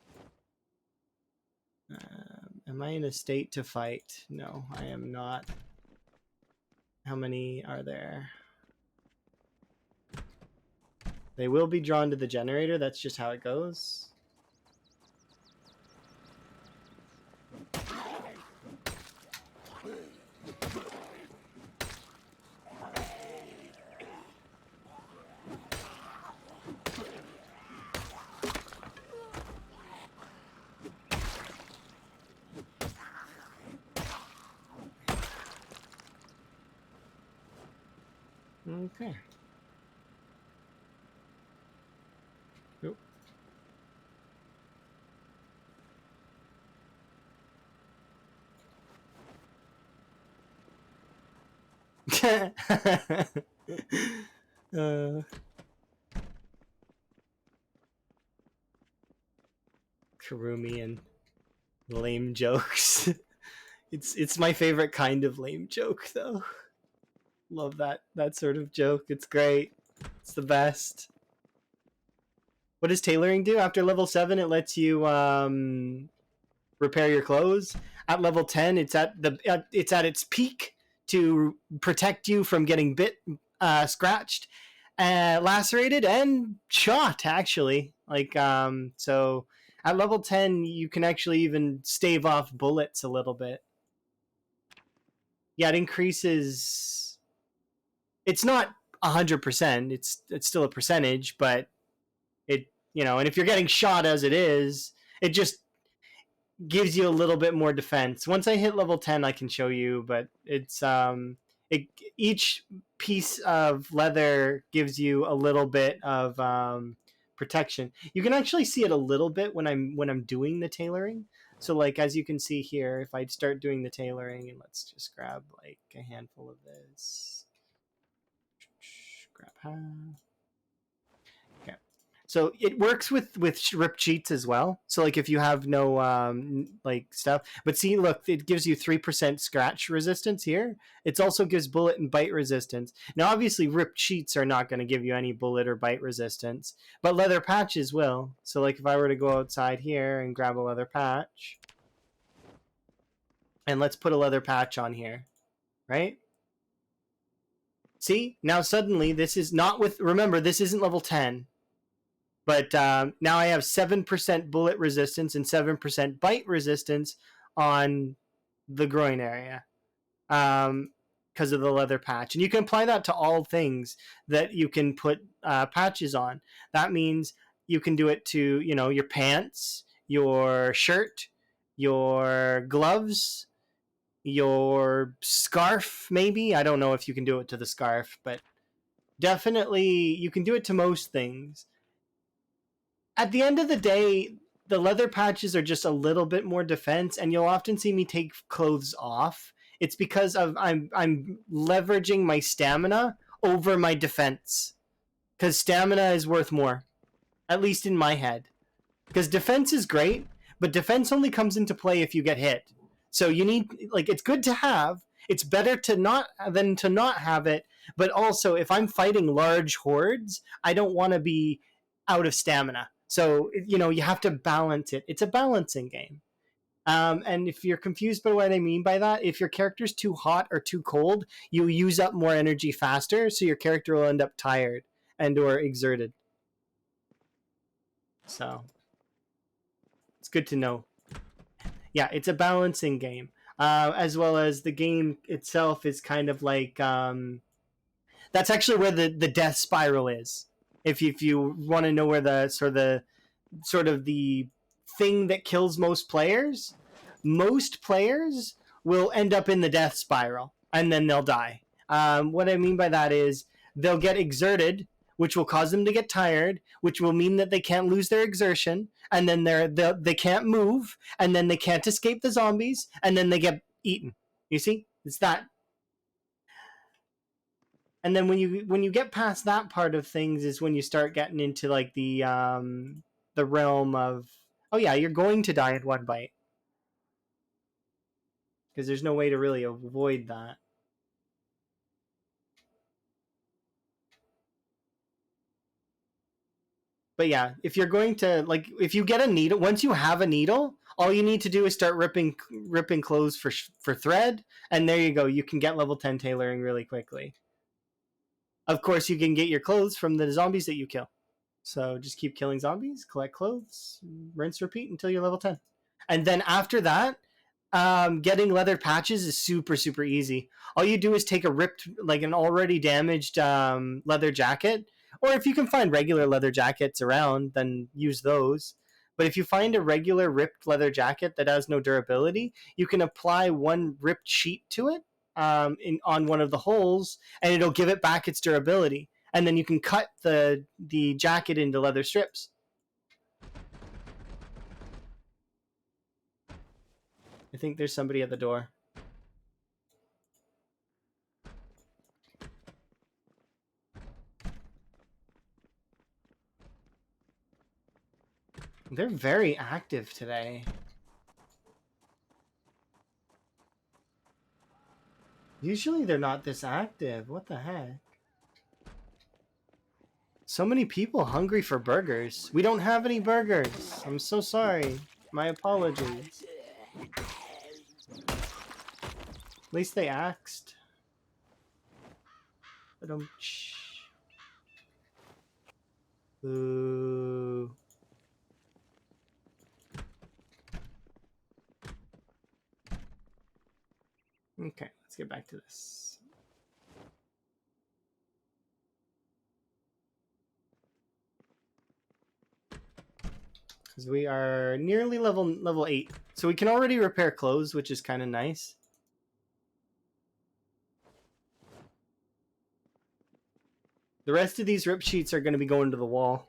Am I in a state to fight? No, I am not. How many are there? They will be drawn to the generator. That's just how it goes. Okay. Oop. Karumi and lame jokes. It's my favorite kind of lame joke though. Love that sort of joke. It's great. It's the best. What does tailoring do? After level 7, it lets you repair your clothes. At level 10, it's at its peak to protect you from getting bit, scratched, lacerated, and shot. Actually, so at level 10, you can actually even stave off bullets a little bit. Yeah, it increases. It's not 100%. It's still a percentage, but and if you're getting shot as it is, it just gives you a little bit more defense. Once I hit level 10, I can show you, but it's it each piece of leather gives you a little bit of protection. You can actually see it a little bit when I'm doing the tailoring. So like as you can see here, if I start doing the tailoring, and let's just grab like a handful of this, grab half. Okay. So it works with ripped sheets as well. So like if you have no like stuff, but see, look, it gives you 3% scratch resistance here. It also gives bullet and bite resistance. Now, obviously, ripped sheets are not going to give you any bullet or bite resistance, but leather patches will. So like if I were to go outside here and grab a leather patch, and let's put a leather patch on here, right? See, now suddenly this is not with. Remember, this isn't level 10. But now I have 7% bullet resistance and 7% bite resistance on the groin area because of the leather patch. And you can apply that to all things that you can put patches on. That means you can do it to, you know, your pants, your shirt, your gloves, your scarf, maybe. I don't know if you can do it to the scarf, but definitely you can do it to most things. At the end of the day, the leather patches are just a little bit more defense, and you'll often see me take clothes off. It's because of I'm leveraging my stamina over my defense, because stamina is worth more, at least in my head. Because defense is great, but defense only comes into play if you get hit. So you need, like, it's good to have. It's better to not than to not have it. But also, if I'm fighting large hordes, I don't want to be out of stamina. So you know you have to balance it. It's a balancing game. And if you're confused by what I mean by that, if your character's too hot or too cold, you use up more energy faster, so your character will end up tired and or exerted. So it's good to know. Yeah, it's a balancing game, as well as the game itself is kind of like that's actually where the death spiral is. If you want to know where the sort of the thing that kills most players will end up in the death spiral and then they'll die. What I mean by that is they'll get exerted, which will cause them to get tired, which will mean that they can't lose their exertion, and then they can't move, and then they can't escape the zombies, and then they get eaten. You see, it's that. And then when you get past that part of things is when you start getting into like the realm of, oh yeah, you're going to die at one bite, because there's no way to really avoid that. But yeah, if you're going to, like, if you get a needle, once you have a needle, all you need to do is start ripping clothes for thread, and there you go. You can get level 10 tailoring really quickly. Of course, you can get your clothes from the zombies that you kill. So just keep killing zombies, collect clothes, rinse, repeat until you're level 10. And then after that, getting leather patches is super easy. All you do is take a ripped, like an already damaged leather jacket, or if you can find regular leather jackets around, then use those. But if you find a regular ripped leather jacket that has no durability, you can apply one ripped sheet to it on one of the holes, and it'll give it back its durability. And then you can cut the jacket into leather strips. I think there's somebody at the door. They're very active today. Usually they're not this active. What the heck? So many people hungry for burgers. We don't have any burgers. I'm so sorry. My apologies. At least they asked. Ooh. Okay, let's get back to this. Because we are nearly level 8. So we can already repair clothes, which is kind of nice. The rest of these rip sheets are going to be going to the wall.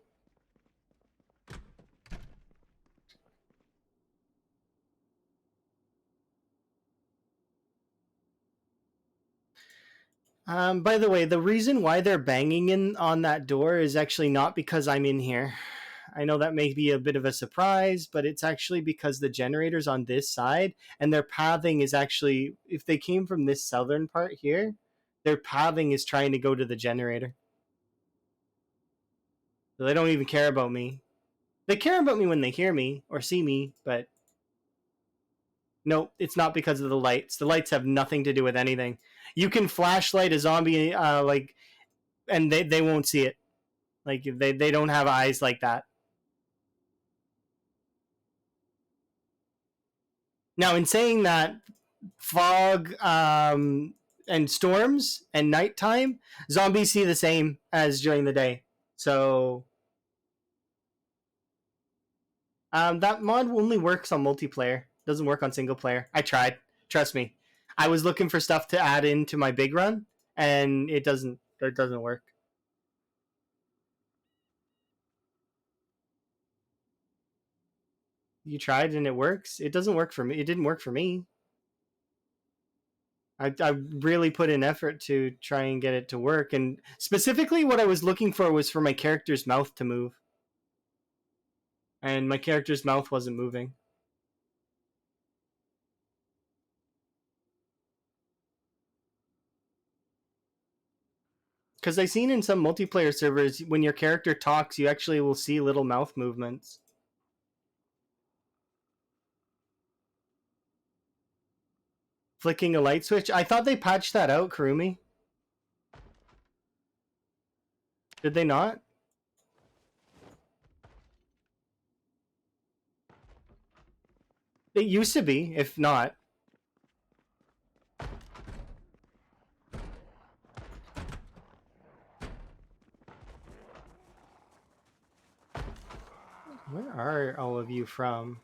By the way, the reason why they're banging in on that door is actually not because I'm in here. I know that may be a bit of a surprise, but it's actually because the generator's on this side, and their pathing is actually, if they came from this southern part here, their pathing is trying to go to the generator. So they don't even care about me. They care about me when they hear me or see me, but no, it's not because of the lights. The lights have nothing to do with anything. You can flashlight a zombie, and they won't see it. Like they don't have eyes like that. Now, in saying that, fog and storms and nighttime, zombies see the same as during the day. So that mod only works on multiplayer. Doesn't work on single player. I tried. Trust me. I was looking for stuff to add into my big run, and it doesn't. It doesn't work. You tried and it works. It doesn't work for me. It didn't work for me. I really put in effort to try and get it to work, and specifically what I was looking for was for my character's mouth to move, and my character's mouth wasn't moving. Because I've seen in some multiplayer servers, when your character talks, you actually will see little mouth movements. Flicking a light switch? I thought they patched that out, Kurumi. Did they not? It used to be, if not. Where are all of you from?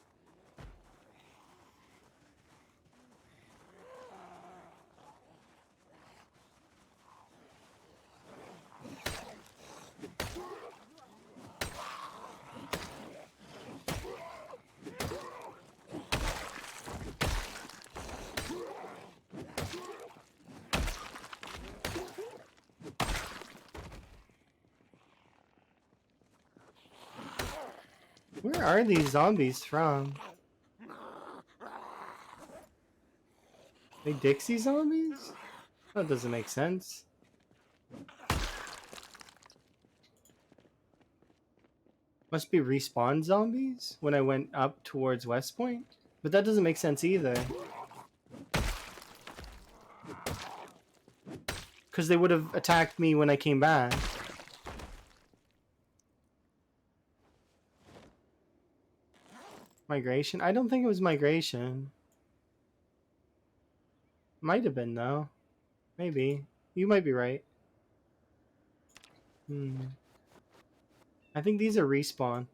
Where are these zombies from? They Dixie zombies? That doesn't make sense. Must be respawn zombies when I went up towards West Point? But that doesn't make sense either. Because they would have attacked me when I came back. Migration? I don't think it was migration. Might have been, though. Maybe. You might be right. I think these are respawn.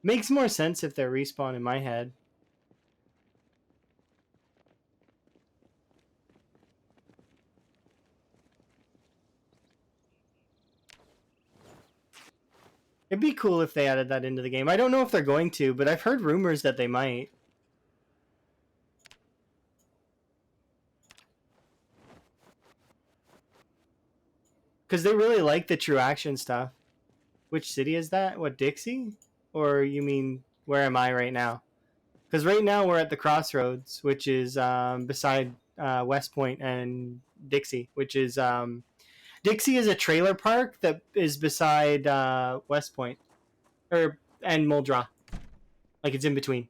Makes more sense if they're respawn in my head. It'd be cool if they added that into the game. I don't know if they're going to, but I've heard rumors that they might. Because they really like the true action stuff. Which city is that? What, Dixie? Or you mean, where am I right now? Because right now we're at the crossroads, which is beside West Point and Dixie, which is... Dixie is a trailer park that is beside West Point. And Muldra. Like, it's in between.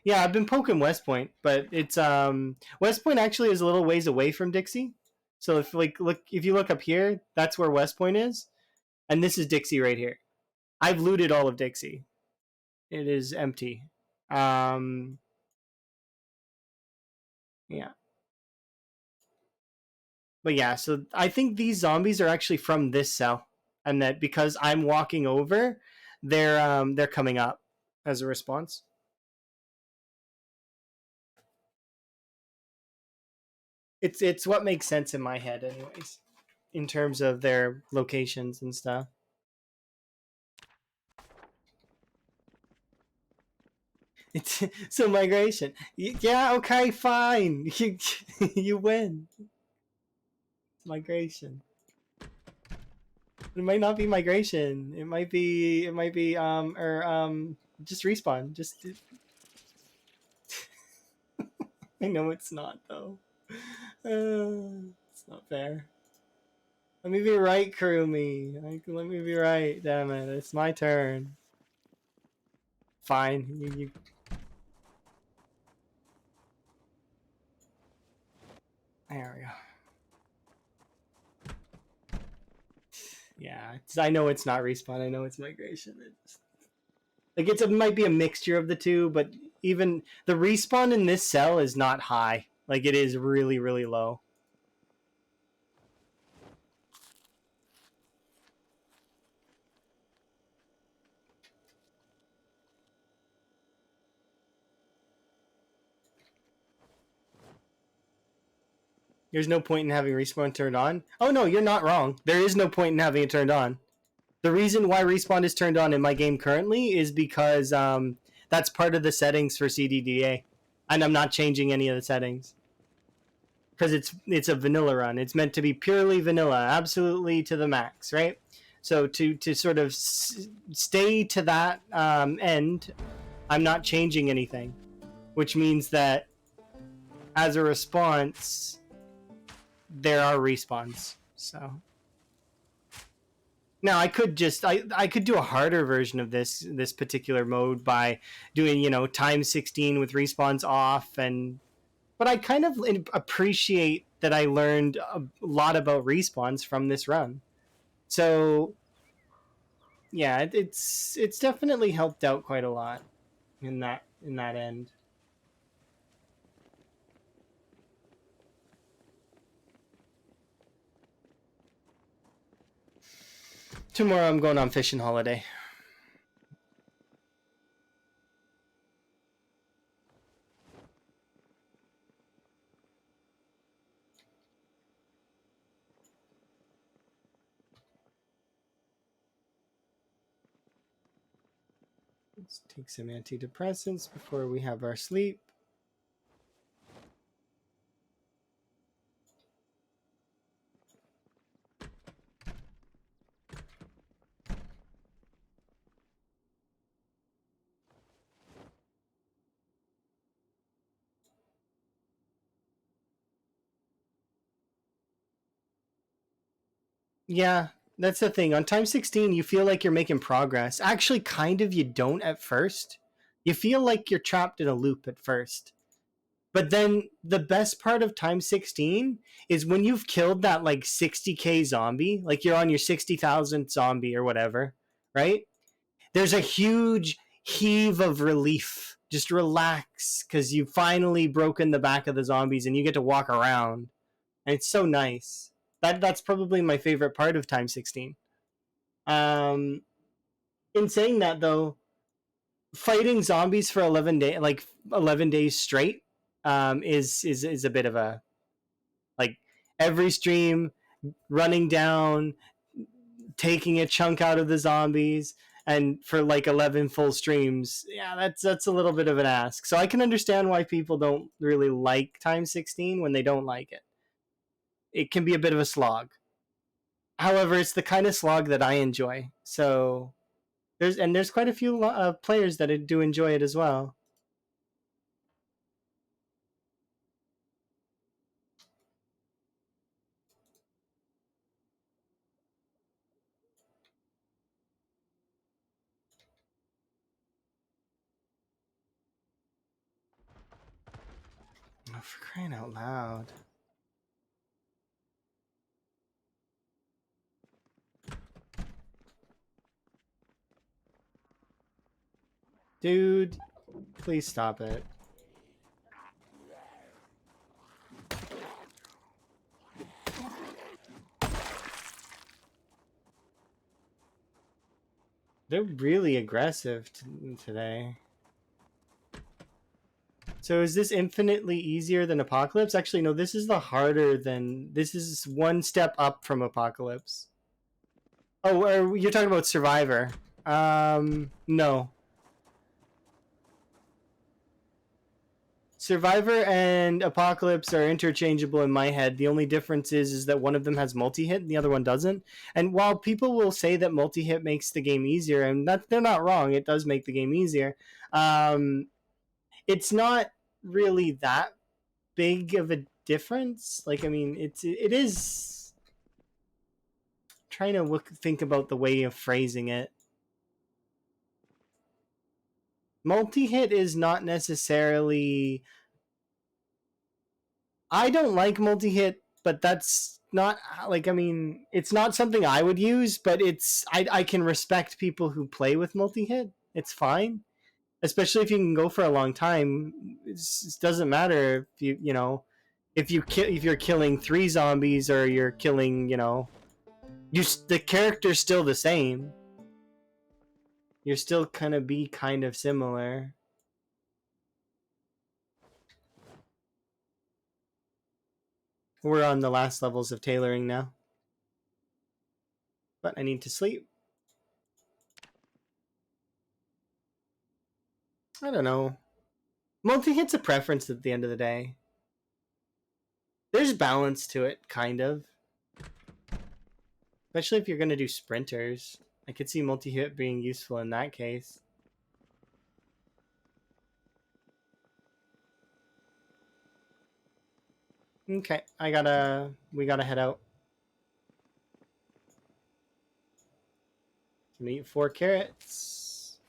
Yeah, I've been poking West Point, but it's West Point actually is a little ways away from Dixie. So if you look up here, that's where West Point is, and this is Dixie right here. I've looted all of Dixie. It is empty. Yeah. But yeah, so I think these zombies are actually from this cell, and that because I'm walking over, they're coming up as a response. It's what makes sense in my head, anyways, in terms of their locations and stuff. It's so migration. Yeah, okay, fine. You win. Migration. It might not be migration. It might be or just respawn. Just I know it's not though. It's not fair. Let me be right, Kurumi. Let me be right. Damn it! It's my turn. Fine. You. There we go. Yeah, I know it's not respawn. I know it's migration. Like it might be a mixture of the two, but even the respawn in this cell is not high. Like it is really, really low. There's no point in having respawn turned on. Oh no, you're not wrong. There is no point in having it turned on. The reason why respawn is turned on in my game currently is because that's part of the settings for CDDA, and I'm not changing any of the settings because it's a vanilla run. It's meant to be purely vanilla, absolutely to the max, right? So to sort of stay to that end, I'm not changing anything, which means that as a response, there are respawns. So now I could just I could do a harder version of this particular mode by doing time 16 with respawns off, and but I kind of appreciate that I learned a lot about respawns from this run. So yeah, it's definitely helped out quite a lot in that end. Tomorrow I'm going on fishing holiday. Let's take some antidepressants before we have our sleep. Yeah, that's the thing. On time 16, you feel like you're making progress. Actually, kind of you don't at first. You feel like you're trapped in a loop at first. But then the best part of time 16 is when you've killed that like 60k zombie, like you're on your 60,000th zombie or whatever, right? There's a huge heave of relief. Just relax because you've finally broken the back of the zombies and you get to walk around. And it's so nice. That's probably my favorite part of time 16. Um, in saying that though, fighting zombies for 11 days straight, is a bit of a like every stream running down, taking a chunk out of the zombies, and for like 11 full streams. Yeah, that's a little bit of an ask. So I can understand why people don't really like time 16 when they don't like it. It can be a bit of a slog. However, it's the kind of slog that I enjoy. So there's quite a few players that do enjoy it as well. Oh, for crying out loud. Dude, please stop it. They're really aggressive today. So is this infinitely easier than Apocalypse? Actually, no, this is this is one step up from Apocalypse. Oh, you're talking about Survivor. No. Survivor and Apocalypse are interchangeable in my head. The only difference is that one of them has multi-hit and the other one doesn't. And while people will say that multi-hit makes the game easier, and that they're not wrong, it does make the game easier. It's not really that big of a difference. Like, I mean, it is trying to think about the way of phrasing it. Multi-hit is not necessarily. I don't like multi-hit, but that's not like, I mean, it's not something I would use, but I can respect people who play with multi-hit. It's fine, especially if you can go for a long time. It doesn't matter if you know if you're killing 3 zombies or you're killing, the character's still the same. You're still gonna be kind of similar. We're on the last levels of tailoring now. But I need to sleep. I don't know. Multi-hit's a preference at the end of the day. There's balance to it, kind of. Especially if you're going to do sprinters. I could see multi-hit being useful in that case. Okay, we gotta head out. Gonna eat 4 carrots.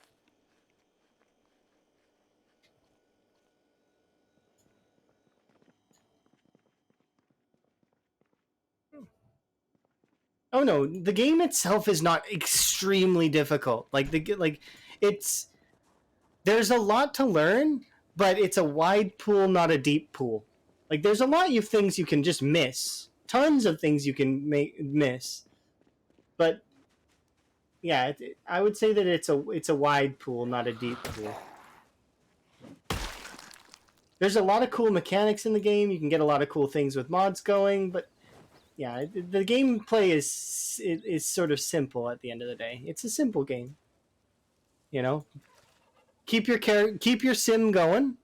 Oh no, the game itself is not extremely difficult. There's a lot to learn, but it's a wide pool, not a deep pool. Like, there's a lot of things you can just miss. Tons of things you can miss. But yeah, I would say that it's a wide pool, not a deep pool. There's a lot of cool mechanics in the game. You can get a lot of cool things with mods going, but yeah, the gameplay is sort of simple at the end of the day. It's a simple game. Keep your sim going,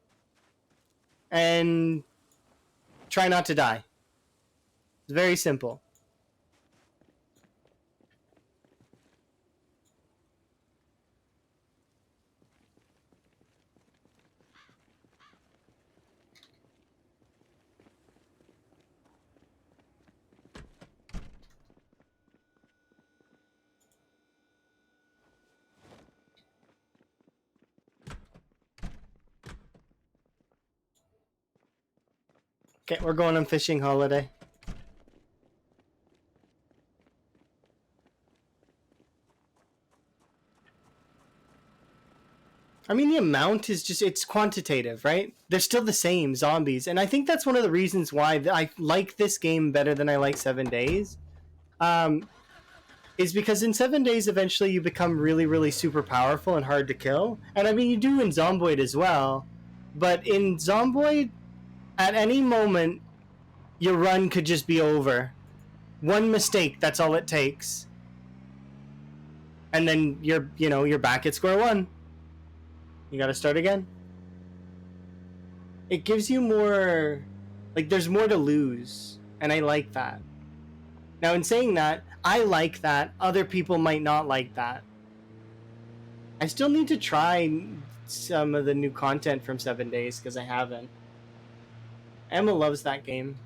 and try not to die. It's very simple. Okay, we're going on fishing holiday. I mean, the amount is it's quantitative, right? They're still the same zombies. And I think that's one of the reasons why I like this game better than I like 7 Days. Is because in 7 Days, eventually you become really, really super powerful and hard to kill. And I mean, you do in Zomboid as well. But in Zomboid, at any moment, your run could just be over. One mistake, that's all it takes. And then you're back at square one. You gotta start again. It gives you more, like, there's more to lose, and I like that. Now, in saying that, I like that. Other people might not like that. I still need to try some of the new content from 7 Days, because I haven't. Emma loves that game.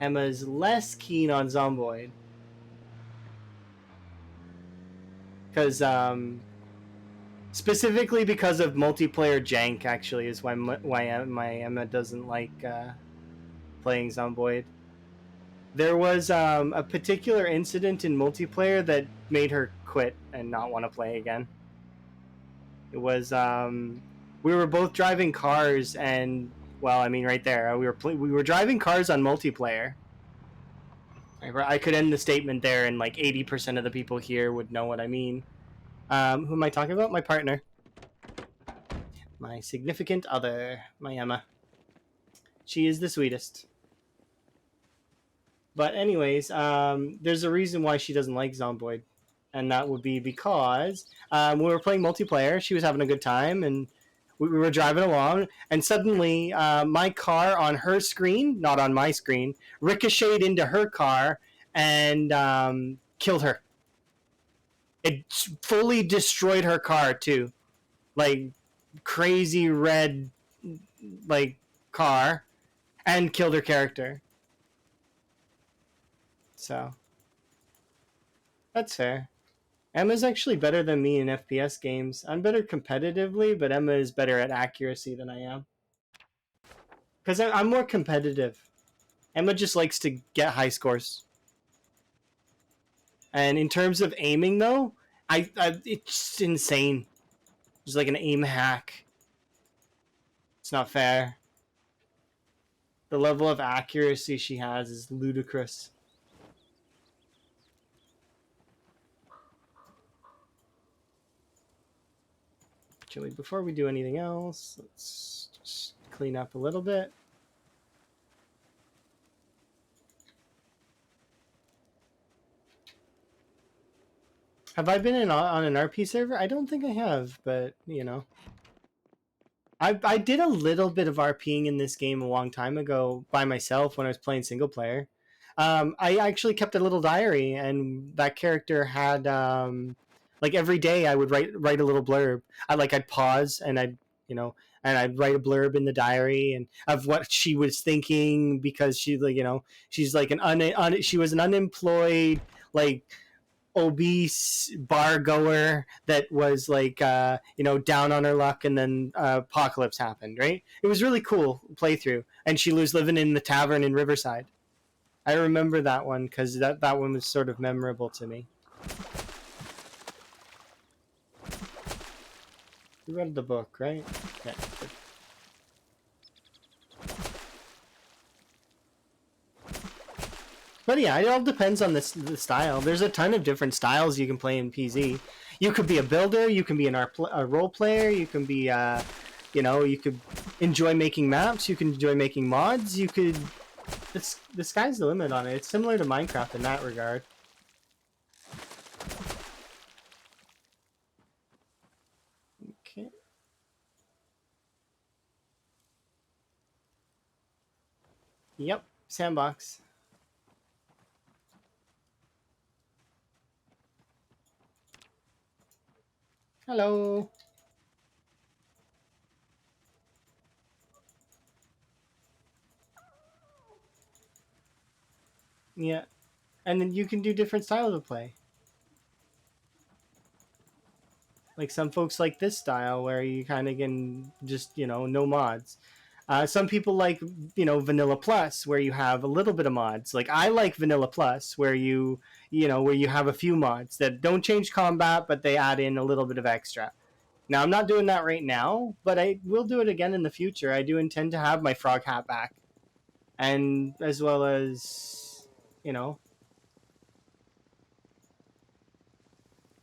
Emma's less keen on Zomboid. Because, specifically because of multiplayer jank, actually, is why my Emma doesn't like playing Zomboid. There was a particular incident in multiplayer that made her quit and not want to play again. It was we were both driving cars, and well, I mean, right there, we were driving cars on multiplayer. I could end the statement there, and like 80% of the people here would know what I mean. Who am I talking about? My partner. My significant other, my Emma. She is the sweetest. But anyways, there's a reason why she doesn't like Zomboid, and that would be because we were playing multiplayer. She was having a good time, and we were driving along, and suddenly my car on her screen, not on my screen, ricocheted into her car and killed her. It fully destroyed her car too, like crazy red, like car, and killed her character. So that's fair. Emma's actually better than me in FPS games. I'm better competitively, but Emma is better at accuracy than I am. Because I'm more competitive. Emma just likes to get high scores. And in terms of aiming, though, it's insane. It's like an aim hack. It's not fair. The level of accuracy she has is ludicrous. Actually, before we do anything else, let's just clean up a little bit. Have I been on an RP server? I don't think I have, but you know. I did a little bit of RPing in this game a long time ago by myself when I was playing single player. I actually kept a little diary, and that character had like every day I would write a little blurb. I'd pause and I'd write a blurb in the diary and of what she was thinking because she she's like she was an unemployed like obese bar goer that was like down on her luck, and then apocalypse happened. Right, it was really cool playthrough, and she was living in the tavern in Riverside. I remember that one because that one was sort of memorable to me. You read the book, right? Yeah. But yeah, it all depends on the style. There's a ton of different styles you can play in PZ. You could be a builder, you can be a role player, you can be, you could enjoy making maps, you can enjoy making mods, you could... the sky's the limit on it. It's similar to Minecraft in that regard. Okay. Yep, sandbox. Hello. Yeah, and then you can do different styles of play. Like some folks like this style where you kind of can just no mods. Some people like Vanilla Plus where you have a little bit of mods. Like I like Vanilla Plus where where you have a few mods that don't change combat but they add in a little bit of extra. Now I'm not doing that right now, but I will do it again in the future. I do intend to have my frog hat back, and as well as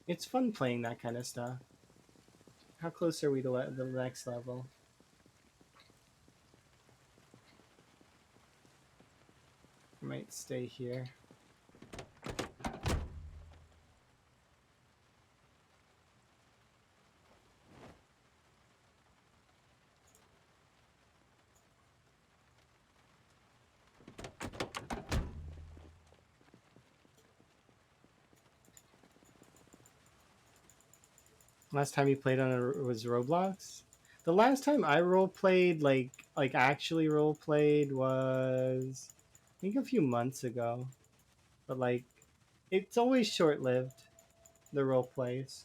it's fun playing that kind of stuff. How close are we to the next level? I might stay here. Last time you played on was Roblox? The last time I role played, like actually role played, was I think a few months ago. But like, it's always short lived. The role plays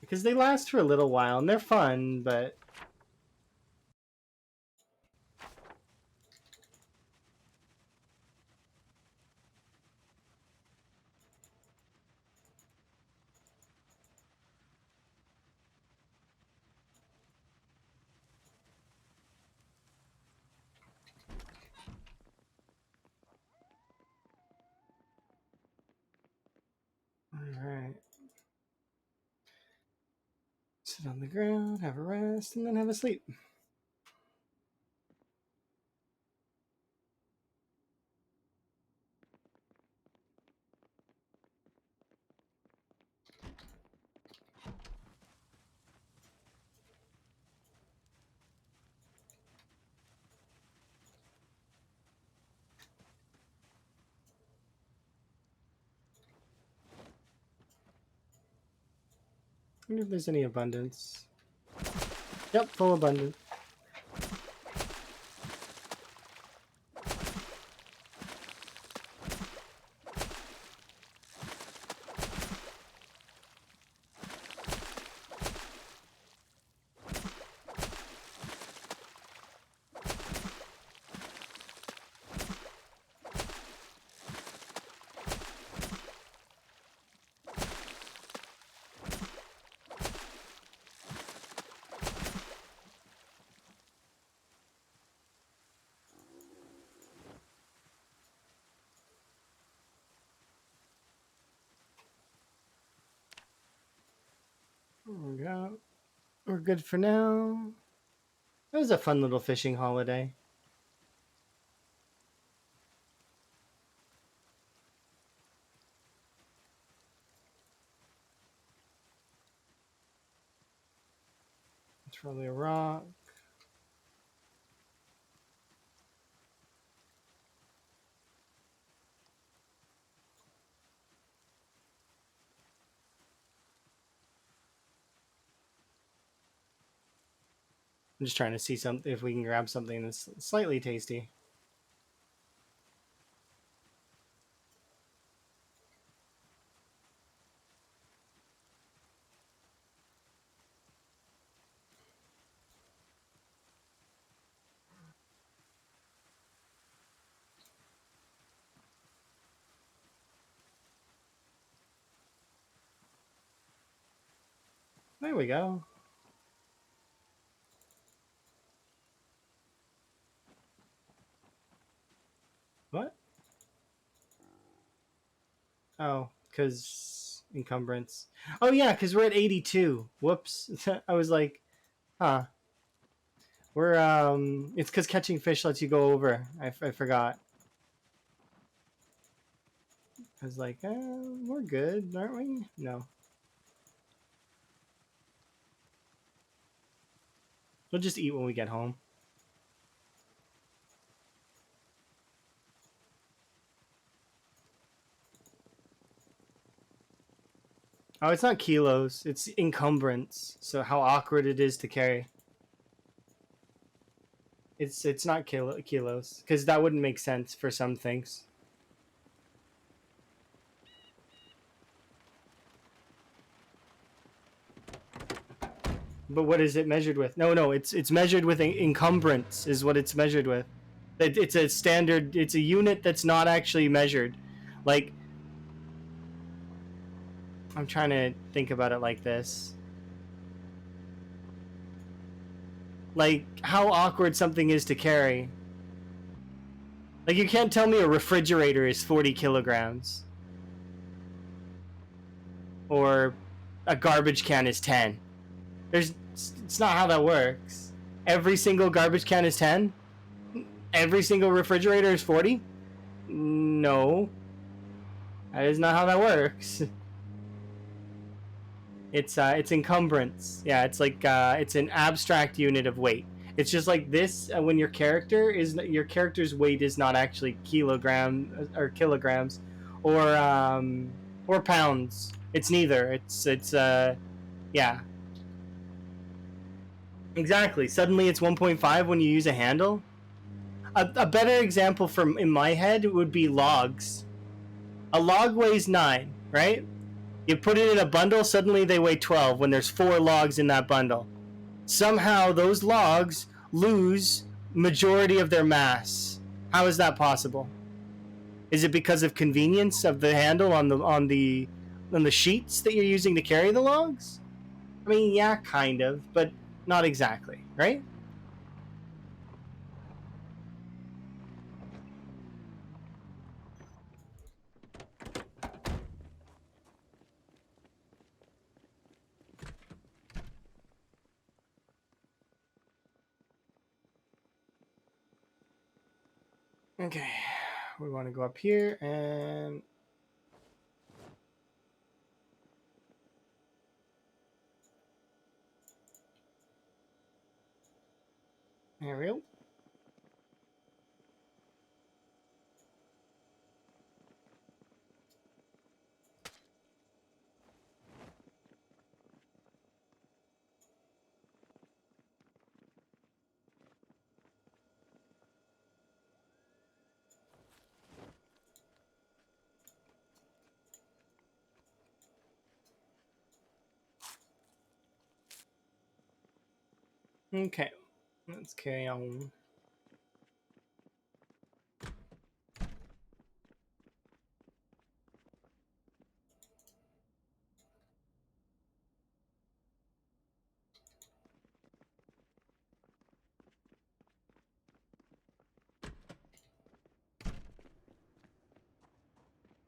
because they last for a little while and they're fun, but all right. Sit on the ground, have a rest, and then have a sleep. I wonder if there's any abundance. Yep, full abundance. There we go. We're good for now. That was a fun little fishing holiday. It's probably a rock. I'm just trying to see something if we can grab something that's slightly tasty. There we go. What? Oh, because encumbrance. Oh yeah, because we're at 82. Whoops. I was like, huh. We're it's because catching fish lets you go over. I forgot. I was like, we're good, aren't we? No. We'll just eat when we get home. Oh, it's not kilos. It's encumbrance. So how awkward it is to carry. It's not kilos because that wouldn't make sense for some things. But what is it measured with? No, it's measured with encumbrance is what it's measured with. It's a standard. It's a unit that's not actually measured. Like, I'm trying to think about it like this. Like how awkward something is to carry. Like you can't tell me a refrigerator is 40 kilograms. Or a garbage can is 10. It's not how that works. Every single garbage can is 10? Every single refrigerator is 40? No. That is not how that works. It's encumbrance. Yeah, it's like it's an abstract unit of weight. It's just like this when your character's weight is not actually kilogram or kilograms or pounds. It's neither. It's yeah. Exactly. Suddenly it's 1.5 when you use a handle. A better example from in my head would be logs. A log weighs 9, right? You put it in a bundle, suddenly they weigh 12 when there's 4 logs in that bundle. Somehow those logs lose majority of their mass. How is that possible? Is it because of convenience of the handle on the sheets that you're using to carry the logs? I mean, yeah, kind of, but not exactly, right? Okay, we want to go up here and there we go. Okay, let's carry on.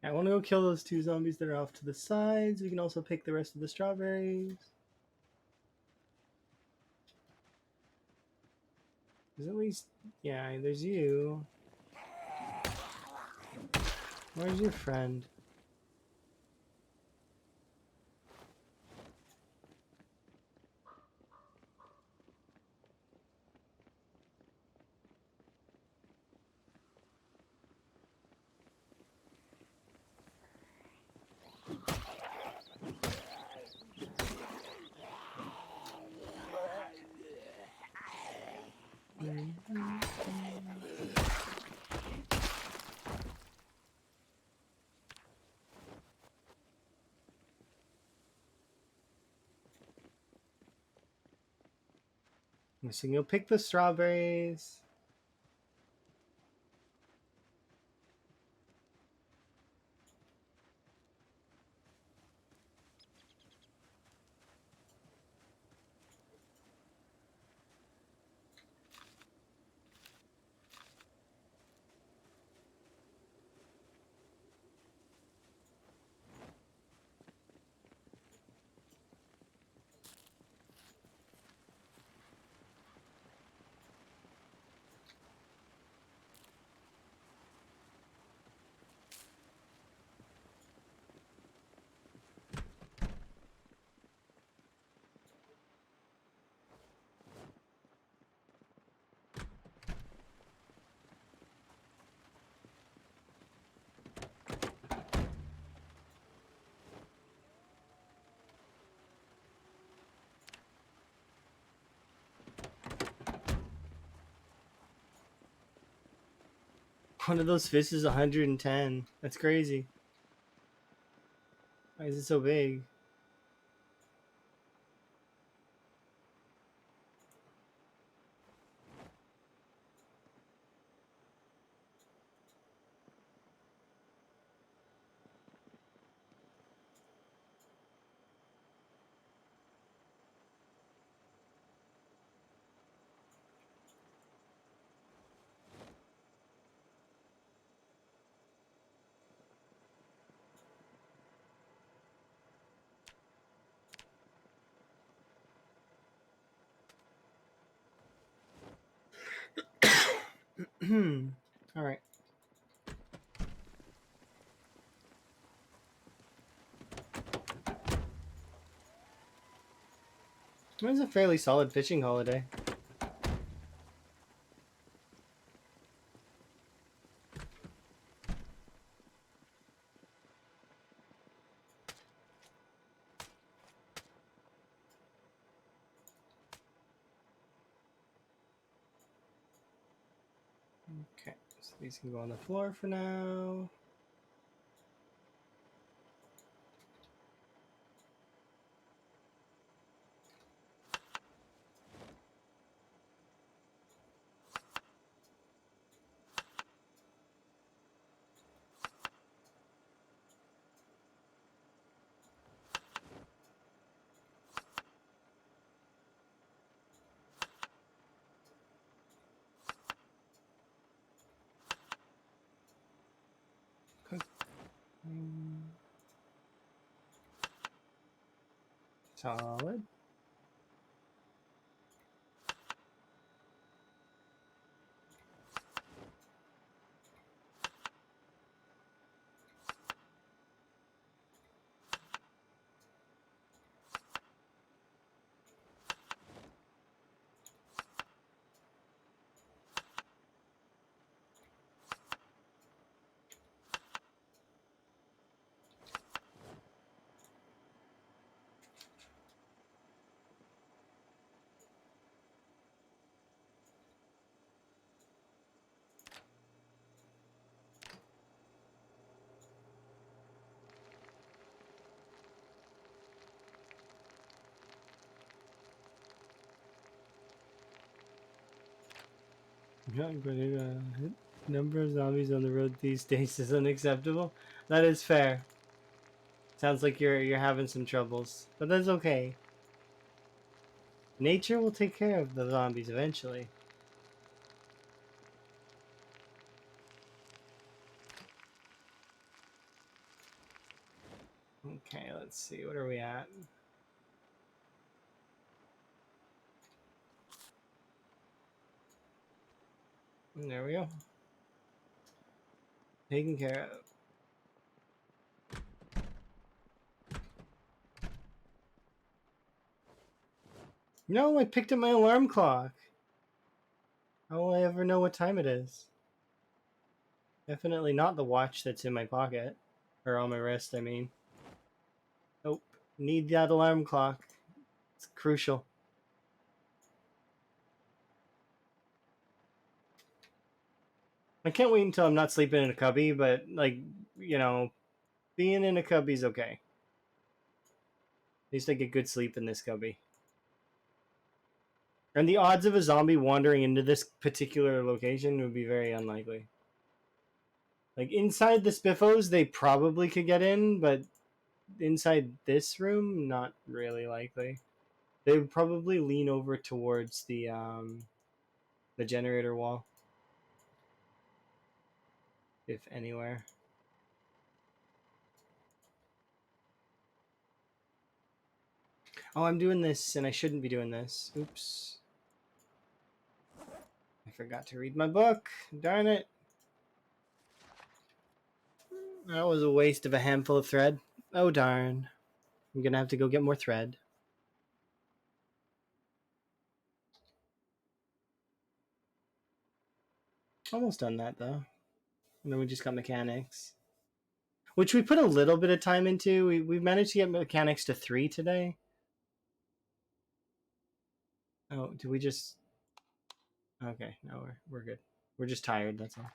I want to go kill those 2 zombies that are off to the sides. We can also pick the rest of the strawberries. There's at least, yeah, there's you. Where's your friend? So you'll pick the strawberries. One of those fists is 110. That's crazy. Why is it so big? All right. It was a fairly solid fishing holiday. Okay, so these can go on the floor for now. Solid. Number of zombies on the road these days is unacceptable. That is fair. Sounds like you're having some troubles, but that's okay. Nature will take care of the zombies eventually. Okay, let's see. What are we at? There we go. Taken care of. No, I picked up my alarm clock. How will I ever know what time it is? Definitely not the watch that's in my pocket. Or on my wrist, I mean. Nope. Need that alarm clock. It's crucial. I can't wait until I'm not sleeping in a cubby, but, like, you know, being in a cubby's okay. At least I get good sleep in this cubby. And the odds of a zombie wandering into this particular location would be very unlikely. Like, inside the spiffos, they probably could get in, but inside this room, not really likely. They would probably lean over towards the generator wall, if anywhere. Oh, I'm doing this, and I shouldn't be doing this. Oops. I forgot to read my book. Darn it. That was a waste of a handful of thread. Oh, darn. I'm gonna have to go get more thread. Almost done that, though. And then we just got mechanics. Which we put a little bit of time into. We managed to get mechanics to 3 today. Oh, did we just... Okay, no, we're good. We're just tired, that's all.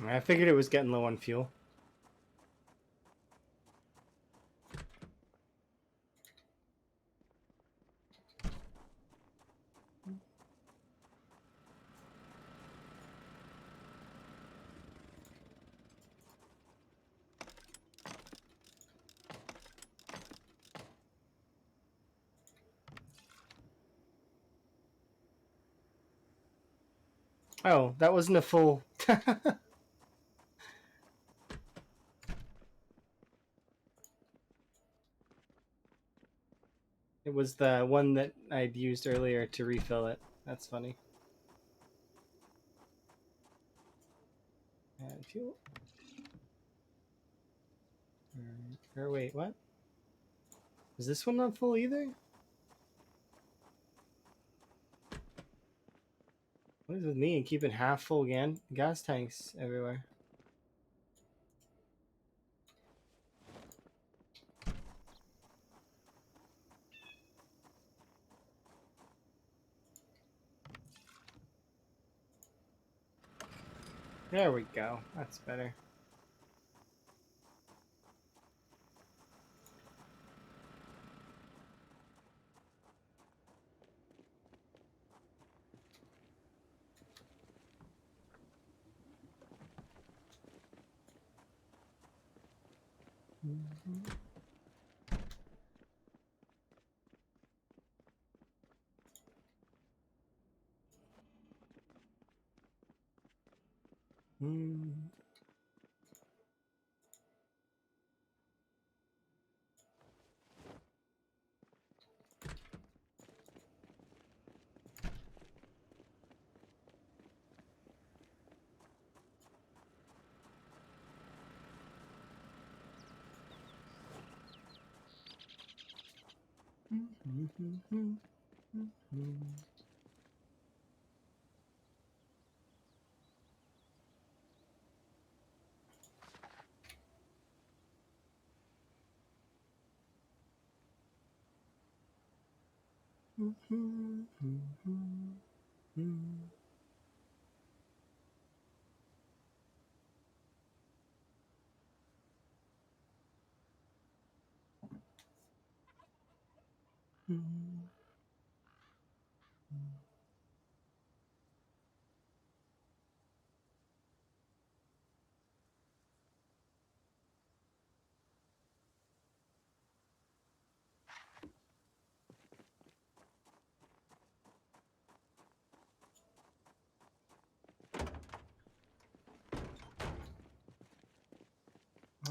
I figured it was getting low on fuel. Oh, that wasn't a full... It was the one that I'd used earlier to refill it. That's funny. And fuel. Or wait, what? Is this one not full either? What is with me and keeping half full gas tanks everywhere? There we go. That's better.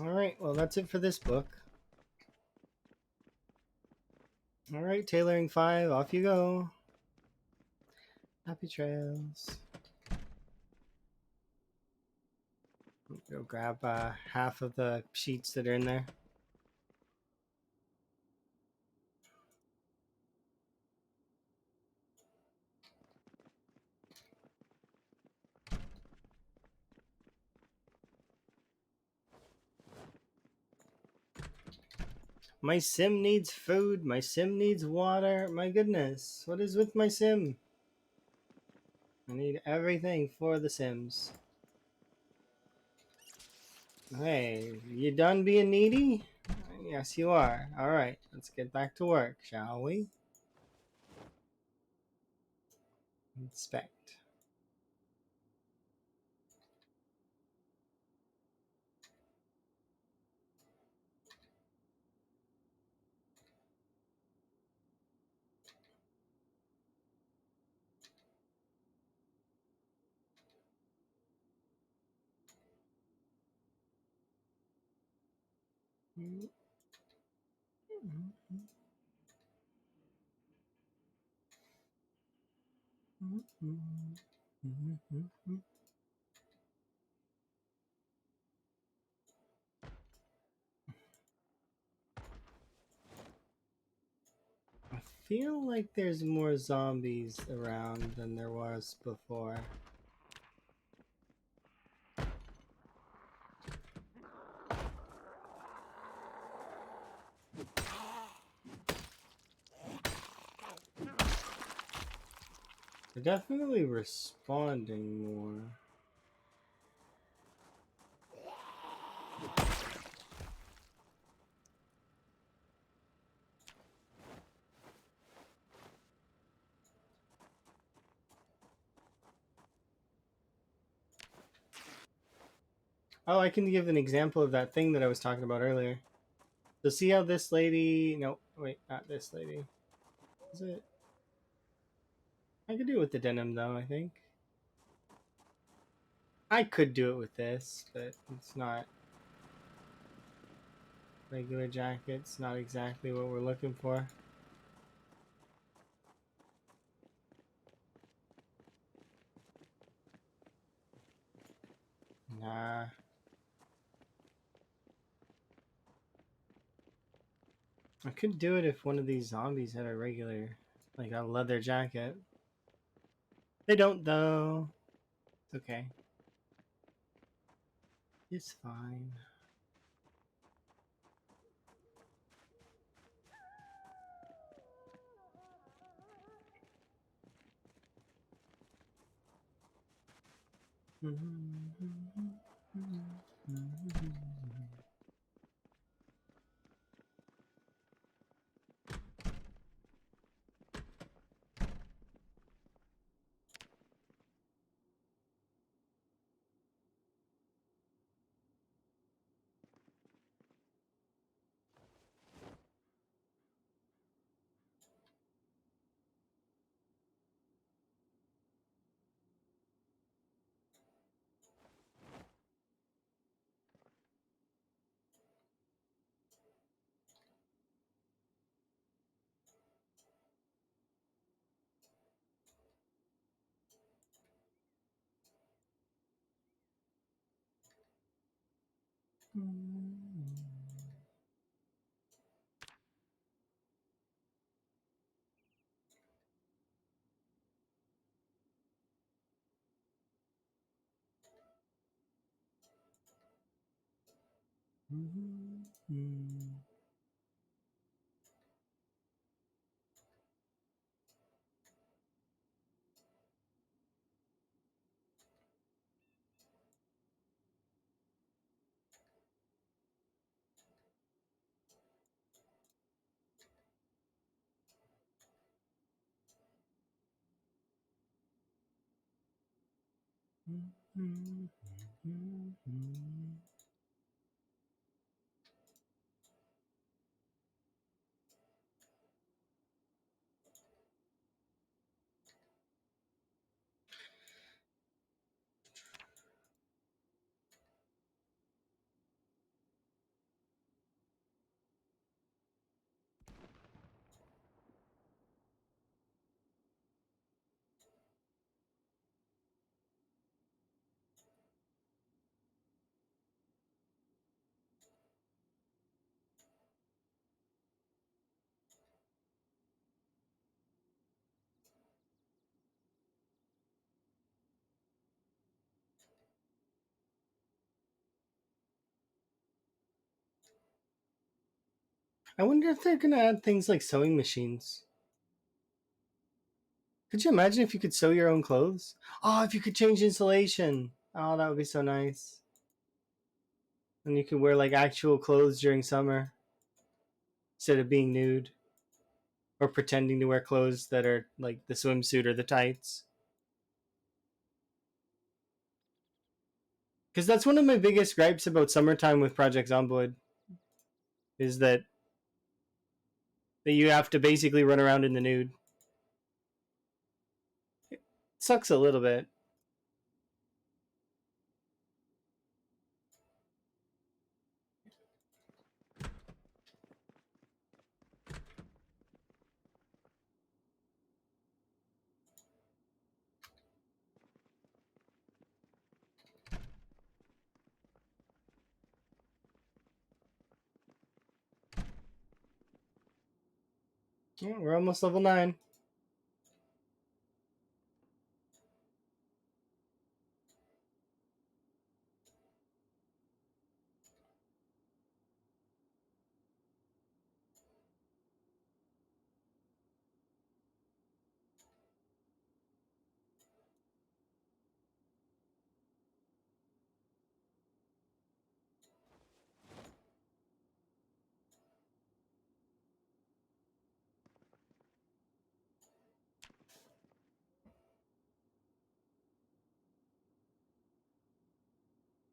All right, well, that's it for this book. All right, tailoring 5, off you go. Happy trails. Go grab half of the sheets that are in there. My sim needs food. My sim needs water. My goodness, what is with my sim? I need everything for the sims. Hey, you done being needy? Yes, you are. All right, let's get back to work, shall we? Inspect. I feel like there's more zombies around than there was before. They're definitely responding more. Oh, I can give an example of that thing that I was talking about earlier. So see how this lady... No, wait, not this lady. Is it? I could do it with the denim, though, I think. I could do it with this, but it's not... Regular jacket's not exactly what we're looking for. Nah. I could do it if one of these zombies had a regular, like a leather jacket. They don't, though. It's okay. It's fine. I wonder if they're gonna add things like sewing machines. Could you imagine if you could sew your own clothes? Oh, if you could change insulation. Oh, that would be so nice. And you could wear like actual clothes during summer instead of being nude or pretending to wear clothes that are like the swimsuit or the tights. Because that's one of my biggest gripes about summertime with Project Zomboid is that you have to basically run around in the nude. It sucks a little bit. Yeah, we're almost level 9.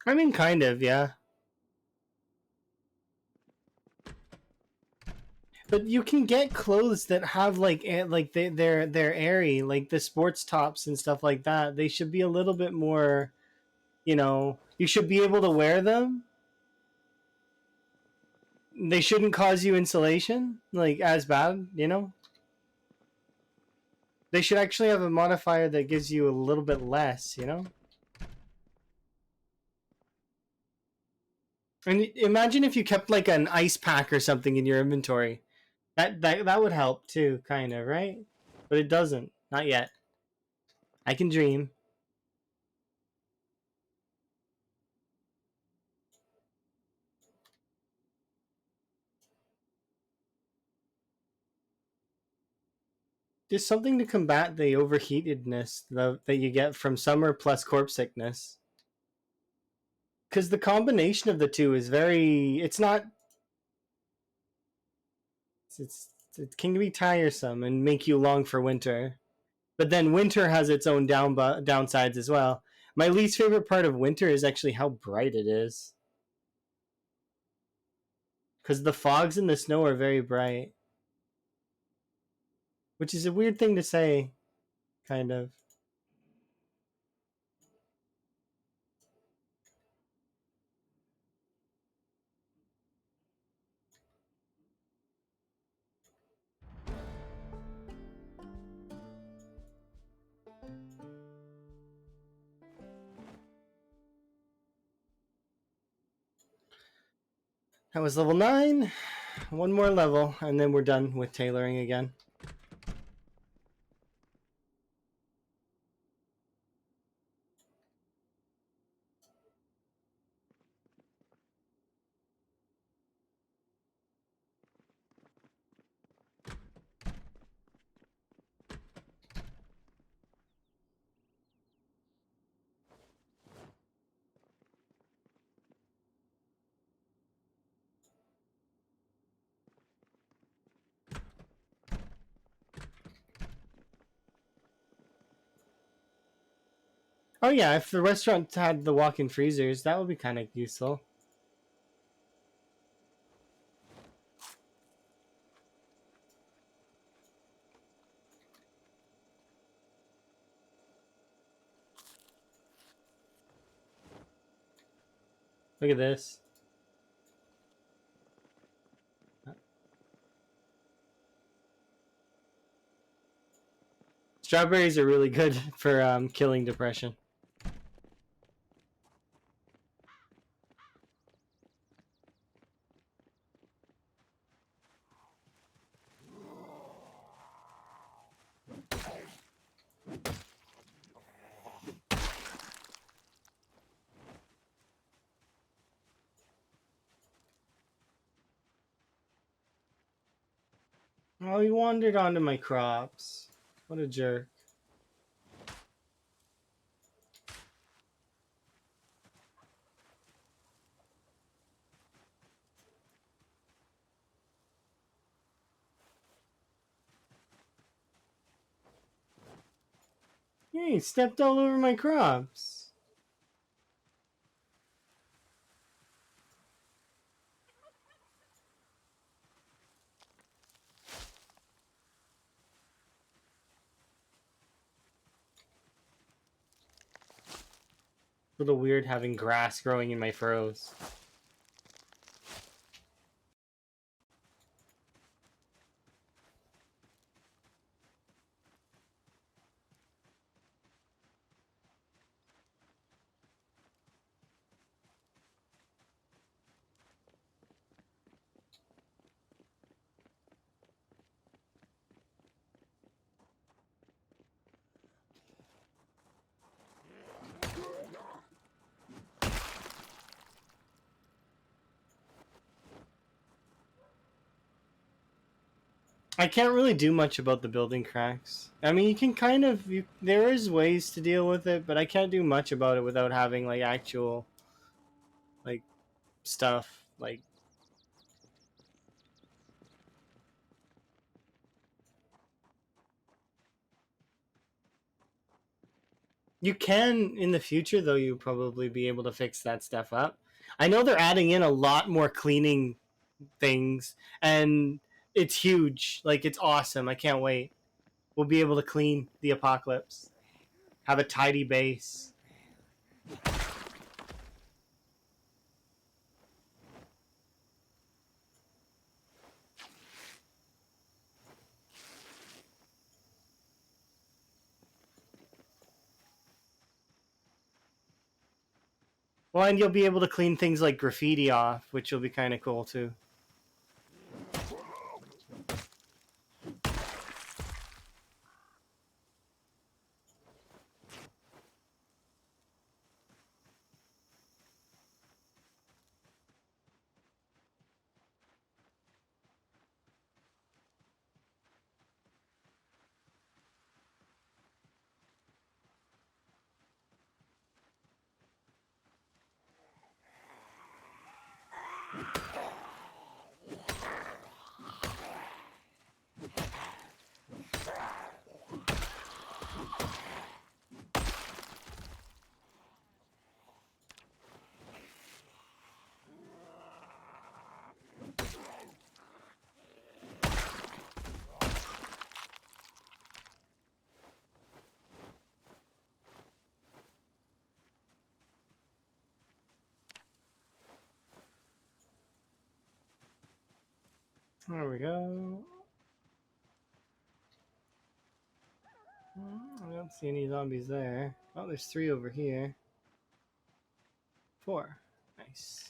I mean, kind of, yeah. But you can get clothes that have like they're airy, like the sports tops and stuff like that. They should be a little bit more, you should be able to wear them. They shouldn't cause you insulation like as bad. They should actually have a modifier that gives you a little bit less. And imagine if you kept like an ice pack or something in your inventory. That would help too, kind of, right? But it doesn't. Not yet. I can dream. Just something to combat the overheatedness that you get from summer plus corpse sickness. Because the combination of the two is very. It's not. It can be tiresome and make you long for winter. But then winter has its own downsides as well. My least favorite part of winter is actually how bright it is. Because the fogs and the snow are very bright. Which is a weird thing to say, kind of. That was level 9. One more level, and then we're done with tailoring again. Oh yeah, if the restaurant had the walk-in freezers, that would be kind of useful. Look at this. Strawberries are really good for killing depression. Oh, he wandered onto my crops. What a jerk. Yeah, he stepped all over my crops. A little weird having grass growing in my furrows. I can't really do much about the building cracks. I mean, you can kind of there is ways to deal with it, but I can't do much about it without having like actual like stuff like you can in the future though you probably be able to fix that stuff up. I know they're adding in a lot more cleaning things and it's huge. Like it's awesome. I can't wait. We'll be able to clean the apocalypse. Have a tidy base. Well, and you'll be able to clean things like graffiti off, which will be kind of cool too. There we go. I don't see any zombies there. Oh, there's 3 over here. 4. Nice.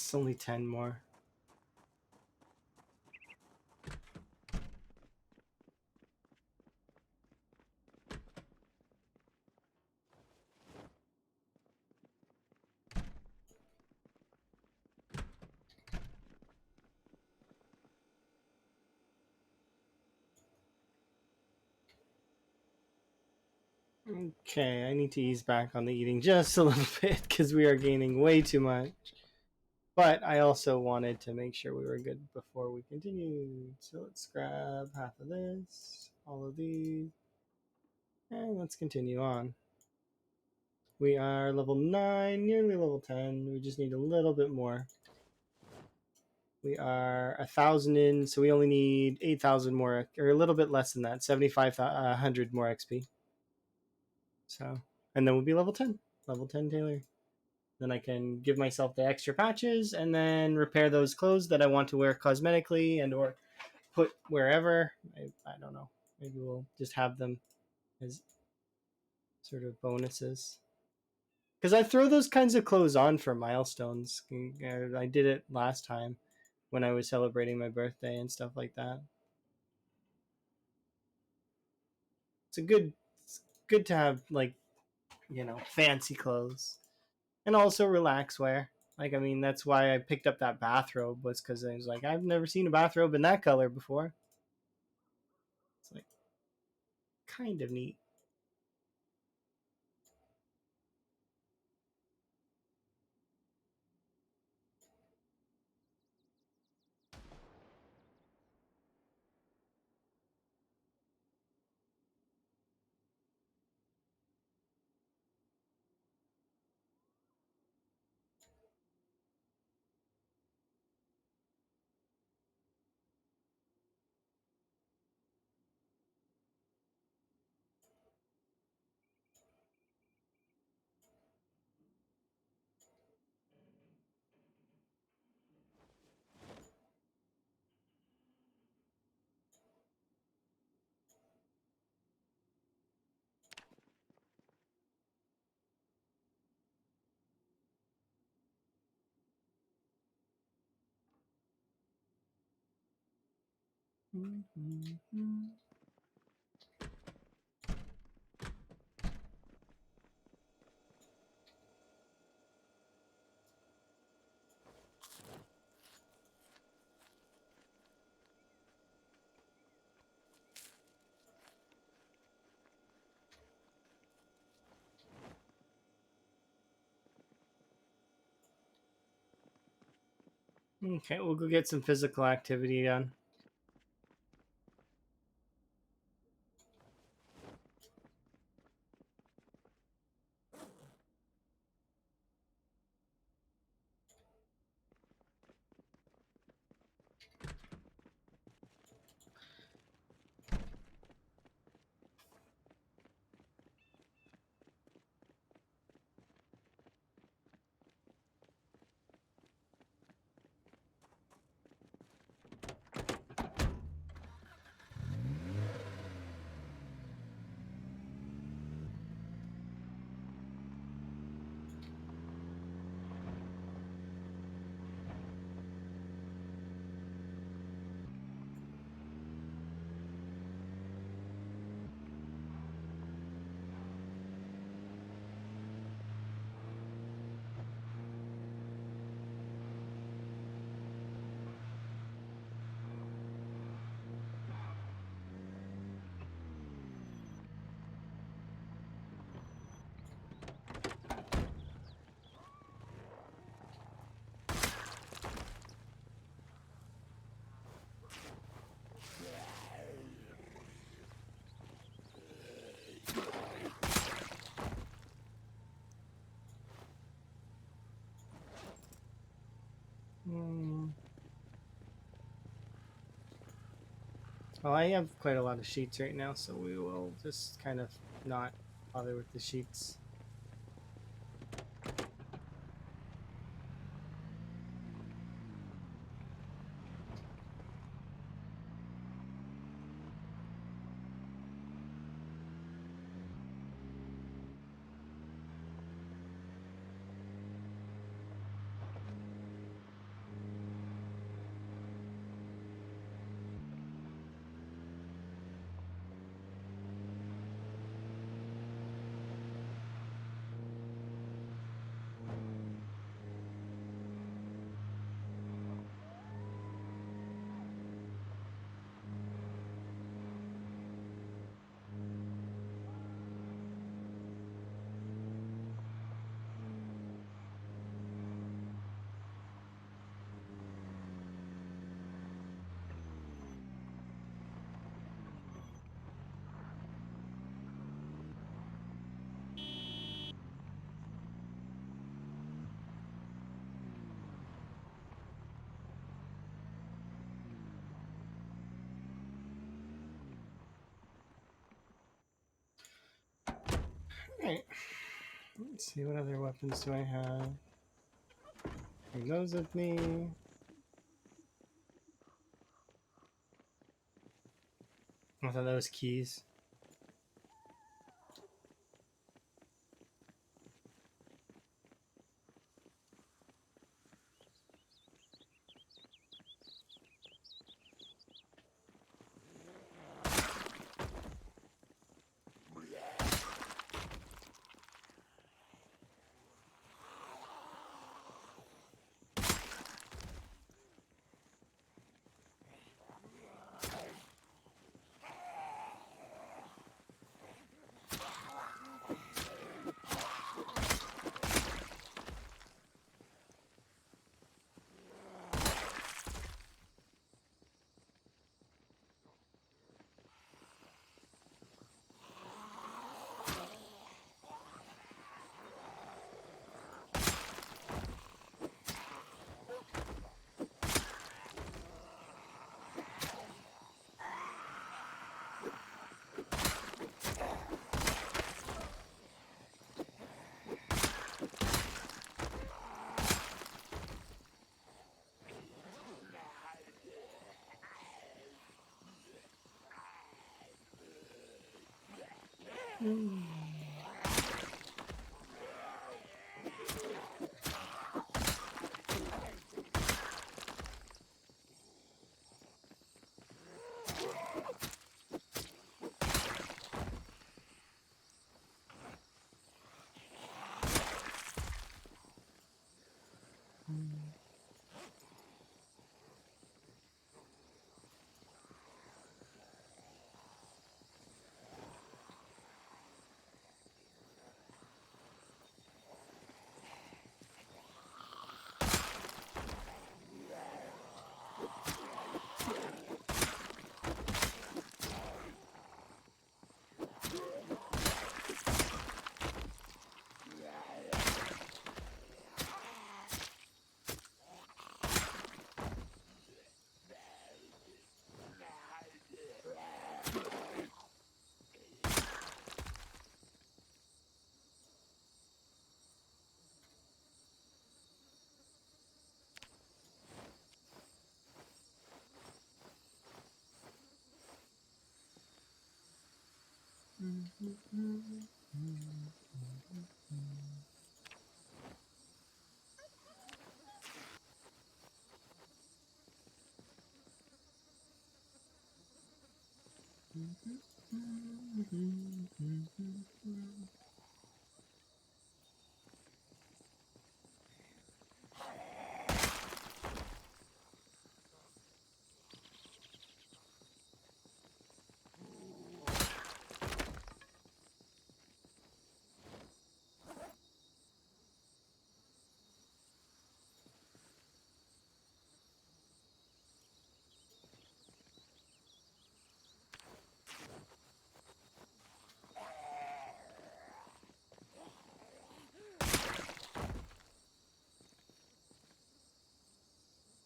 It's only 10 more. Okay, I need to ease back on the eating just a little bit because we are gaining way too much. But I also wanted to make sure we were good before we continued. So let's grab half of this, all of these, and let's continue on. We are level 9, nearly level 10. We just need a little bit more. We are 1,000 in, so we only need 8,000 more, or a little bit less than that, 7,500 more XP. So, and then we'll be level 10. Level 10 Taylor. Then I can give myself the extra patches and then repair those clothes that I want to wear cosmetically and or put wherever. I don't know. Maybe we'll just have them as sort of bonuses. Because I throw those kinds of clothes on for milestones. I did it last time when I was celebrating my birthday and stuff like that. It's good to have, like, fancy clothes. And also relax wear. Like, I mean, that's why I picked up that bathrobe, was because I was like, I've never seen a bathrobe in that color before. It's like kind of neat. Okay, we'll go get some physical activity done. Hmm. Well, I have quite a lot of sheets right now, so we will just kind of not bother with the sheets. Alright. Let's see, what other weapons do I have? Bring those with me. I thought that was keys.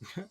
Alright.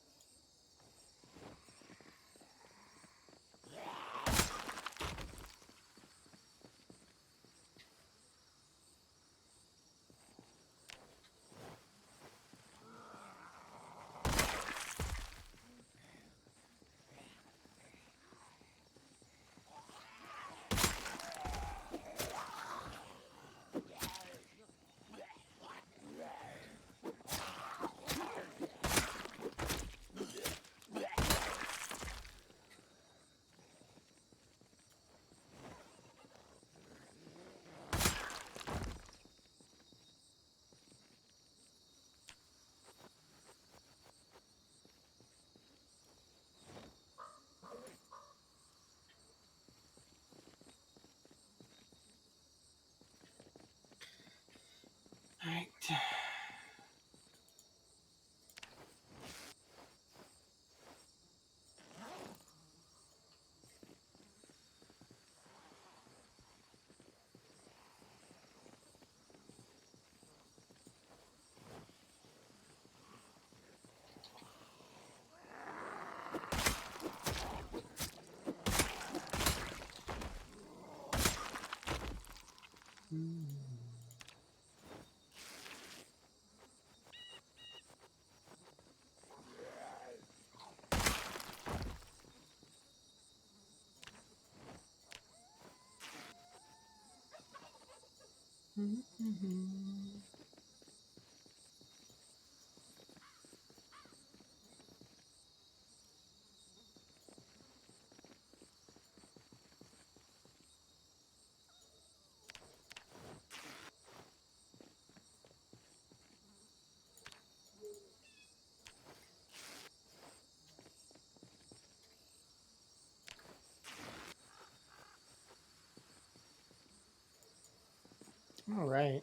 All right.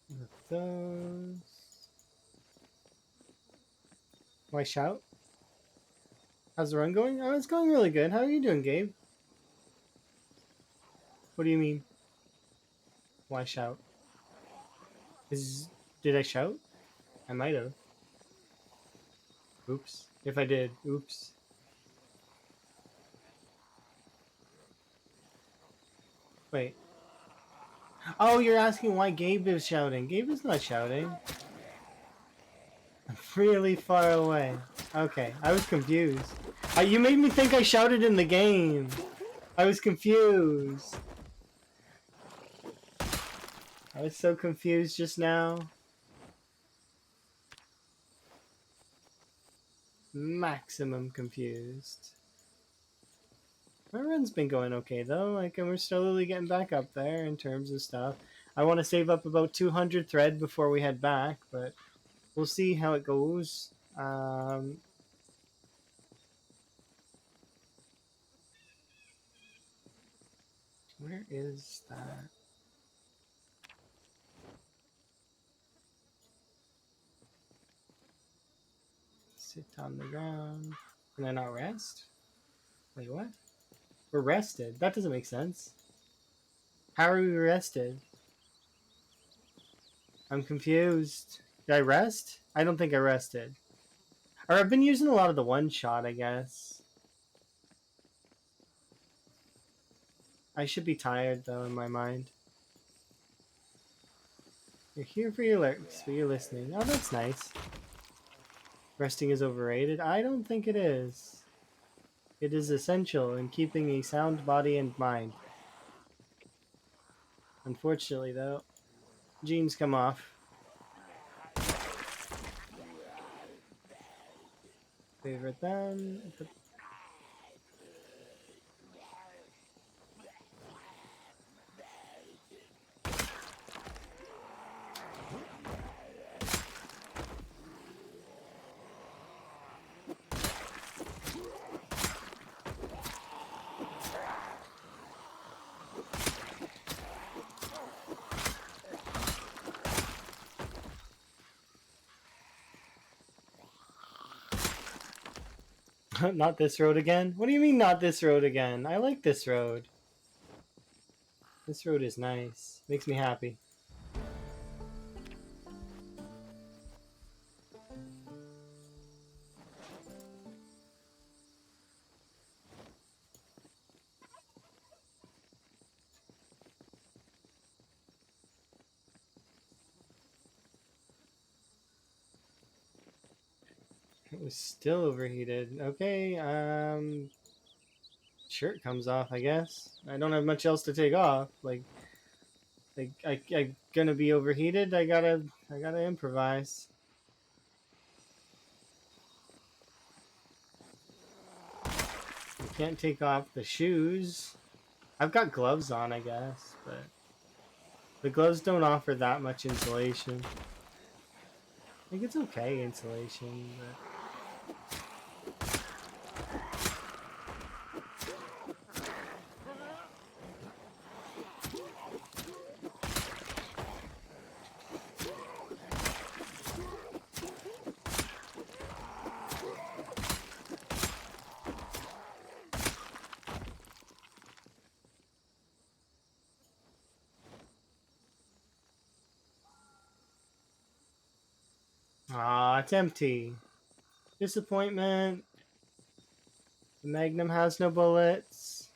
With those. Why shout? How's the run going? Oh, it's going really good. How are you doing, Gabe? What do you mean? Why shout? Did I shout? I might have. Oops. If I did, oops. Wait. Oh, you're asking why Gabe is shouting. Gabe is not shouting. I'm really far away. Okay, I was confused. You made me think I shouted in the game. I was confused. I was so confused just now. Maximum confused. My run's been going okay though, like, and we're slowly getting back up there in terms of stuff. I want to save up about 200 thread before we head back, but we'll see how it goes. Where is that? Sit on the ground. Can I not rest? Wait, what? We're rested. That doesn't make sense. How are we rested? I'm confused. Did I rest? I don't think I rested. Or I've been using a lot of the one shot, I guess. I should be tired though in my mind. You're here for your lurks, but you're listening. Oh, that's nice. Resting is overrated? I don't think it is. It is essential in keeping a sound body and mind. Unfortunately, though, genes come off. Favorite them. Not this road again? What do you mean not this road again? I like this road. This road is nice. Makes me happy. It was still overheated. Okay, shirt comes off, I guess. I don't have much else to take off. I gonna be overheated. I gotta improvise. I can't take off the shoes. I've got gloves on, I guess, but the gloves don't offer that much insulation. I think it's okay insulation, but ah, it's empty. Disappointment. The Magnum has no bullets.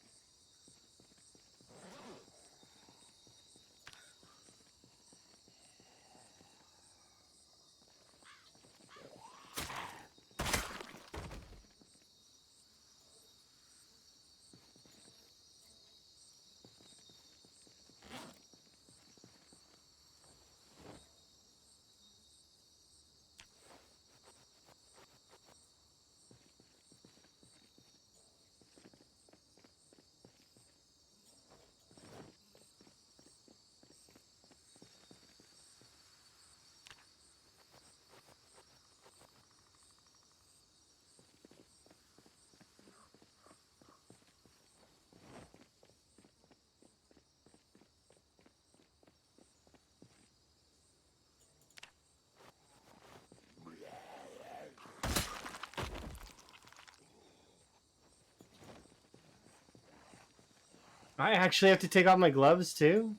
I actually have to take off my gloves too?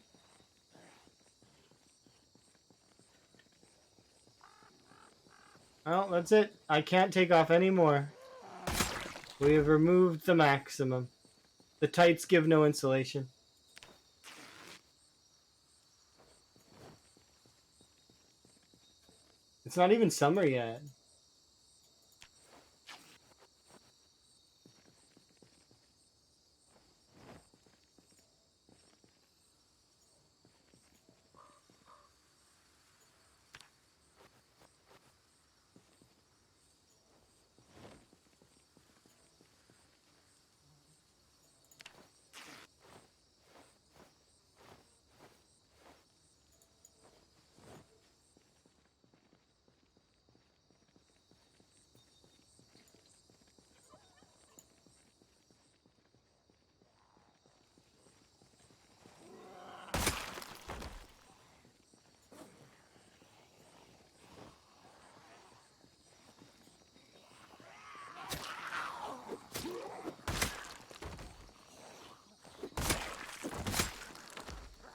Well, that's it. I can't take off any more. We have removed the maximum. The tights give no insulation. It's not even summer yet.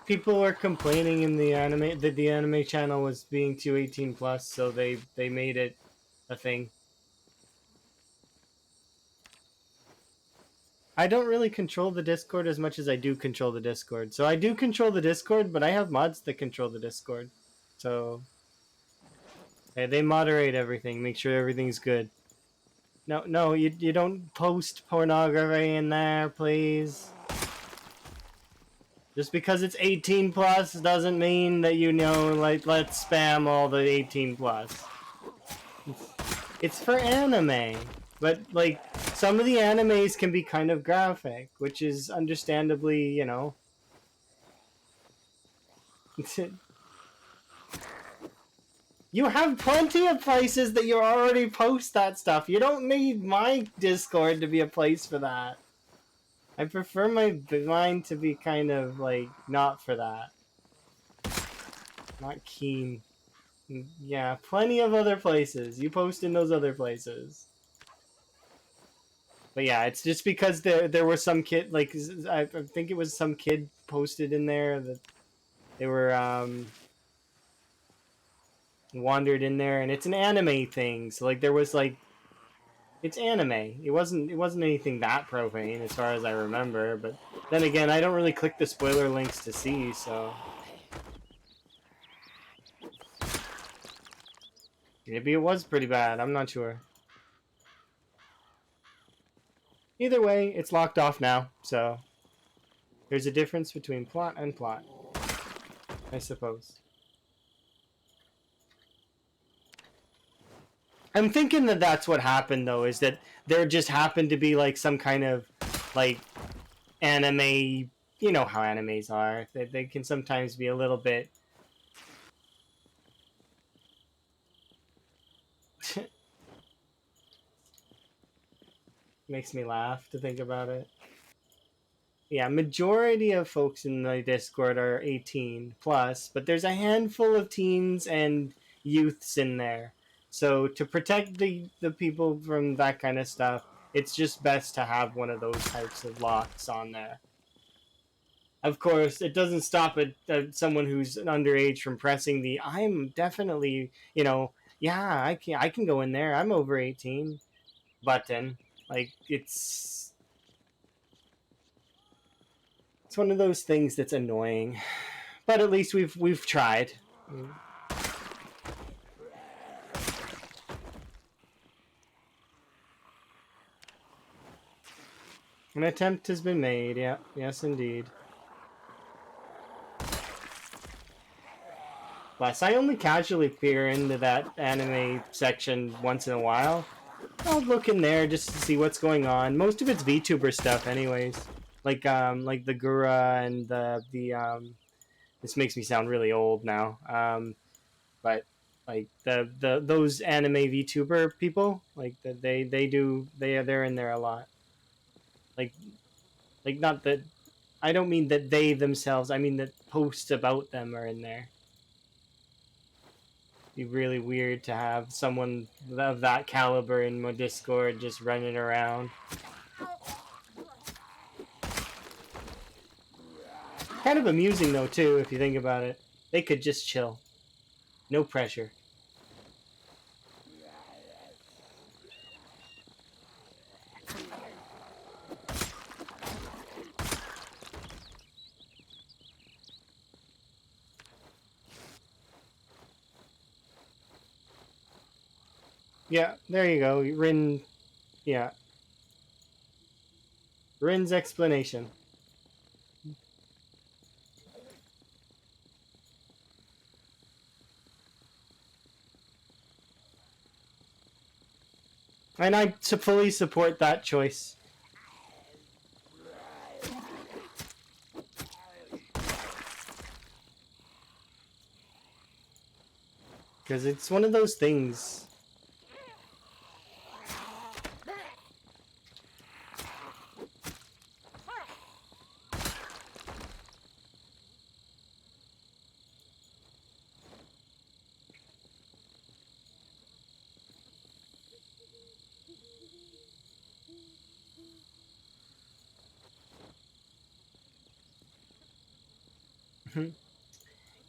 People were complaining in the anime that the anime channel was being too 18 plus, so they made it a thing. I don't really control the Discord as much as I do control the Discord. So I do control the Discord, but I have mods that control the Discord. So they moderate everything, make sure everything's good. No, no, you don't post pornography in there, please. Just because it's 18 plus doesn't mean that like let's spam all the 18 plus. It's for anime, but like some of the animes can be kind of graphic, which is understandably, You have plenty of places that you already post that stuff. You don't need my Discord to be a place for that. I prefer mine to be kind of like not for that. Not keen. Yeah, plenty of other places. You post in those other places. But yeah, it's just because there was some kid, like I think it was some kid posted in there that they were wandered in there, and it's an anime thing. So like there was like it's anime. It wasn't anything that profane as far as I remember. But then again, I don't really click the spoiler links to see. So maybe it was pretty bad. I'm not sure. Either way, it's locked off now. So there's a difference between plot and plot, I suppose. I'm thinking that that's what happened though, is that there just happened to be like some kind of like anime. You know how animes are. They can sometimes be a little bit. Makes me laugh to think about it. Yeah, majority of folks in the Discord are 18 plus, but there's a handful of teens and youths in there. So to protect the people from that kind of stuff, it's just best to have one of those types of locks on there. Of course, it doesn't stop someone who's underage from pressing the "I'm definitely, yeah, I can go in there. I'm over 18" button. Like it's one of those things that's annoying, but at least we've tried. An attempt has been made. Yeah, yes, indeed. Plus, I only casually peer into that anime section once in a while. I'll look in there just to see what's going on. Most of it's VTuber stuff, anyways. Like the Gura and the. This makes me sound really old now. But like the those anime VTuber people, like they're in there a lot. Like not that I don't mean that they themselves. I mean that posts about them are in there. It'd be really weird to have someone of that caliber in my Discord just running around. Kind of amusing though too, if you think about it. They could just chill, no pressure. Yeah, there you go. Rin, yeah. Rin's explanation. And I fully support that choice. Because it's one of those things.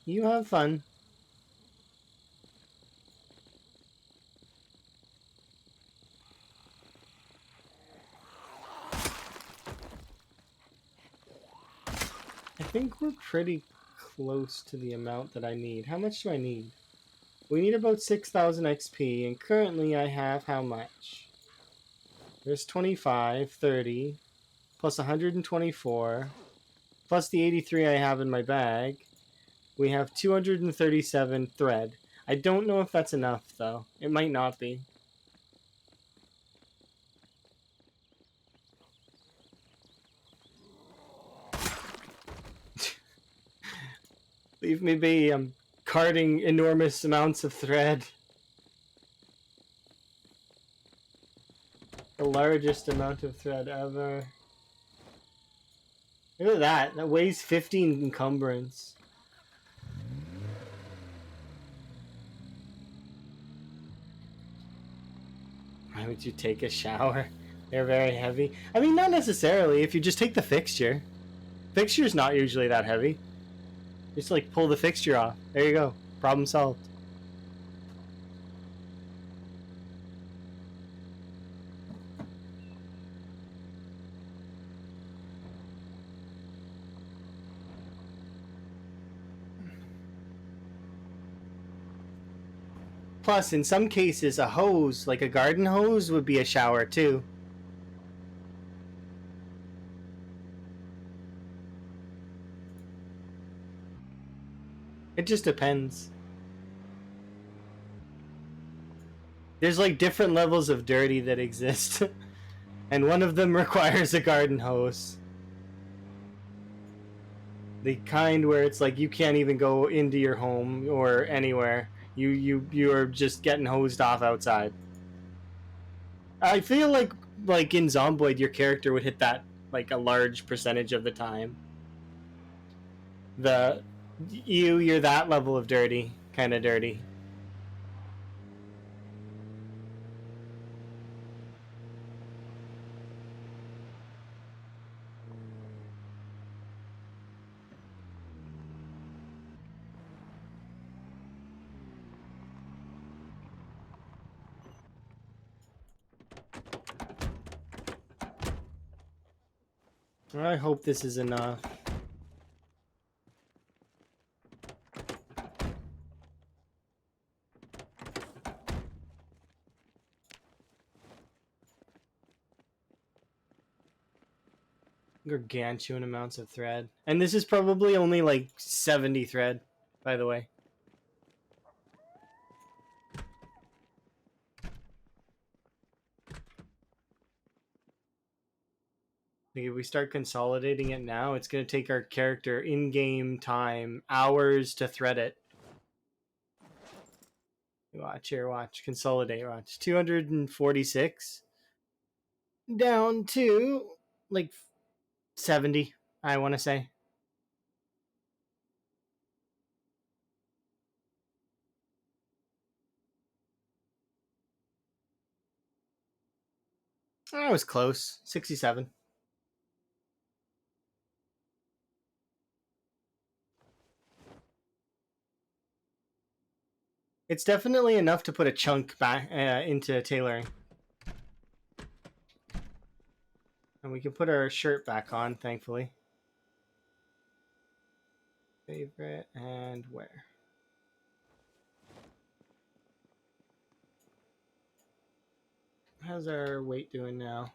You have fun. think we're pretty close to the amount that I need. How much do I need? We need about 6,000 XP, and currently I have how much? There's 25, 30, plus 124, plus the 83 I have in my bag. We have 237 thread. I don't know if that's enough, though. It might not be. Leave me be. I'm carting enormous amounts of thread. The largest amount of thread ever. Look at that. That weighs 15 encumbrance. Why would you take a shower? They're very heavy. I mean, not necessarily. If you just take the fixture. Fixture's not usually that heavy. Just like pull the fixture off. There you go. Problem solved. Plus, in some cases, a hose, like a garden hose, would be a shower too. It just depends. There's like different levels of dirty that exist. And one of them requires a garden hose. The kind where it's like you can't even go into your home or anywhere. You are just getting hosed off outside. I feel like in Zomboid your character would hit that like a large percentage of the time. You're that level of dirty, kind of dirty. I hope this is enough. Gargantuan amounts of thread. And this is probably only like 70 thread, by the way. If we start consolidating it now, it's going to take our character in-game time hours to thread it. Watch here, watch. Consolidate, watch. 246. Down to, like, 70, I want to say. I was close. 67. It's definitely enough to put a chunk back into tailoring. And we can put our shirt back on, thankfully. Favorite and wear. How's our weight doing now?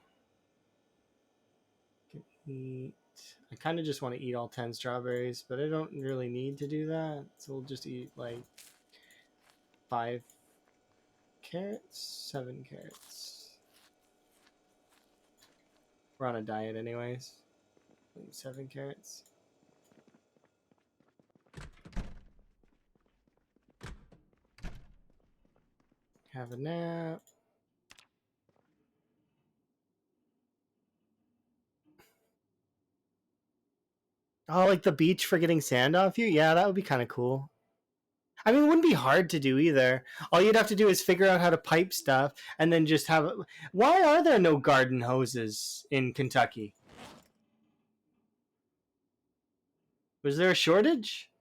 Can eat. I kind of just want to eat all 10 strawberries, but I don't really need to do that. So we'll just eat like 5 carrots, 7 carrots. We're on a diet anyways. 7 carrots. Have a nap. Oh, like the beach for getting sand off you? Yeah, that would be kind of cool. I mean, it wouldn't be hard to do either. All you'd have to do is figure out how to pipe stuff and then just have it. Why are there no garden hoses in Kentucky? Was there a shortage?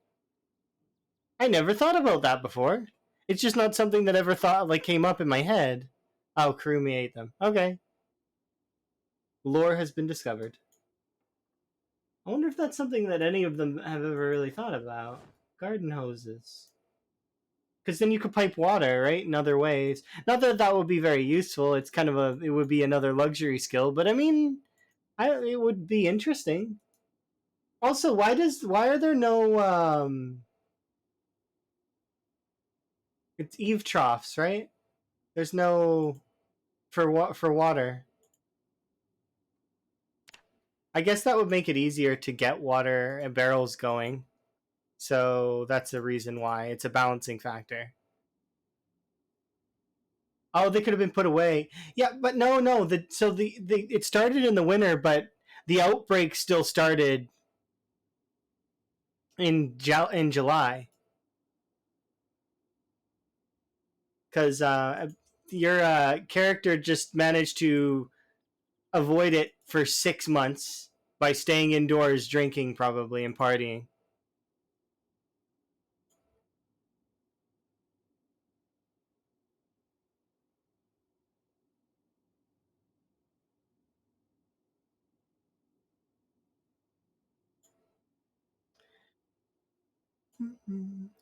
I never thought about that before. It's just not something that ever came up in my head. Oh, Kurumi ate them. Okay. Lore has been discovered. I wonder if that's something that any of them have ever really thought about. Garden hoses. Because then you could pipe water, right, in other ways. Not that that would be very useful. It's kind of it would be another luxury skill, but I mean, it would be interesting. Also, why are there no it's eave troughs, right? There's no for water. I guess that would make it easier to get water and barrels going. So that's the reason why it's a balancing factor. Oh, they could have been put away. Yeah, but no. The it started in the winter, but the outbreak still started in July because your character just managed to avoid it for 6 months by staying indoors, drinking probably and partying.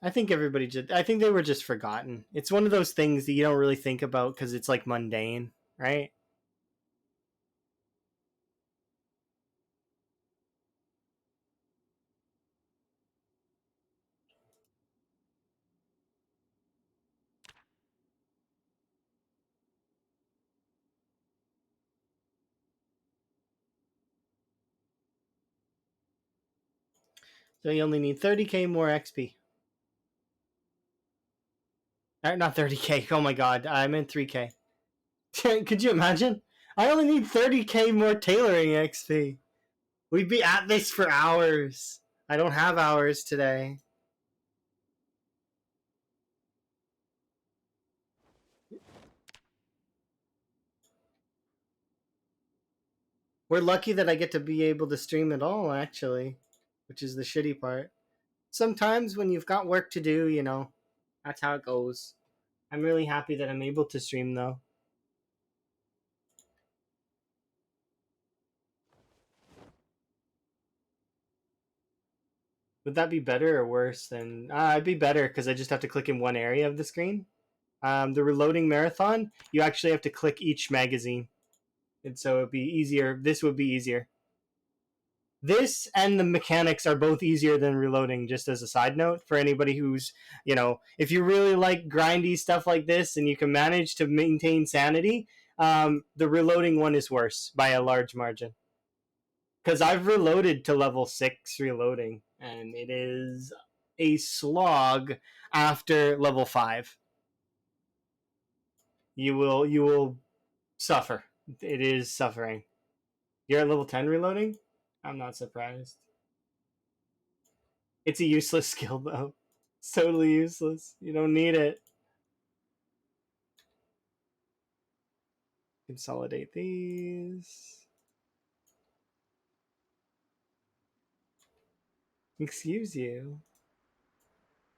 I think everybody just. I think they were just forgotten. It's one of those things that you don't really think about because it's like mundane, right? So you only need 30k more XP. Not 30k. Oh my god, I meant 3k. Could you imagine? I only need 30k more tailoring XP. We'd be at this for hours. I don't have hours today. We're lucky that I get to be able to stream at all, actually, which is the shitty part. Sometimes when you've got work to do, that's how it goes. I'm really happy that I'm able to stream, though. Would that be better or worse than? It'd be better because I just have to click in one area of the screen. The reloading marathon, you actually have to click each magazine, and so it'd be easier. This would be easier. This and the mechanics are both easier than reloading. Just as a side note, for anybody who's, if you really like grindy stuff like this and you can manage to maintain sanity, the reloading one is worse by a large margin. Because I've reloaded to level 6 reloading, and it is a slog after level 5. You will suffer. It is suffering. You're at level 10 reloading? I'm not surprised. It's a useless skill though. It's totally useless. You don't need it. Consolidate these. Excuse you.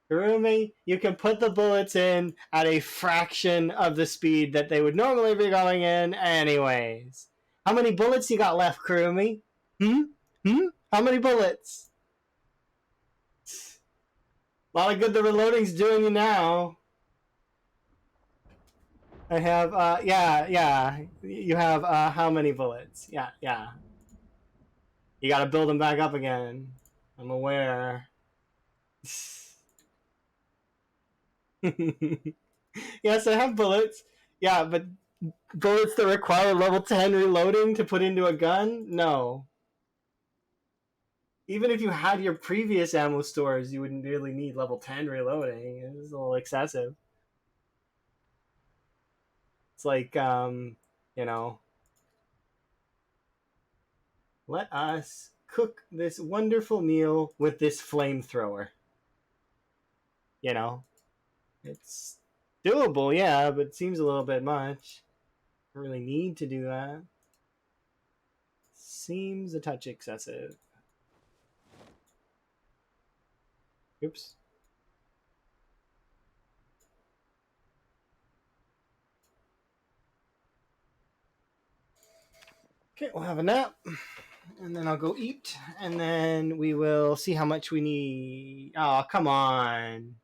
Kurumi, you can put the bullets in at a fraction of the speed that they would normally be going in anyways. How many bullets you got left, Kurumi? Hmm? Hmm? How many bullets? A lot of good the reloading's doing you now. I have, yeah. You have, how many bullets? Yeah. You gotta build them back up again. I'm aware. Yes, I have bullets. Yeah, but bullets that require level 10 reloading to put into a gun? No. Even if you had your previous ammo stores, you wouldn't really need level 10 reloading. It's a little excessive. It's like, you know, let us cook this wonderful meal with this flamethrower. You know, it's doable, yeah, but it seems a little bit much. Don't really need to do that. Seems a touch excessive. Oops. Okay, we'll have a nap. and then I'll go eat, and then we will see how much we need. Oh, come on.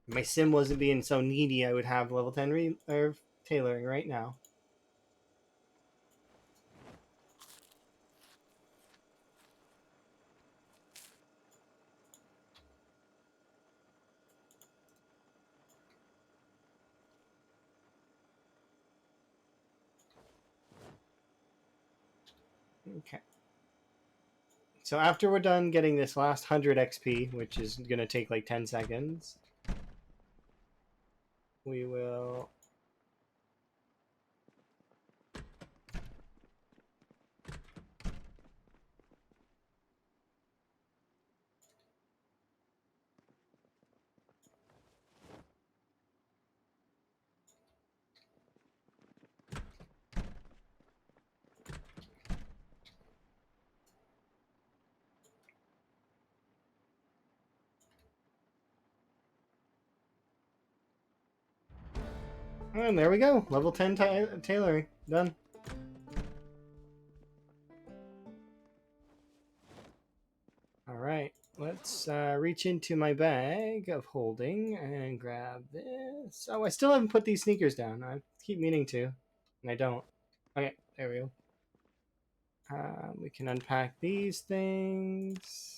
If my sim wasn't being so needy, I would have level 10 or tailoring right now. Okay. So after we're done getting this last 100 XP, which is going to take like 10 seconds, we will... And there we go. Level 10 tailoring. Done. Alright. Let's reach into my bag of holding and grab this. Oh, I still haven't put these sneakers down. I keep meaning to, and I don't. Okay, there we go. We can unpack these things.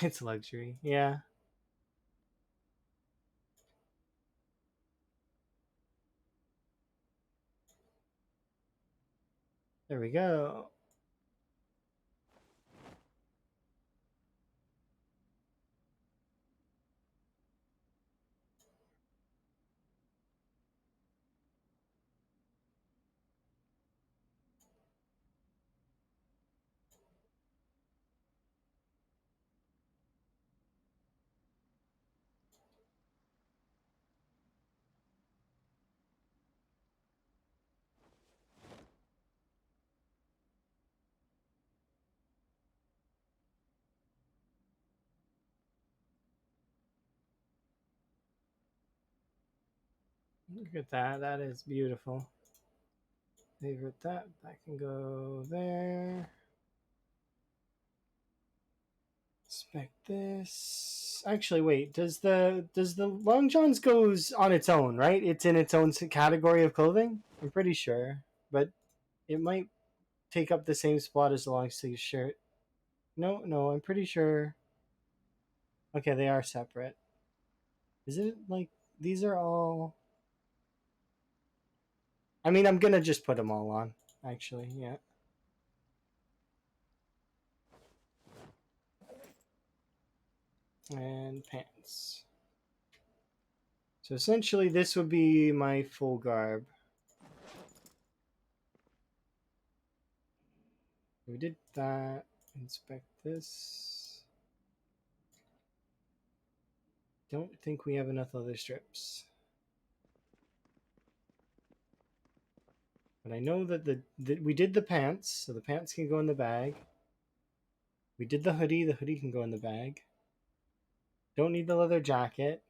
It's luxury. Yeah. There we go. Look at that. That is beautiful. Favorite that. That can go there. Inspect this. Actually, wait. Does the Long Johns goes on its own, right? It's in its own category of clothing. I'm pretty sure, but it might take up the same spot as the long sleeve shirt. No, no. I'm pretty sure. Okay, they are separate. Is it like these are all? I mean, I'm gonna just put them all on. Actually, yeah. And pants. So essentially, this would be my full garb. We did that. Inspect this. Don't think we have enough leather strips. But I know that we did the pants, so the pants can go in the bag. We did the hoodie can go in the bag. Don't need the leather jacket.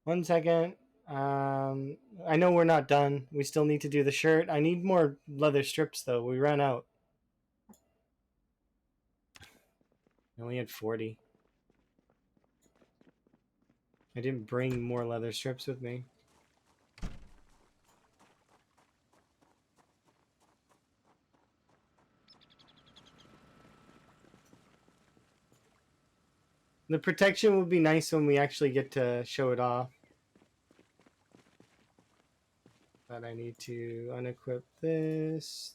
One second. I know we're not done. We still need to do the shirt. I need more leather strips though. We ran out. I only had 40. I didn't bring more leather strips with me. The protection would be nice when we actually get to show it off. But I need to unequip this.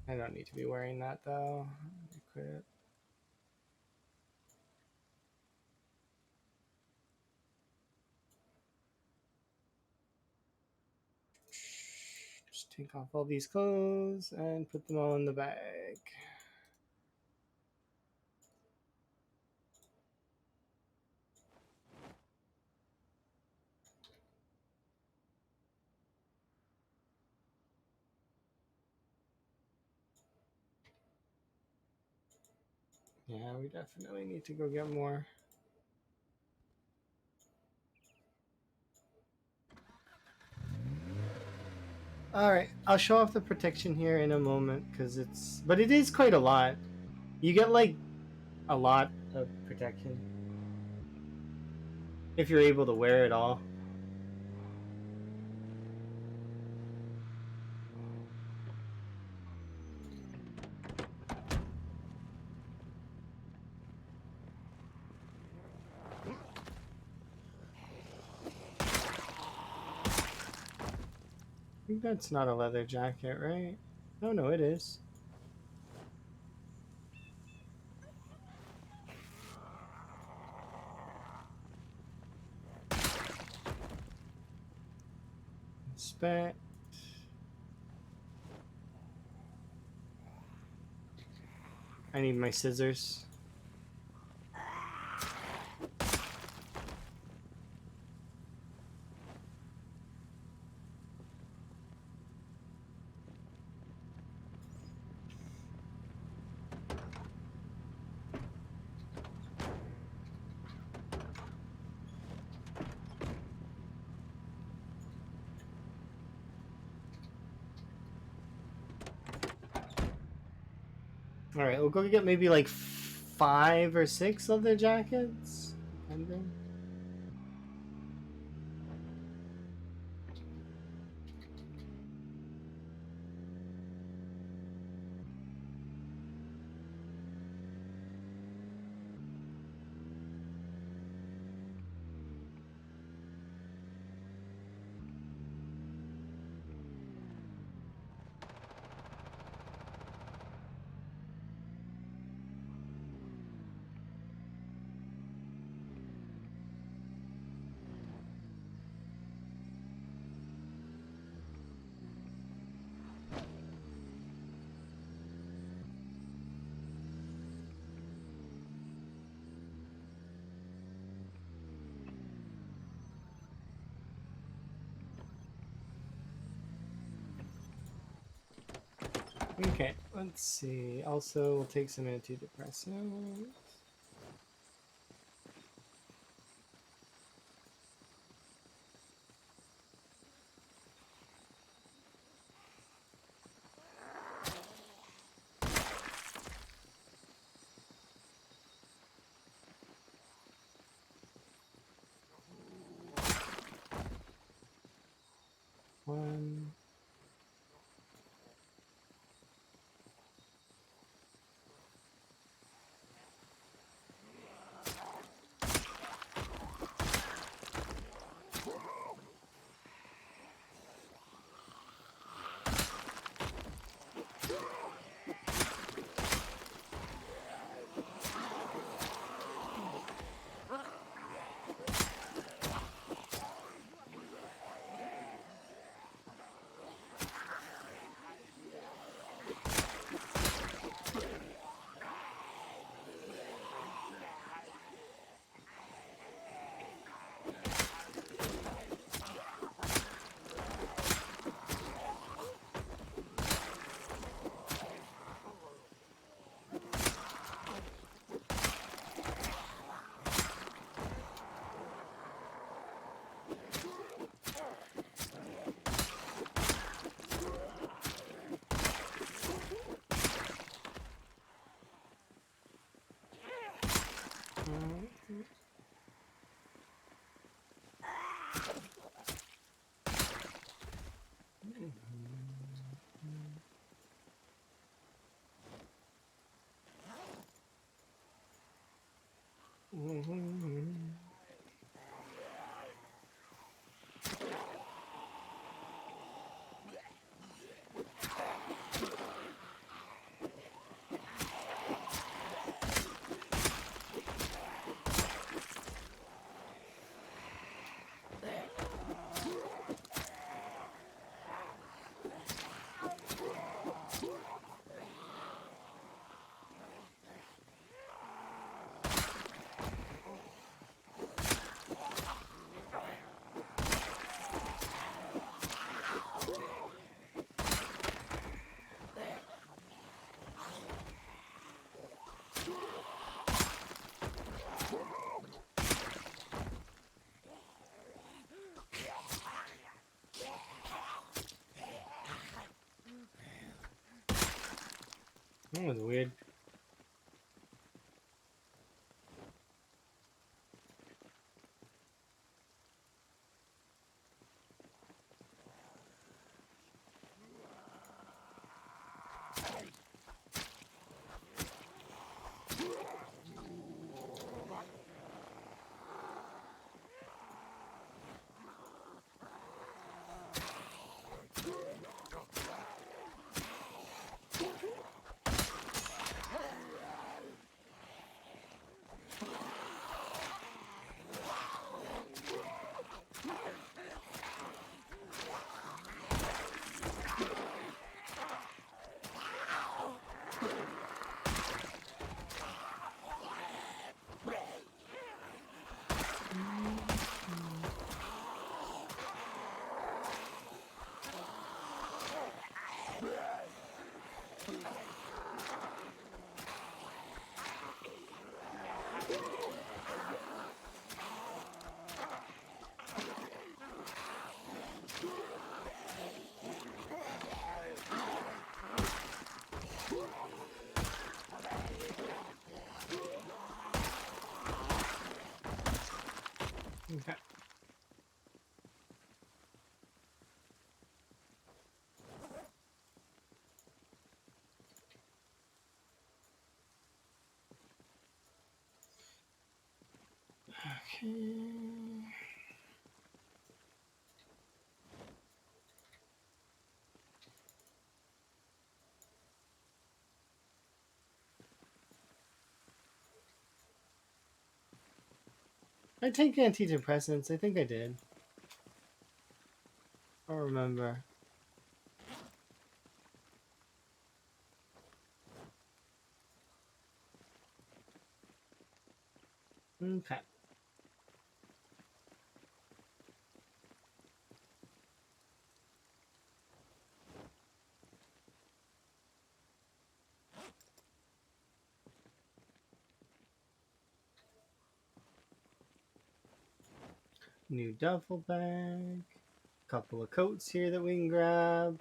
I don't need to be wearing that though. Equip. Just take off all these clothes and put them all in the bag. Yeah, we definitely need to go get more. All right, I'll show off the protection here in a moment because but it is quite a lot. You get like a lot of protection if you're able to wear it all. I think that's not a leather jacket, right? Oh no, it is. Inspect. I need my scissors. All right, we'll go get maybe like 5 or 6 leather jackets, depending. Okay, let's see. Also, we'll take some antidepressants. One. That was weird. Okay. Okay. I take antidepressants. I think I did. I don't remember. Okay. New duffel bag. Couple of coats here that we can grab.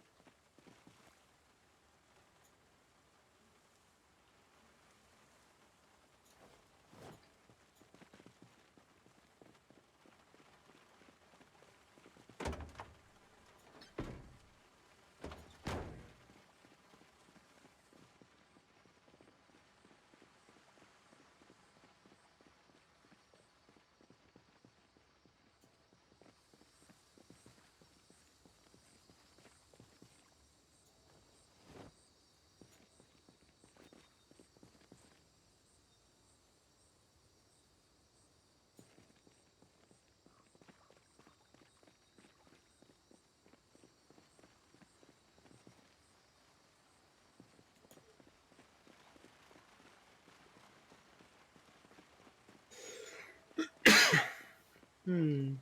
Hmm.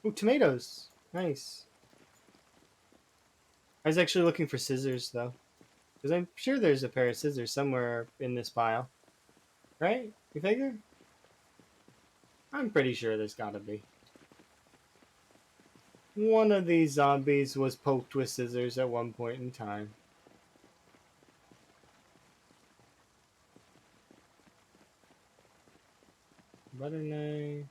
Oh, tomatoes. Nice. I was actually looking for scissors though, because I'm sure there's a pair of scissors somewhere in this pile. Right? You figure? I'm pretty sure there's gotta be. One of these zombies was poked with scissors at one point in time. Butter knife.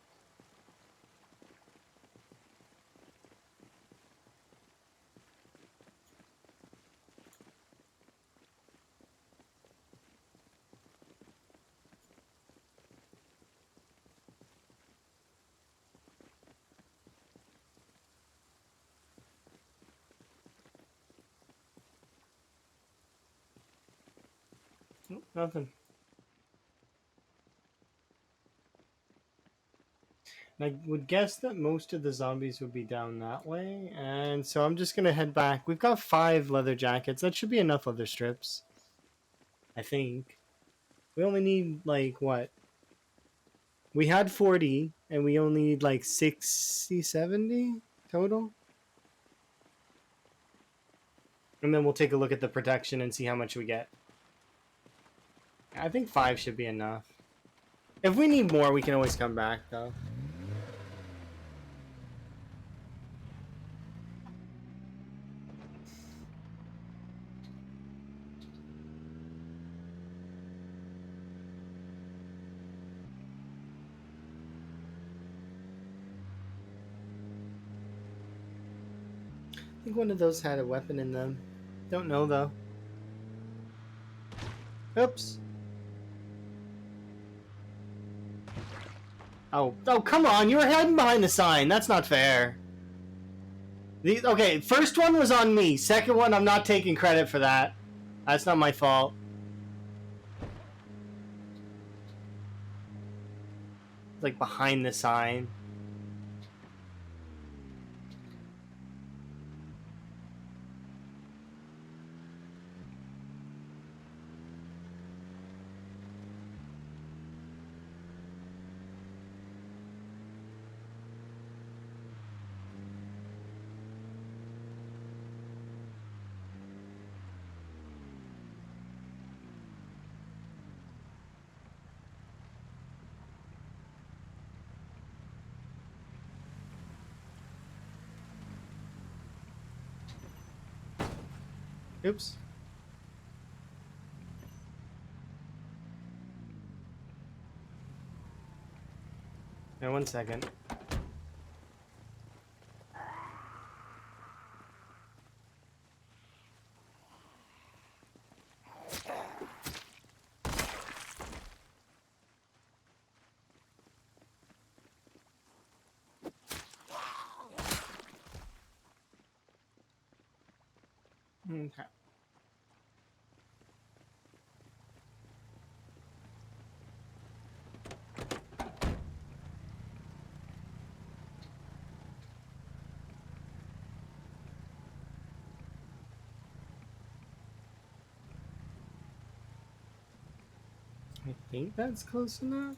Nope, nothing. I would guess that most of the zombies would be down that way, and so I'm just gonna head back. We've got 5 leather jackets. That should be enough leather strips. I think. We only need, like, what? We had 40, and we only need, like, 60, 70 total? And then we'll take a look at the protection and see how much we get. I think 5 should be enough. If we need more, we can always come back, though. I think one of those had a weapon in them. Don't know, though. Oops. Oh, come on! You were hiding behind the sign. That's not fair. Okay, first one was on me. Second one, I'm not taking credit for that. That's not my fault. Like behind the sign. Oops. Now, 1 second. Okay. I think that's close enough.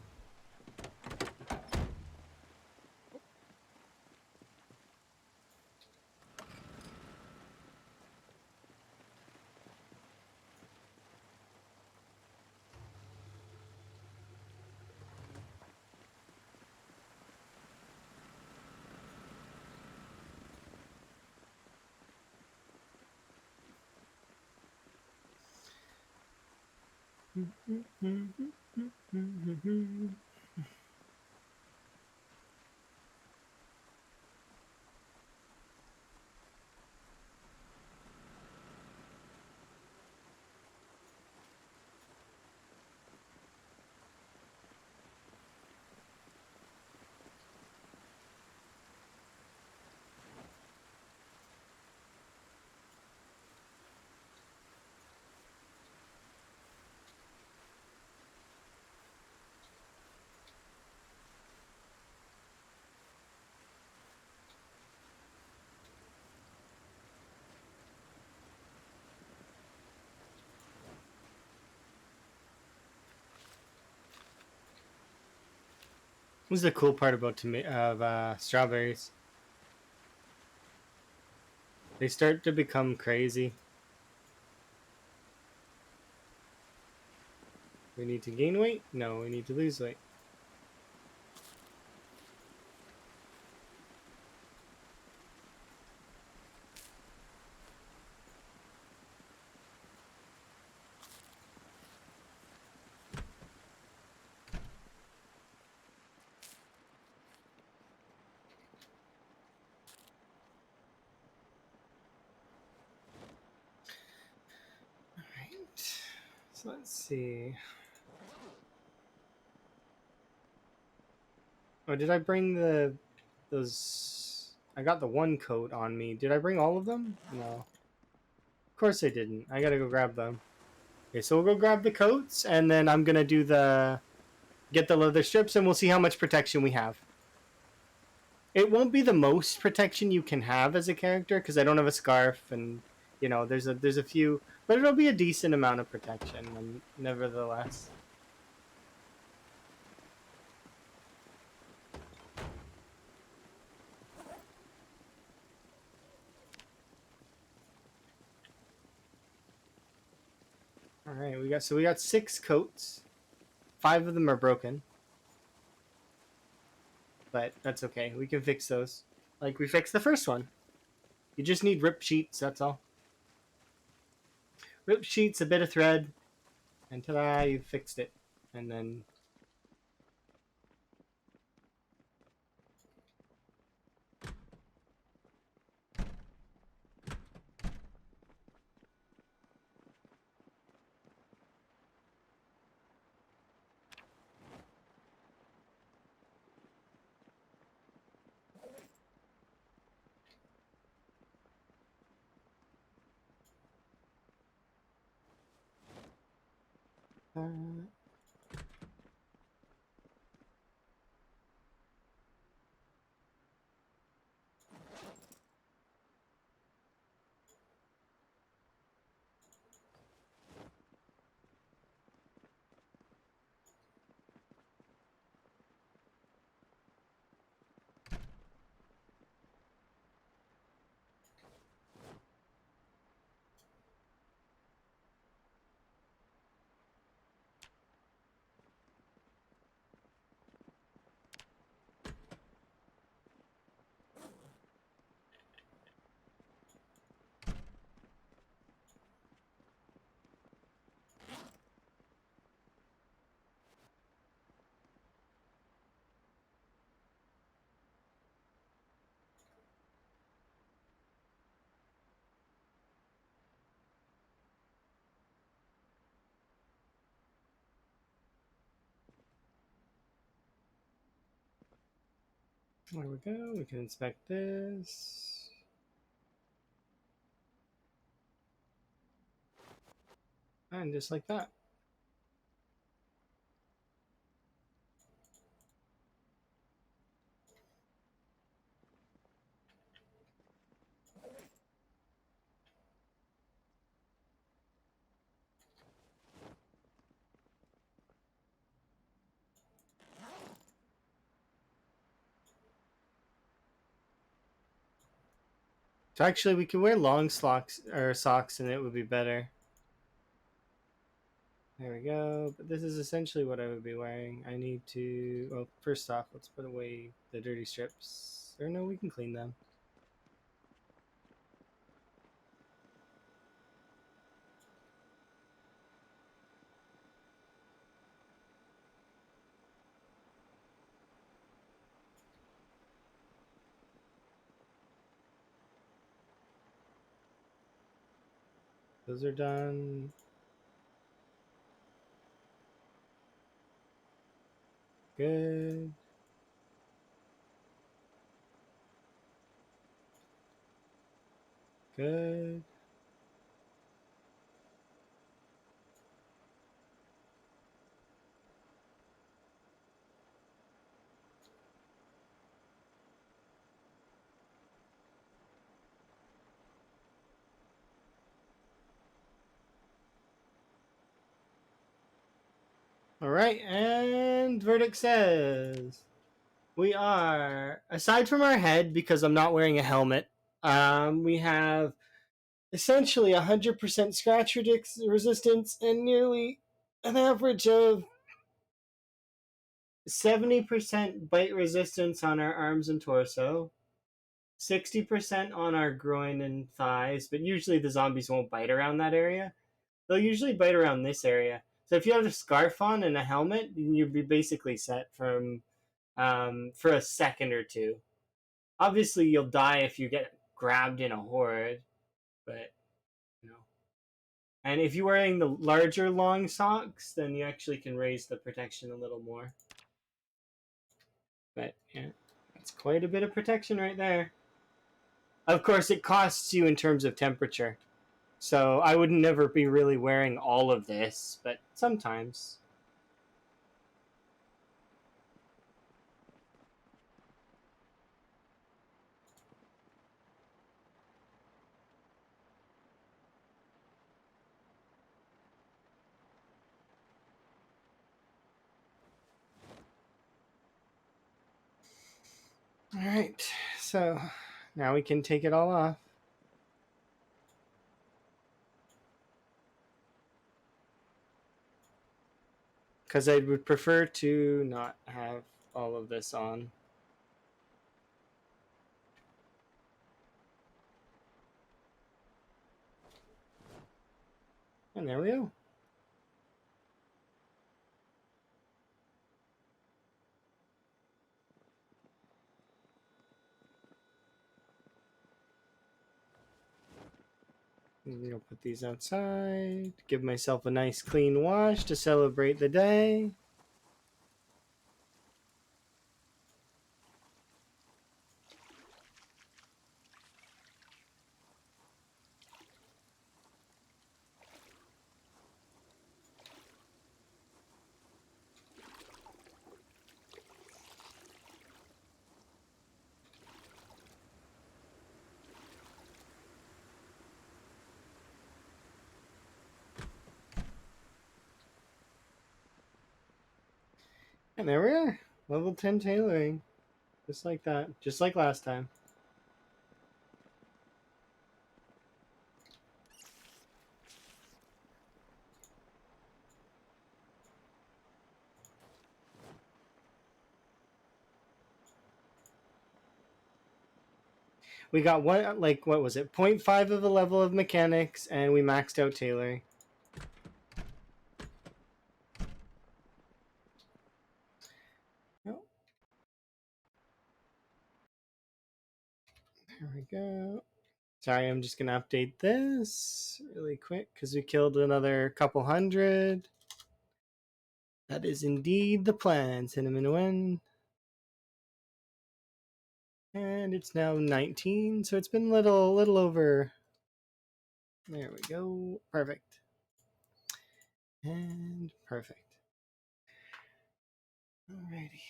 This is the cool part about strawberries. They start to become crazy. We need to gain weight? No, we need to lose weight. Alright. So let's see. Oh, did I bring those? I got the one coat on me. Did I bring all of them? No. Of course I didn't. I gotta go grab them. Okay, so we'll go grab the coats, and then I'm gonna do get the leather strips, and we'll see how much protection we have. It won't be the most protection you can have as a character, because I don't have a scarf, and there's a few, but it'll be a decent amount of protection, nevertheless. All right, we got 6 coats. 5 of them are broken, but that's okay. We can fix those. Like we fixed the first one. You just need rip sheets. That's all. Rip sheets, a bit of thread, and ta-da! You fixed it. And then uh, there we go. We can inspect this. And just like that. So actually, we can wear long socks, and it would be better. There we go. But this is essentially what I would be wearing. I need to. Well, first off, let's put away the dirty strips. Or no, we can clean them. Those are done. Good. Good. All right, and verdict says we are, aside from our head, because I'm not wearing a helmet, we have essentially 100% scratch resistance and nearly an average of 70% bite resistance on our arms and torso, 60% on our groin and thighs, but usually the zombies won't bite around that area. They'll usually bite around this area. So if you have a scarf on and a helmet, you'd be basically set from for a second or two. Obviously, you'll die if you get grabbed in a horde, but you know. And if you're wearing the larger long socks, then you actually can raise the protection a little more. But yeah, that's quite a bit of protection right there. Of course, it costs you in terms of temperature. So I would never be really wearing all of this, but sometimes. All right, so now we can take it all off. because I would prefer to not have all of this on. And there we go. I'll put these outside. Give myself a nice clean wash to celebrate the day. And there we are. Level 10 tailoring. Just like that. Just like last time. We got one, like, what was it? 0.5 of a level of mechanics, and we maxed out tailoring. Oh. There we go. Sorry, I'm just going to update this really quick because we killed another couple hundred. That is indeed the plan, Cinnamon Wen. And it's now 19, so it's been little over. There we go. Perfect. And perfect. Alrighty.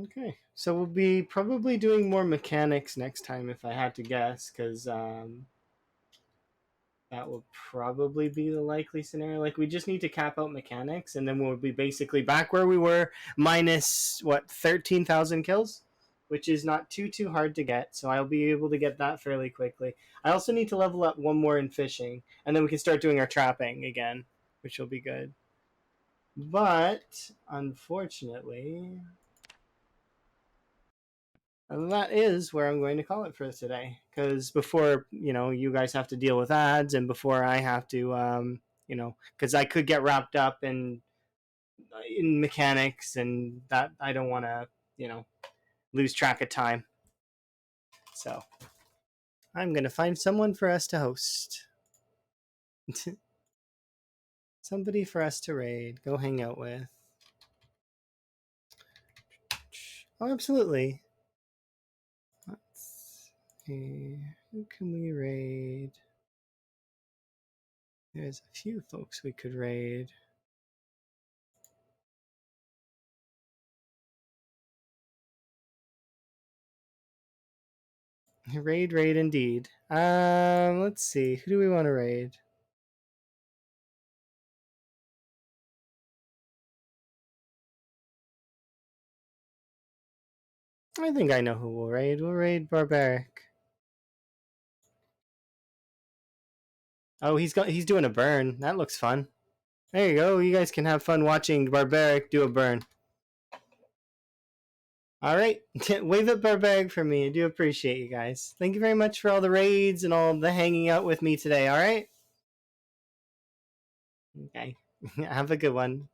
Okay, so we'll be probably doing more mechanics next time if I had to guess, because that will probably be the likely scenario. Like, we just need to cap out mechanics, and then we'll be basically back where we were, minus, what, 13,000 kills? Which is not too hard to get, so I'll be able to get that fairly quickly. I also need to level up one more in fishing, and then we can start doing our trapping again, which will be good. But, unfortunately, and that is where I'm going to call it for today. Because before, you guys have to deal with ads, and before I have to, because I could get wrapped up in mechanics, and that I don't want to, lose track of time. So I'm going to find someone for us to host. Somebody for us to raid, go hang out with. Oh, absolutely. Let's see. Who can we raid? There's a few folks we could raid. Raid indeed. Let's see. Who do we want to raid? I think I know who we'll raid. We'll raid Barbaric. Oh, he's doing a burn. That looks fun. There you go. You guys can have fun watching Barbaric do a burn. All right. Wave at Barbaric for me. I do appreciate you guys. Thank you very much for all the raids and all the hanging out with me today. All right. Okay. Have a good one.